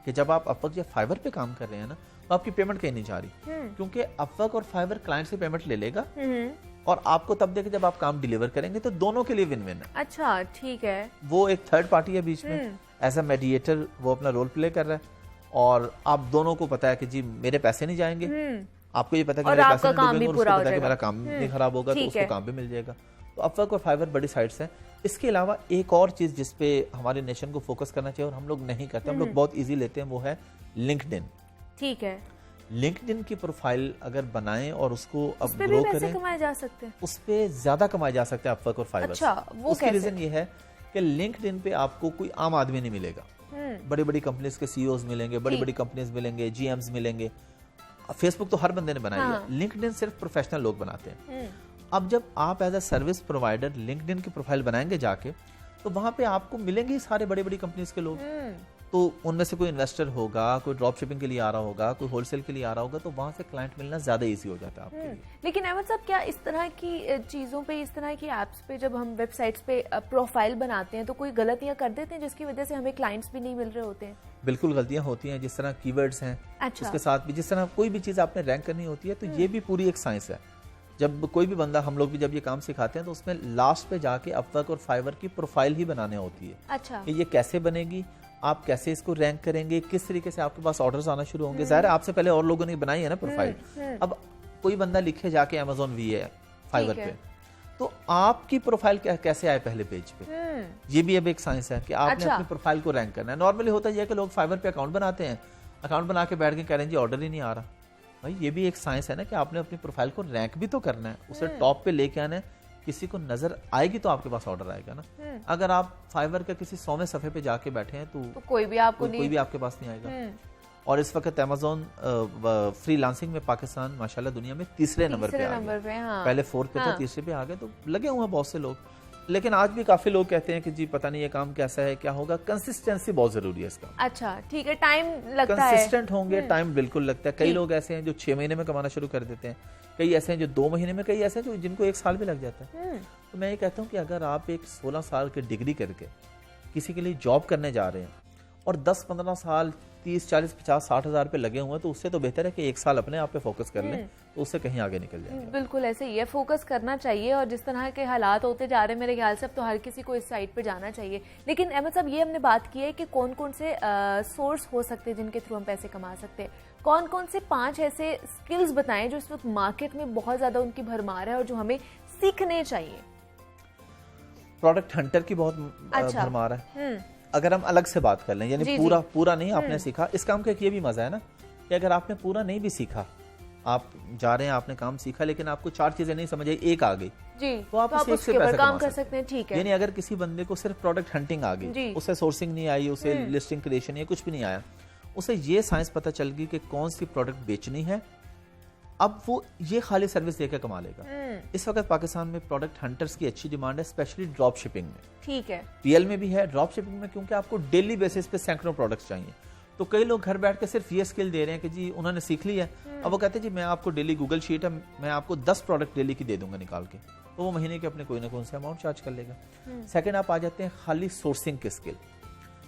कि जब आप अपवर्क या फाइवर पे काम कर रहे हैं ना, तो आपकी पेमेंट कहीं नहीं जा रही, क्योंकि अपवर्क और फाइवर क्लाइंट से पेमेंट ले लेगा और आपको तब देगा जब आप काम डिलीवर करेंगे, तो दोनों के लिए विन विन है। अच्छा, ठीक है। वो एक थर्ड पार्टी है बीच में, एज अ मेडिएटर वो अपना रोल प्ले कर रहा है, और आप दोनों को पता है कि जी मेरे पैसे नहीं जाएंगे, आपको ये पता है कि मेरे पैसे नहीं डूबेंगे, और उसको पता है कि मेरा काम नहीं खराब होगा, तो उसको काम भी मिल जाएगा। तो अपवर्क और फाइवर बड़ी साइट्स हैं। इसके अलावा एक और चीज जिसपे हमारे नेशन को फोकस करना चाहिए और हम लोग नहीं करते, हम लोग बहुत इजी लेते हैं, वो है लिंक्डइन। ठीक है। लिंक्डइन की प्रोफाइल अगर बनाएं और उसको अब उस पे ग्रो भी पैसे करें, कमाए जा सकते हैं। उस पे ज्यादा कमाए जा सकते हैं अपवर्क और फाइवर। अच्छा, वो उसकी कैसे? रीजन ये है कि लिंक्डइन पे आपको कोई आम आदमी नहीं मिलेगा, बड़ी बड़ी कंपनीज के CEOs मिलेंगे, बड़ी बड़ी कंपनीज मिलेंगे, GMs मिलेंगे। फेसबुक तो हर बंदे ने बनाई है, लिंक्डइन सिर्फ प्रोफेशनल लोग बनाते हैं। अब जब आप as a service provider LinkedIn की प्रोफाइल बनाएंगे जाके, तो वहां पे आपको मिलेंगे सारे बड़ी बड़ी कंपनीज के लोग। तो उनमें से कोई इन्वेस्टर होगा, कोई ड्रॉप शिपिंग के लिए आ रहा होगा, कोई होलसेल के लिए आ रहा होगा, तो वहां से क्लाइंट मिलना ज्यादा इजी हो जाता है आपके लिए। लेकिन अहमद साहब, क्या इस तरह की चीज़ों पे, इस तरह की ऐप्स पे जब हम वेबसाइट्स पे प्रोफाइल बनाते हैं तो कोई गलतियां कर देते हैं जिसकी वजह से हमें क्लाइंट्स भी नहीं मिल रहे होते हैं? बिल्कुल गलतियां होती हैं, जिस तरह कीवर्ड्स हैं, अच्छा। उसके साथ भी जिस तरह कोई भी चीज़ आपने रैंक करनी होती है, तो ये भी पूरी एक साइंस है। जब कोई भी बंदा, हम लोग भी जब ये काम सिखाते हैं, तो उसमें लास्ट पे जाके अपवर्क और फाइवर की प्रोफाइल ही बनाने होती है। अच्छा। कि ये कैसे बनेगी, आप कैसे इसको रैंक करेंगे, किस तरीके से आपके पास ऑर्डर्स आना शुरू होंगे। जाहिर है आपसे पहले और लोगों ने बनाई है ना प्रोफाइल। अब कोई बंदा लिखे जाके अमेजोन VA फाइवर पे, तो आपकी प्रोफाइल कैसे आए पहले पेज पे, ये भी अब एक साइंस है कि आपने अपनी प्रोफाइल को रैंक करना है। नॉर्मली होता है कि लोग फाइवर पे अकाउंट बनाते हैं, अकाउंट बना के बैठ के कह रहे हैं जी ऑर्डर ही नहीं आ रहा। भाई ये भी एक साइंस है ना कि आपने अपनी प्रोफाइल को रैंक भी तो करना है, उसे टॉप पे लेके आना है, किसी को नजर आएगी तो आपके पास ऑर्डर आएगा ना। अगर आप फाइवर के किसी 100वें सफे पे जाके बैठे हैं, तो कोई भी आपको कोई भी आपके पास नहीं आएगा। और इस वक्त अमेजोन फ्रीलांसिंग में पाकिस्तान माशाल्लाह दुनिया में तीसरे नंबर पे आ गया। हाँ। पहले 4th पे था, तीसरे पे आ गए, तो लगे हुए हैं बहुत से लोग। लेकिन आज भी काफी लोग कहते हैं कि जी पता नहीं ये काम कैसा है, क्या होगा। कंसिस्टेंसी बहुत जरूरी है इसका। अच्छा, ठीक है, टाइम लगता है। कंसिस्टेंट होंगे, टाइम बिल्कुल लगता है। कई लोग ऐसे हैं जो 6 महीने में कमाना शुरू कर देते हैं, कई ऐसे हैं जो 2 महीने में, कई ऐसे हैं जो जिनको 1 साल भी लग जाता है। तो मैं ये कहता हूँ कि अगर आप एक 16 साल की डिग्री करके किसी के लिए जॉब करने जा रहे हैं और 10-15 साल 30-40-50-60 हज़ार पे लगे हुए हैं, तो उससे तो बेहतर है कि 1 साल अपने आप पे फोकस कर लें, तो उससे कहीं आगे निकल जाएंगे। बिल्कुल ऐसे ही है, फोकस करना चाहिए। और जिस तरह के हालात होते जा रहे हैं मेरे ख्याल से अब तो हर किसी को इस साइड पे जाना चाहिए। लेकिन अहमद साहब, ये हमने बात की है कि कौन कौन से सोर्स हो सकते हैं जिनके थ्रू हम पैसे कमा सकते हैं। कौन कौन से 5 ऐसे स्किल्स बताएं जो इस वक्त मार्केट में बहुत ज़्यादा उनकी भरमार है और जो हमें सीखने चाहिए? प्रोडक्ट हंटर की बहुत भरमार है। अगर हम अलग से बात कर लें, यानी पूरा नहीं आपने सीखा, इस काम का एक ये भी मजा है ना कि अगर आपने पूरा नहीं भी सीखा, आप जा रहे हैं, आपने काम सीखा, लेकिन आपको 4 चीजें नहीं समझ आई, एक आ गई, तो आप उससे एक से पैसे काम कर सकते हैं। ठीक है। यानी अगर किसी बंदे को सिर्फ प्रोडक्ट हंटिंग आ गई, उसे सोर्सिंग नहीं आई, उसे लिस्टिंग क्रिएशन या कुछ भी नहीं आया, उसे ये साइंस पता चल गई कि कौन सी प्रोडक्ट बेचनी है, अब वो ये खाली सर्विस देकर कमा लेगा। इस वक्त पाकिस्तान में प्रोडक्ट हंटर्स की अच्छी डिमांड है, स्पेशली ड्रॉप शिपिंग में। ठीक है। पीएल में भी है, ड्रॉप शिपिंग में, क्योंकि आपको डेली बेसिस पे सैकड़ों प्रोडक्ट्स चाहिए। तो कई लोग घर बैठ के सिर्फ ये स्किल दे रहे हैं कि जी उन्होंने सीख ली है, अब वो कहते हैं जी मैं आपको डेली गूगल शीट है, मैं आपको 10 प्रोडक्ट डेली की दे दूंगा निकाल के, तो वो महीने के अपने कोई ना कोई से अमाउंट चार्ज कर लेगा। सेकंड, आप आ जाते हैं खाली सोर्सिंग के स्किल,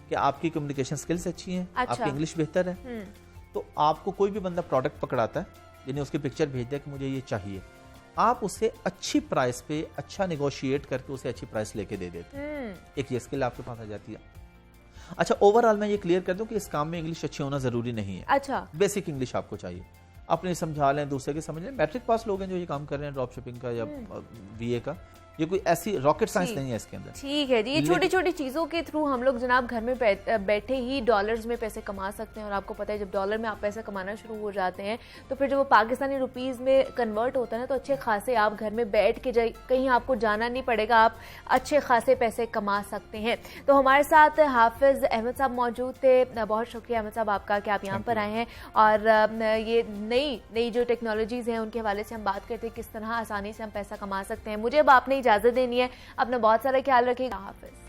कि आपकी कम्युनिकेशन स्किल्स अच्छी हैं, आपकी इंग्लिश बेहतर है, तो आपको कोई भी बंदा प्रोडक्ट पकड़ाता है, यानी उसकी पिक्चर भेज दिया कि मुझे ये चाहिए, आप उसे अच्छी प्राइस पे अच्छा निगोशिएट करके उसे अच्छी प्राइस लेके दे देते हैं। एक ये स्किल आपके पास आ जाती है। अच्छा, ओवरऑल मैं ये क्लियर कर दूं कि इस काम में इंग्लिश अच्छी होना जरूरी नहीं है। अच्छा, बेसिक इंग्लिश आपको चाहिए, अपने समझा लें, दूसरे के समझ लें। मैट्रिक पास लोग हैं जो ये काम कर रहे हैं ड्रॉप शिपिंग का या वीए का, ये कोई ऐसी रॉकेट साइंस नहीं है इसके अंदर। ठीक है जी, ये छोटी छोटी चीज़ों के थ्रू हम लोग जनाब घर में बैठे ही डॉलर्स में पैसे कमा सकते हैं। और आपको पता है जब डॉलर में आप पैसे कमाना शुरू हो जाते हैं तो फिर जब वो पाकिस्तानी रुपीज़ में कन्वर्ट होता है ना, तो अच्छे खासे आप घर में बैठ के कहीं आपको जाना नहीं पड़ेगा, आप अच्छे खासे पैसे कमा सकते हैं। तो हमारे साथ हाफिज़ अहमद साहब मौजूद थे। बहुत शुक्रिया अहमद साहब आपका कि आप यहाँ पर आए हैं और ये नई जो टेक्नोलॉजीज़ हैं उनके हवाले से हम बात करते हैं किस तरह आसानी से हम पैसा कमा सकते हैं। मुझे अब आपने इजाज़त देनी है, अपना बहुत सारा ख्याल रखिएगा। हाफिज़।